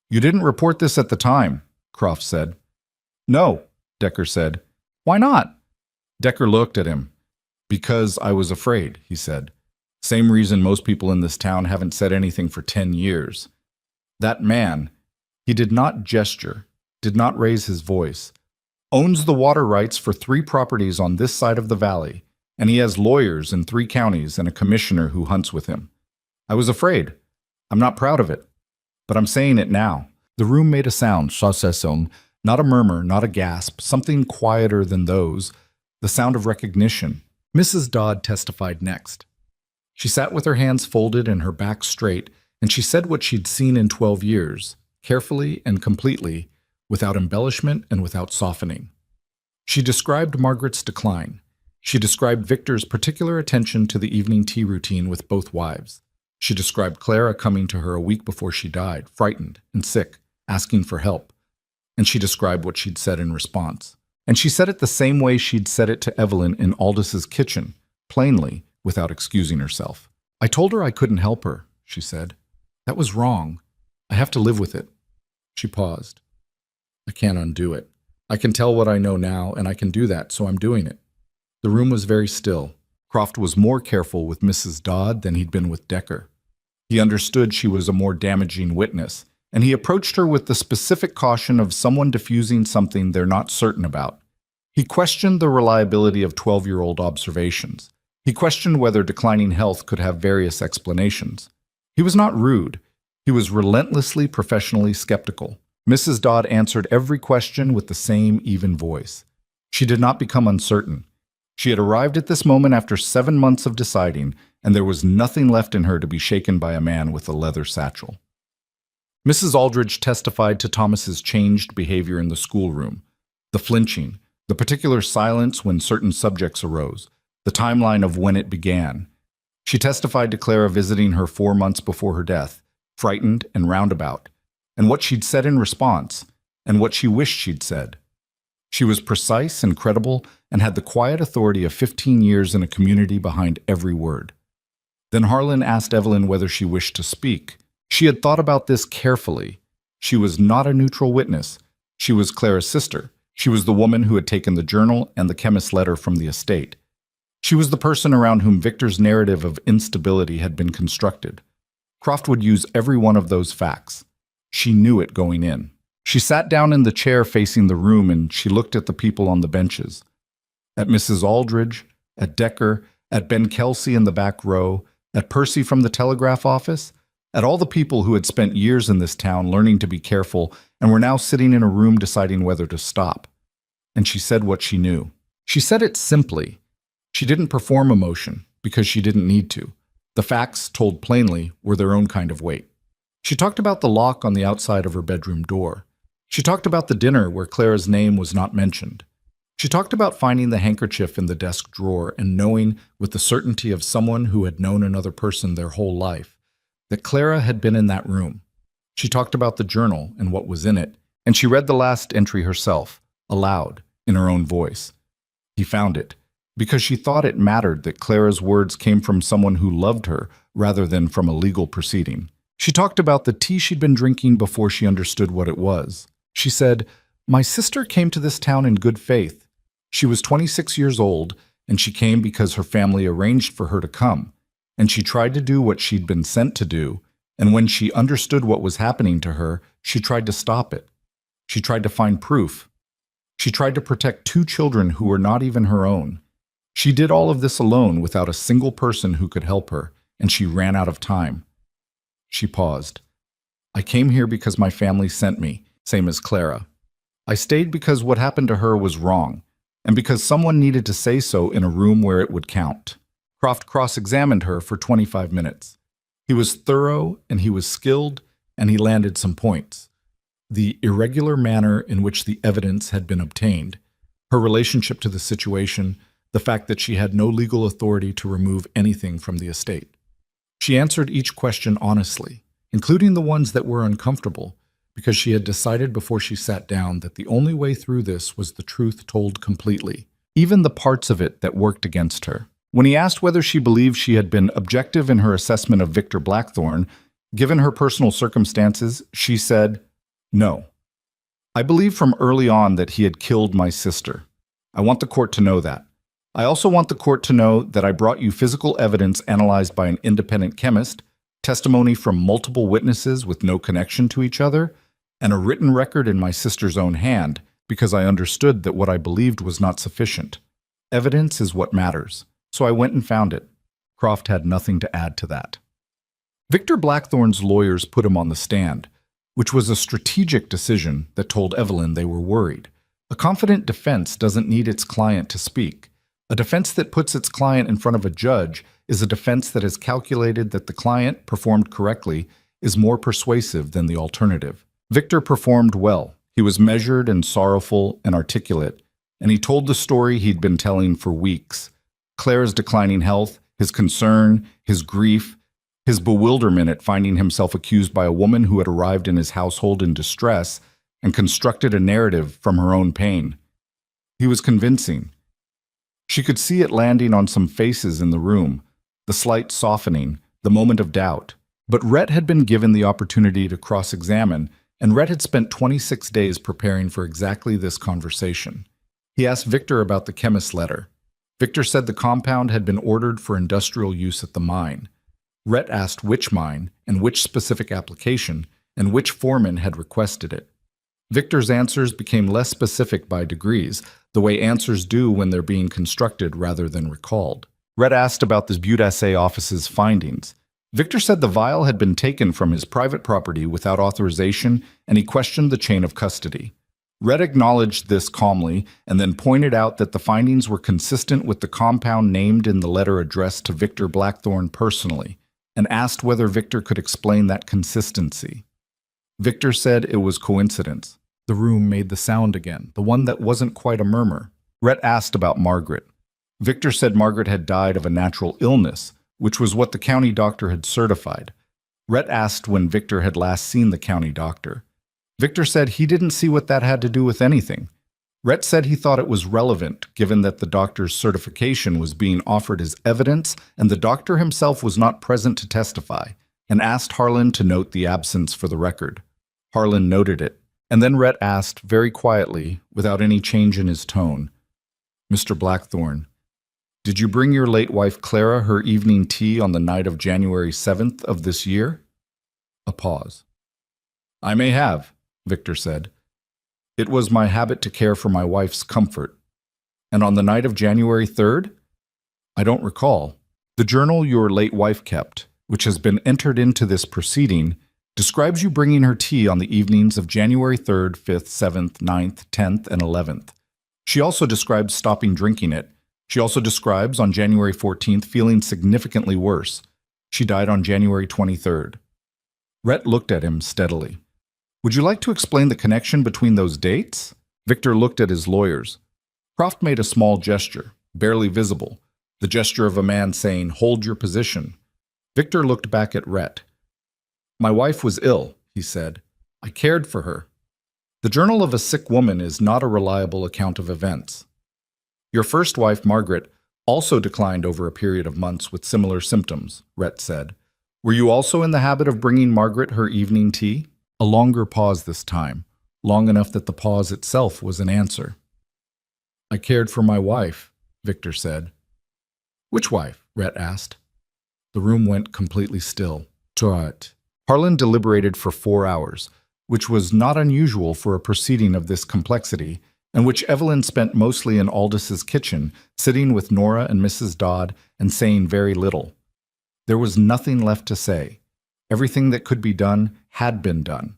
"You didn't report this at the time," Croft said. "No," Decker said. "Why not?" Decker looked at him. "Because I was afraid," he said. "Same reason most people in this town haven't said anything for 10 years. That man," he did not gesture, did not raise his voice, "owns the water rights for 3 properties on this side of the valley, and he has lawyers in 3 counties and a commissioner who hunts with him. I was afraid. I'm not proud of it. But I'm saying it now." The room made a sound, chassesson, not a murmur, not a gasp, something quieter than those, the sound of recognition. Mrs. Dodd testified next. She sat with her hands folded and her back straight, and she said what she'd seen in 12 years, carefully and completely, without embellishment and without softening. She described Margaret's decline. She described Victor's particular attention to the evening tea routine with both wives. She described Clara coming to her a week before she died, frightened and sick, asking for help. And she described what she'd said in response. And she said it the same way she'd said it to Evelyn in Aldous' kitchen, plainly, without excusing herself. "I told her I couldn't help her," she said. "That was wrong. I have to live with it." She paused. "I can't undo it. I can tell what I know now, and I can do that, so I'm doing it." The room was very still. Croft was more careful with Mrs. Dodd than he'd been with Decker. He understood she was a more damaging witness, and he approached her with the specific caution of someone diffusing something they're not certain about. He questioned the reliability of 12-year-old observations. He questioned whether declining health could have various explanations. He was not rude. He was relentlessly professionally skeptical. Mrs. Dodd answered every question with the same even voice. She did not become uncertain. She had arrived at this moment after 7 months of deciding, and there was nothing left in her to be shaken by a man with a leather satchel. Mrs. Aldridge testified to Thomas's changed behavior in the schoolroom, the flinching, the particular silence when certain subjects arose, the timeline of when it began. She testified to Clara visiting her 4 months before her death, frightened and roundabout, and what she'd said in response, and what she wished she'd said. She was precise and credible and had the quiet authority of 15 years in a community behind every word. Then Harlan asked Evelyn whether she wished to speak. She had thought about this carefully. She was not a neutral witness. She was Clara's sister. She was the woman who had taken the journal and the chemist's letter from the estate. She was the person around whom Victor's narrative of instability had been constructed. Croft would use every one of those facts. She knew it going in. She sat down in the chair facing the room and she looked at the people on the benches. At Mrs. Aldridge, at Decker, at Ben Kelsey in the back row, at Percy from the telegraph office, at all the people who had spent years in this town learning to be careful and were now sitting in a room deciding whether to stop. And she said what she knew. She said it simply. She didn't perform emotion because she didn't need to. The facts, told plainly, were their own kind of weight. She talked about the lock on the outside of her bedroom door. She talked about the dinner where Clara's name was not mentioned. She talked about finding the handkerchief in the desk drawer and knowing, with the certainty of someone who had known another person their whole life, that Clara had been in that room. She talked about the journal and what was in it, and she read the last entry herself, aloud, in her own voice. He found it, because she thought it mattered that Clara's words came from someone who loved her rather than from a legal proceeding. She talked about the tea she'd been drinking before she understood what it was. She said, "My sister came to this town in good faith. She was 26 years old, and she came because her family arranged for her to come, and she tried to do what she'd been sent to do, and when she understood what was happening to her, she tried to stop it. She tried to find proof. She tried to protect 2 children who were not even her own. She did all of this alone without a single person who could help her, and she ran out of time." She paused. "I came here because my family sent me, same as Clara. I stayed because what happened to her was wrong, and because someone needed to say so in a room where it would count." Croft cross-examined her for 25 minutes. He was thorough, and he was skilled, and he landed some points. The irregular manner in which the evidence had been obtained, her relationship to the situation, the fact that she had no legal authority to remove anything from the estate. She answered each question honestly, including the ones that were uncomfortable, because she had decided before she sat down that the only way through this was the truth told completely, even the parts of it that worked against her. When he asked whether she believed she had been objective in her assessment of Victor Blackthorne, given her personal circumstances, she said, "No. I believe from early on that he had killed my sister. I want the court to know that. I also want the court to know that I brought you physical evidence analyzed by an independent chemist, testimony from multiple witnesses with no connection to each other, and a written record in my sister's own hand, because I understood that what I believed was not sufficient. Evidence is what matters, so I went and found it." Croft had nothing to add to that. Victor Blackthorne's lawyers put him on the stand, which was a strategic decision that told Evelyn they were worried. A confident defense doesn't need its client to speak. A defense that puts its client in front of a judge is a defense that has calculated that the client, performed correctly, is more persuasive than the alternative. Victor performed well. He was measured and sorrowful and articulate, and he told the story he'd been telling for weeks. Clara's declining health, his concern, his grief, his bewilderment at finding himself accused by a woman who had arrived in his household in distress and constructed a narrative from her own pain. He was convincing. She could see it landing on some faces in the room, the slight softening, the moment of doubt. But Rhett had been given the opportunity to cross-examine, and Rhett had spent 26 days preparing for exactly this conversation. He asked Victor about the chemist's letter. Victor said the compound had been ordered for industrial use at the mine. Rhett asked which mine, and which specific application, and which foreman had requested it. Victor's answers became less specific by degrees, the way answers do when they're being constructed rather than recalled. Rhett asked about the Butte Assay Office's findings. Victor said the vial had been taken from his private property without authorization, and he questioned the chain of custody. Rhett acknowledged this calmly and then pointed out that the findings were consistent with the compound named in the letter addressed to Victor Blackthorne personally, and asked whether Victor could explain that consistency. Victor said it was coincidence. The room made the sound again, the one that wasn't quite a murmur. Rhett asked about Margaret. Victor said Margaret had died of a natural illness, which was what the county doctor had certified. Rhett asked when Victor had last seen the county doctor. Victor said he didn't see what that had to do with anything. Rhett said he thought it was relevant, given that the doctor's certification was being offered as evidence and the doctor himself was not present to testify, and asked Harlan to note the absence for the record. Harlan noted it, and then Rhett asked, very quietly, without any change in his tone, "Mr. Blackthorne, did you bring your late wife Clara her evening tea on the night of January 7th of this year?" A pause. "I may have," Victor said. "It was my habit to care for my wife's comfort. And on the night of January 3rd? I don't recall. The journal your late wife kept, which has been entered into this proceeding, describes you bringing her tea on the evenings of January 3rd, 5th, 7th, 9th, 10th, and 11th. She also describes stopping drinking it. She also describes on January 14th feeling significantly worse. She died on January 23rd. Rhett looked at him steadily. "Would you like to explain the connection between those dates?" Victor looked at his lawyers. Croft made a small gesture, barely visible, the gesture of a man saying, "Hold your position." Victor looked back at Rhett. "My wife was ill," he said. "I cared for her. The journal of a sick woman is not a reliable account of events. Your first wife, Margaret, also declined over a period of months with similar symptoms," Rhett said. "Were you also in the habit of bringing Margaret her evening tea?" A longer pause this time, long enough that the pause itself was an answer. "I cared for my wife," Victor said. "Which wife?" Rhett asked. The room went completely still. "Tut." Harlan deliberated for 4 hours, which was not unusual for a proceeding of this complexity, and which Evelyn spent mostly in Aldous' kitchen, sitting with Nora and Mrs. Dodd and saying very little. There was nothing left to say. Everything that could be done had been done.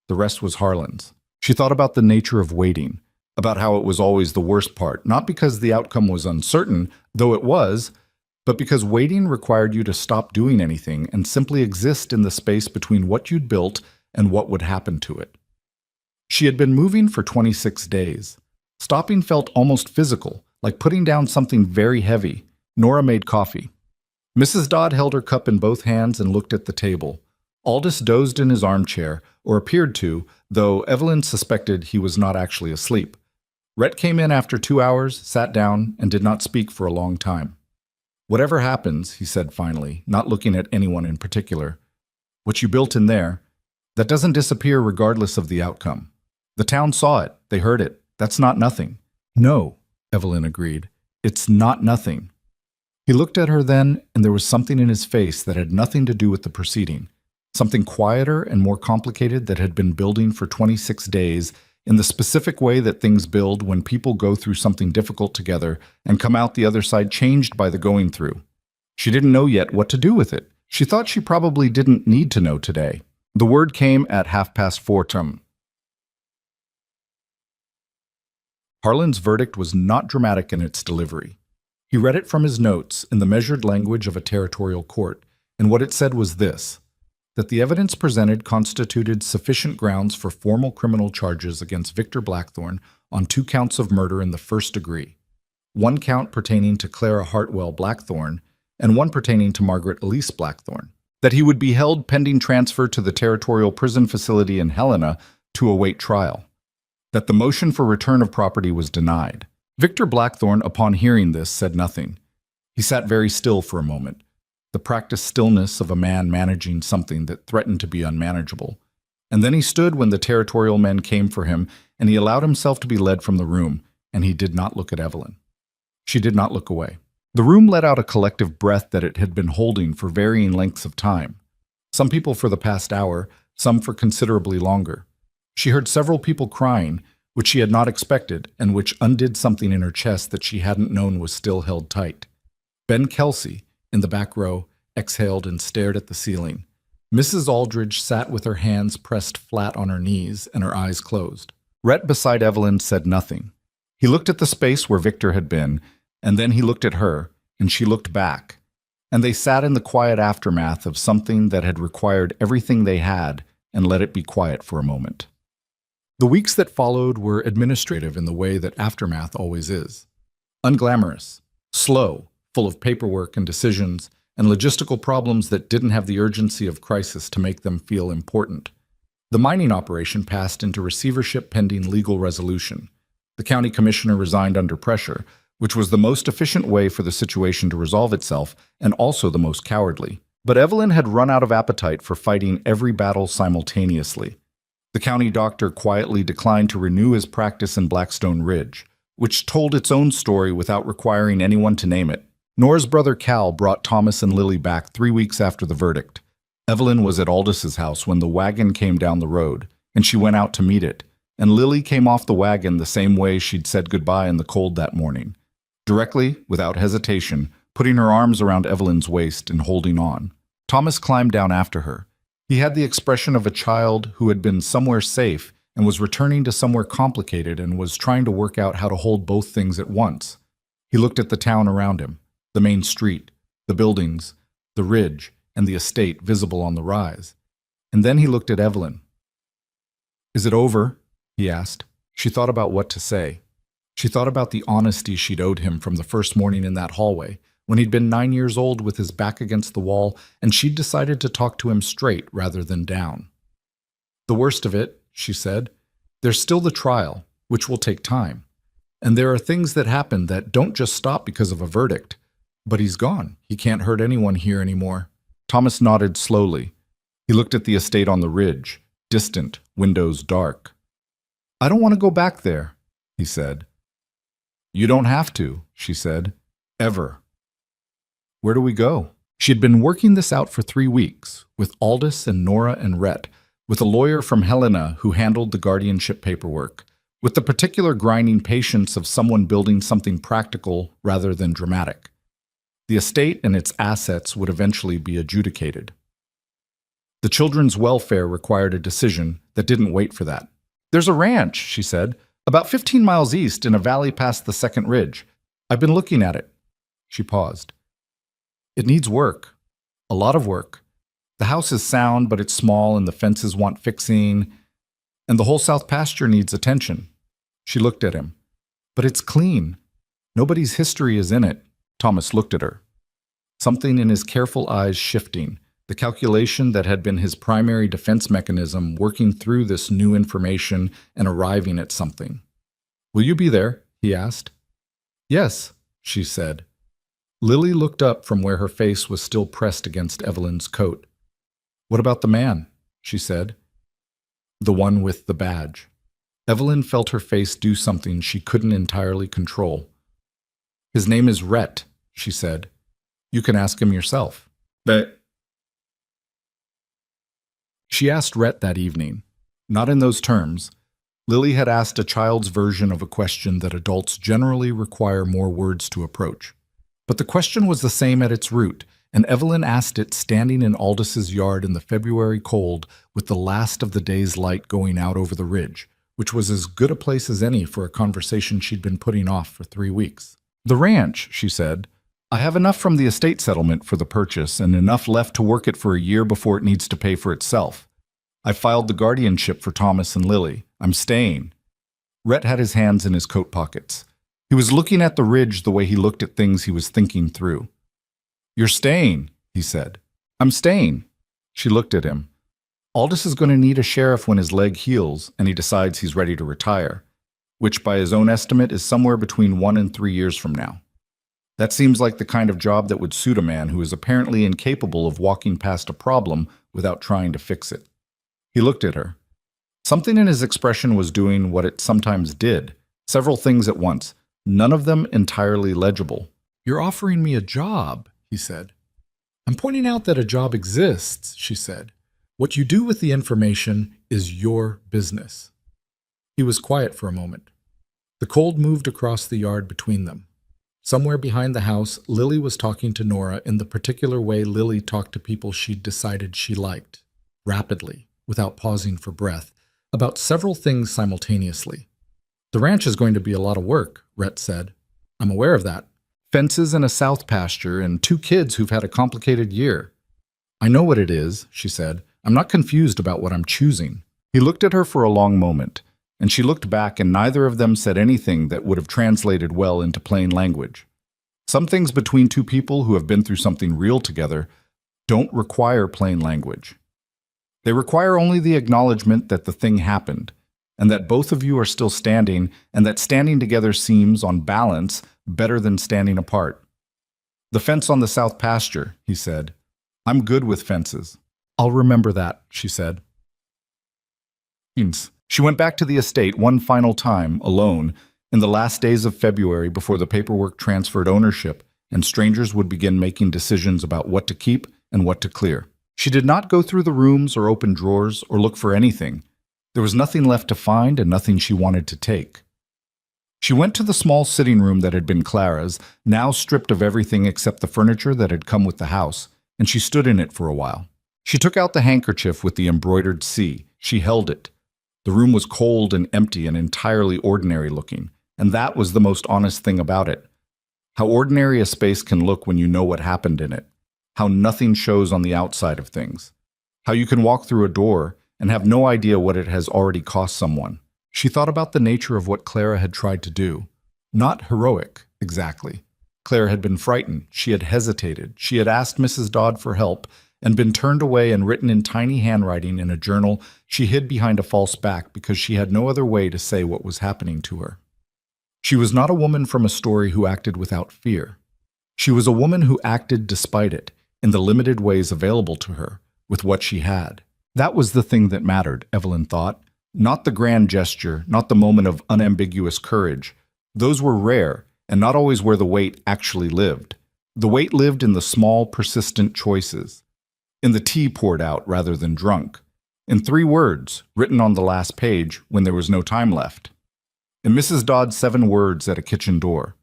The rest was Harlan's. She thought about the nature of waiting, about how it was always the worst part, not because the outcome was uncertain, though it was, but because waiting required you to stop doing anything and simply exist in the space between what you'd built and what would happen to it. She had been moving for 26 days. Stopping felt almost physical, like putting down something very heavy. Nora made coffee. Mrs. Dodd held her cup in both hands and looked at the table. Aldous dozed in his armchair, or appeared to, though Evelyn suspected he was not actually asleep. Rhett came in after 2 hours, sat down, and did not speak for a long time. "Whatever happens," he said finally, not looking at anyone in particular, "what you built in there, that doesn't disappear regardless of the outcome. The town saw it, they heard it. That's not nothing." "No," Evelyn agreed. "It's not nothing." He looked at her then, and there was something in his face that had nothing to do with the proceeding, something quieter and more complicated that had been building for 26 days in the specific way that things build when people go through something difficult together and come out the other side changed by the going through. She didn't know yet what to do with it. She thought she probably didn't need to know today. The word came at 4:30. Harlan's verdict was not dramatic in its delivery. He read it from his notes in the measured language of a territorial court, and what it said was this: that the evidence presented constituted sufficient grounds for formal criminal charges against Victor Blackthorne on 2 counts of murder in the first degree, 1 count pertaining to Clara Hartwell Blackthorne and 1 pertaining to Margaret Elise Blackthorne, that he would be held pending transfer to the territorial prison facility in Helena to await trial, that the motion for return of property was denied. Victor Blackthorne, upon hearing this, said nothing. He sat very still for a moment, the practiced stillness of a man managing something that threatened to be unmanageable. And then he stood when the territorial men came for him, and he allowed himself to be led from the room, and he did not look at Evelyn. She did not look away. The room let out a collective breath that it had been holding for varying lengths of time. Some people for the past hour, some for considerably longer. She heard several people crying, which she had not expected, and which undid something in her chest that she hadn't known was still held tight. Ben Kelsey, in the back row, exhaled, and stared at the ceiling. Mrs. Aldridge sat with her hands pressed flat on her knees and her eyes closed. Rhett beside Evelyn said nothing. He looked at the space where Victor had been, and then he looked at her, and she looked back. And they sat in the quiet aftermath of something that had required everything they had and let it be quiet for a moment. The weeks that followed were administrative in the way that aftermath always is. Unglamorous, slow, full of paperwork and decisions and logistical problems that didn't have the urgency of crisis to make them feel important. The mining operation passed into receivership pending legal resolution. The county commissioner resigned under pressure, which was the most efficient way for the situation to resolve itself and also the most cowardly. But Evelyn had run out of appetite for fighting every battle simultaneously. The county doctor quietly declined to renew his practice in Blackstone Ridge, which told its own story without requiring anyone to name it. Nora's brother Cal brought Thomas and Lily back 3 weeks after the verdict. Evelyn was at Aldis's house when the wagon came down the road, and she went out to meet it, and Lily came off the wagon the same way she'd said goodbye in the cold that morning. Directly, without hesitation, putting her arms around Evelyn's waist and holding on. Thomas climbed down after her. He had the expression of a child who had been somewhere safe and was returning to somewhere complicated and was trying to work out how to hold both things at once. He looked at the town around him, the main street, the buildings, the ridge, and the estate visible on the rise. And then he looked at Evelyn. "Is it over?" he asked. She thought about what to say. She thought about the honesty she'd owed him from the first morning in that hallway, when he'd been 9 years old with his back against the wall, and she'd decided to talk to him straight rather than down. "The worst of it," she said, "there's still the trial, which will take time. And there are things that happen that don't just stop because of a verdict. But he's gone. He can't hurt anyone here anymore." Thomas nodded slowly. He looked at the estate on the ridge, distant, windows dark. "I don't want to go back there," he said. "You don't have to," she said. "Ever." "Where do we go?" She had been working this out for 3 weeks, with Aldis and Nora and Rhett, with a lawyer from Helena who handled the guardianship paperwork, with the particular grinding patience of someone building something practical rather than dramatic. The estate and its assets would eventually be adjudicated. The children's welfare required a decision that didn't wait for that. "There's a ranch," she said, "about 15 miles east in a valley past the second ridge. I've been looking at it." She paused. "It needs work. A lot of work. The house is sound, but it's small and the fences want fixing, and the whole south pasture needs attention." She looked at him. "But it's clean. Nobody's history is in it." Thomas looked at her. Something in his careful eyes shifting, the calculation that had been his primary defense mechanism working through this new information and arriving at something. "Will you be there?" he asked. "Yes," she said. Lily looked up from where her face was still pressed against Evelyn's coat. "What about the man?" she said. "The one with the badge." Evelyn felt her face do something she couldn't entirely control. "His name is Rhett," she said. "You can ask him yourself." "But..." She asked Rhett that evening. Not in those terms. Lily had asked a child's version of a question that adults generally require more words to approach. But the question was the same at its root, and Evelyn asked it standing in Aldis's yard in the February cold with the last of the day's light going out over the ridge, which was as good a place as any for a conversation she'd been putting off for 3 weeks. "The ranch," she said. "I have enough from the estate settlement for the purchase and enough left to work it for a year before it needs to pay for itself. I filed the guardianship for Thomas and Lily. I'm staying." Rhett had his hands in his coat pockets. He was looking at the ridge the way he looked at things he was thinking through. "You're staying," he said. "I'm staying." She looked at him. "Aldis is going to need a sheriff when his leg heals and he decides he's ready to retire, which by his own estimate is somewhere between 1 and 3 years from now. That seems like the kind of job that would suit a man who is apparently incapable of walking past a problem without trying to fix it." He looked at her. Something in his expression was doing what it sometimes did, several things at once, none of them entirely legible. "You're offering me a job," he said. "I'm pointing out that a job exists," she said. "What you do with the information is your business." He was quiet for a moment. The cold moved across the yard between them. Somewhere behind the house, Lily was talking to Nora in the particular way Lily talked to people she'd decided she liked, rapidly, without pausing for breath, about several things simultaneously. "The ranch is going to be a lot of work," Rhett said. "I'm aware of that. Fences and a south pasture and 2 kids who've had a complicated year." "I know what it is," she said. "I'm not confused about what I'm choosing." He looked at her for a long moment, and she looked back, and neither of them said anything that would have translated well into plain language. Some things between 2 people who have been through something real together don't require plain language. They require only the acknowledgement that the thing happened, and that both of you are still standing, and that standing together seems, on balance, better than standing apart. "The fence on the south pasture," he said. "I'm good with fences." "I'll remember that," she said. She went back to the estate one final time, alone, in the last days of February before the paperwork transferred ownership and strangers would begin making decisions about what to keep and what to clear. She did not go through the rooms or open drawers or look for anything. There was nothing left to find and nothing she wanted to take. She went to the small sitting room that had been Clara's, now stripped of everything except the furniture that had come with the house, and she stood in it for a while. She took out the handkerchief with the embroidered C. She held it. The room was cold and empty and entirely ordinary looking, and that was the most honest thing about it. How ordinary a space can look when you know what happened in it. How nothing shows on the outside of things. How you can walk through a door and have no idea what it has already cost someone. She thought about the nature of what Clara had tried to do. Not heroic, exactly. Clara had been frightened. She had hesitated. She had asked Mrs. Dodd for help and been turned away and written in tiny handwriting in a journal she hid behind a false back because she had no other way to say what was happening to her. She was not a woman from a story who acted without fear. She was a woman who acted despite it, in the limited ways available to her, with what she had. That was the thing that mattered, Evelyn thought. Not the grand gesture, not the moment of unambiguous courage. Those were rare, and not always where the weight actually lived. The weight lived in the small, persistent choices. In the tea poured out rather than drunk. In 3 words, written on the last page when there was no time left. In Mrs. Dodd's 7 words at a kitchen door.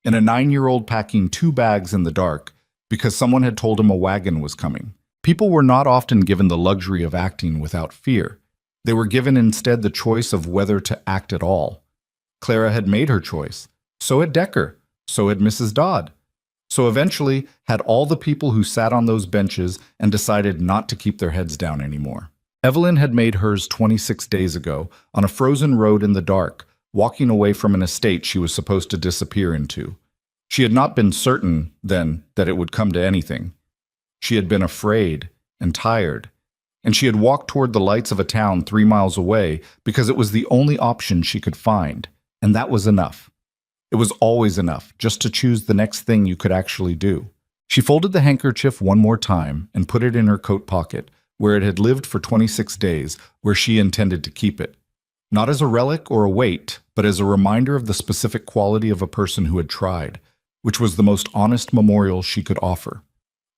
In a 9-year-old packing 2 bags in the dark because someone had told him a wagon was coming. People were not often given the luxury of acting without fear. They were given instead the choice of whether to act at all. Clara had made her choice. So had Decker. So had Mrs. Dodd. So eventually had all the people who sat on those benches and decided not to keep their heads down anymore. Evelyn had made hers 26 days ago, on a frozen road in the dark, walking away from an estate she was supposed to disappear into. She had not been certain, then, that it would come to anything. She had been afraid and tired, and she had walked toward the lights of a town 3 miles away because it was the only option she could find, and that was enough. It was always enough, just to choose the next thing you could actually do. She folded the handkerchief one more time and put it in her coat pocket, where it had lived for 26 days, where she intended to keep it. Not as a relic or a weight, but as a reminder of the specific quality of a person who had tried, which was the most honest memorial she could offer.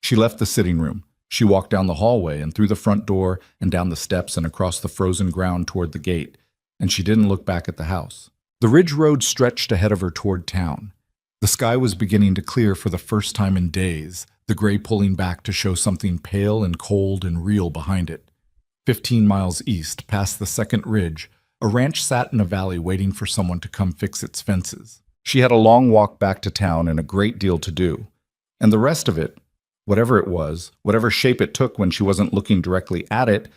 She left the sitting room. She walked down the hallway and through the front door and down the steps and across the frozen ground toward the gate, and she didn't look back at the house. The ridge road stretched ahead of her toward town. The sky was beginning to clear for the first time in days, the gray pulling back to show something pale and cold and real behind it. 15 miles east, past the second ridge, a ranch sat in a valley waiting for someone to come fix its fences. She had a long walk back to town and a great deal to do. And the rest of it, whatever it was, whatever shape it took when she wasn't looking directly at it,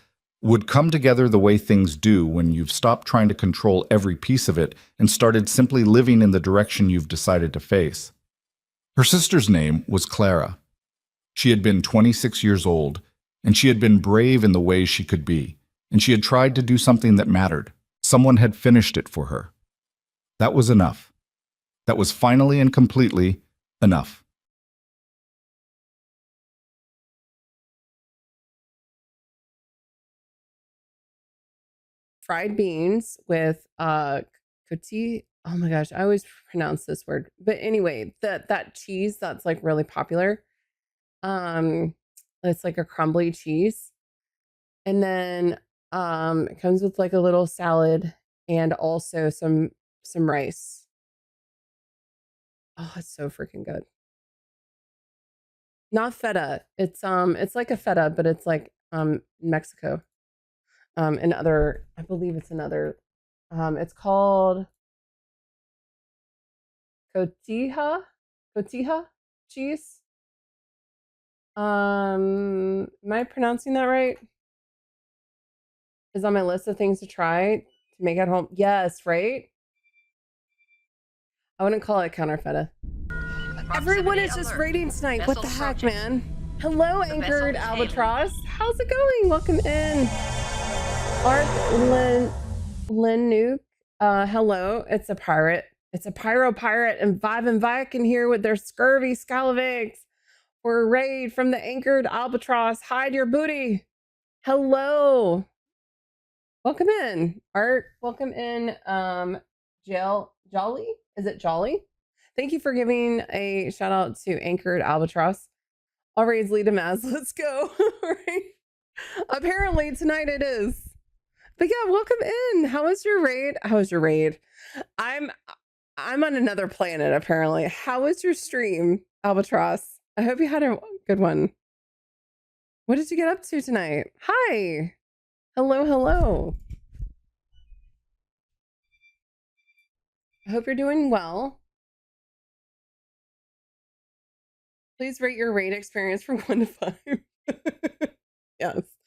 would come together the way things do when you've stopped trying to control every piece of it and started simply living in the direction you've decided to face. Her sister's name was Clara. She had been 26 years old, and she had been brave in the ways she could be, and she had tried to do something that mattered. Someone had finished it for her. That was enough. That was finally and completely enough. Fried beans with koti. Oh my gosh, I always pronounce this word. But anyway, that cheese that's like really popular. Um it's like a crumbly cheese. And then it comes with like a little salad and also some rice. Oh, it's so freaking good. Not feta. It's like a feta, but it's like Mexico. And other, I believe it's another. It's called cotija cheese. Am I pronouncing that right? Is on my list of things to try to make at home. Yes, right? I wouldn't call it counter feta. Everyone is just raiding tonight. What the heck, man? Hello, anchored albatross. How's it going? Welcome in. Ark Nuke. Hello. It's a pirate. It's a pyro pirate and Vive in here with their scurvy scalavigs for a raid from the anchored albatross. Hide your booty. Hello. Welcome in. Art, welcome in. Jolly? Is it Jolly? Thank you for giving a shout out to Anchored Albatross. All raids lead to Maz. Let's go. Right? Apparently tonight it is. But yeah, welcome in. How was your raid? How was your raid? I'm on another planet apparently. How was your stream, Albatross? I hope you had a good one. What did you get up to tonight? Hi. Hello, hello. I hope you're doing well. Please rate your raid experience from 1 to 5. Yes.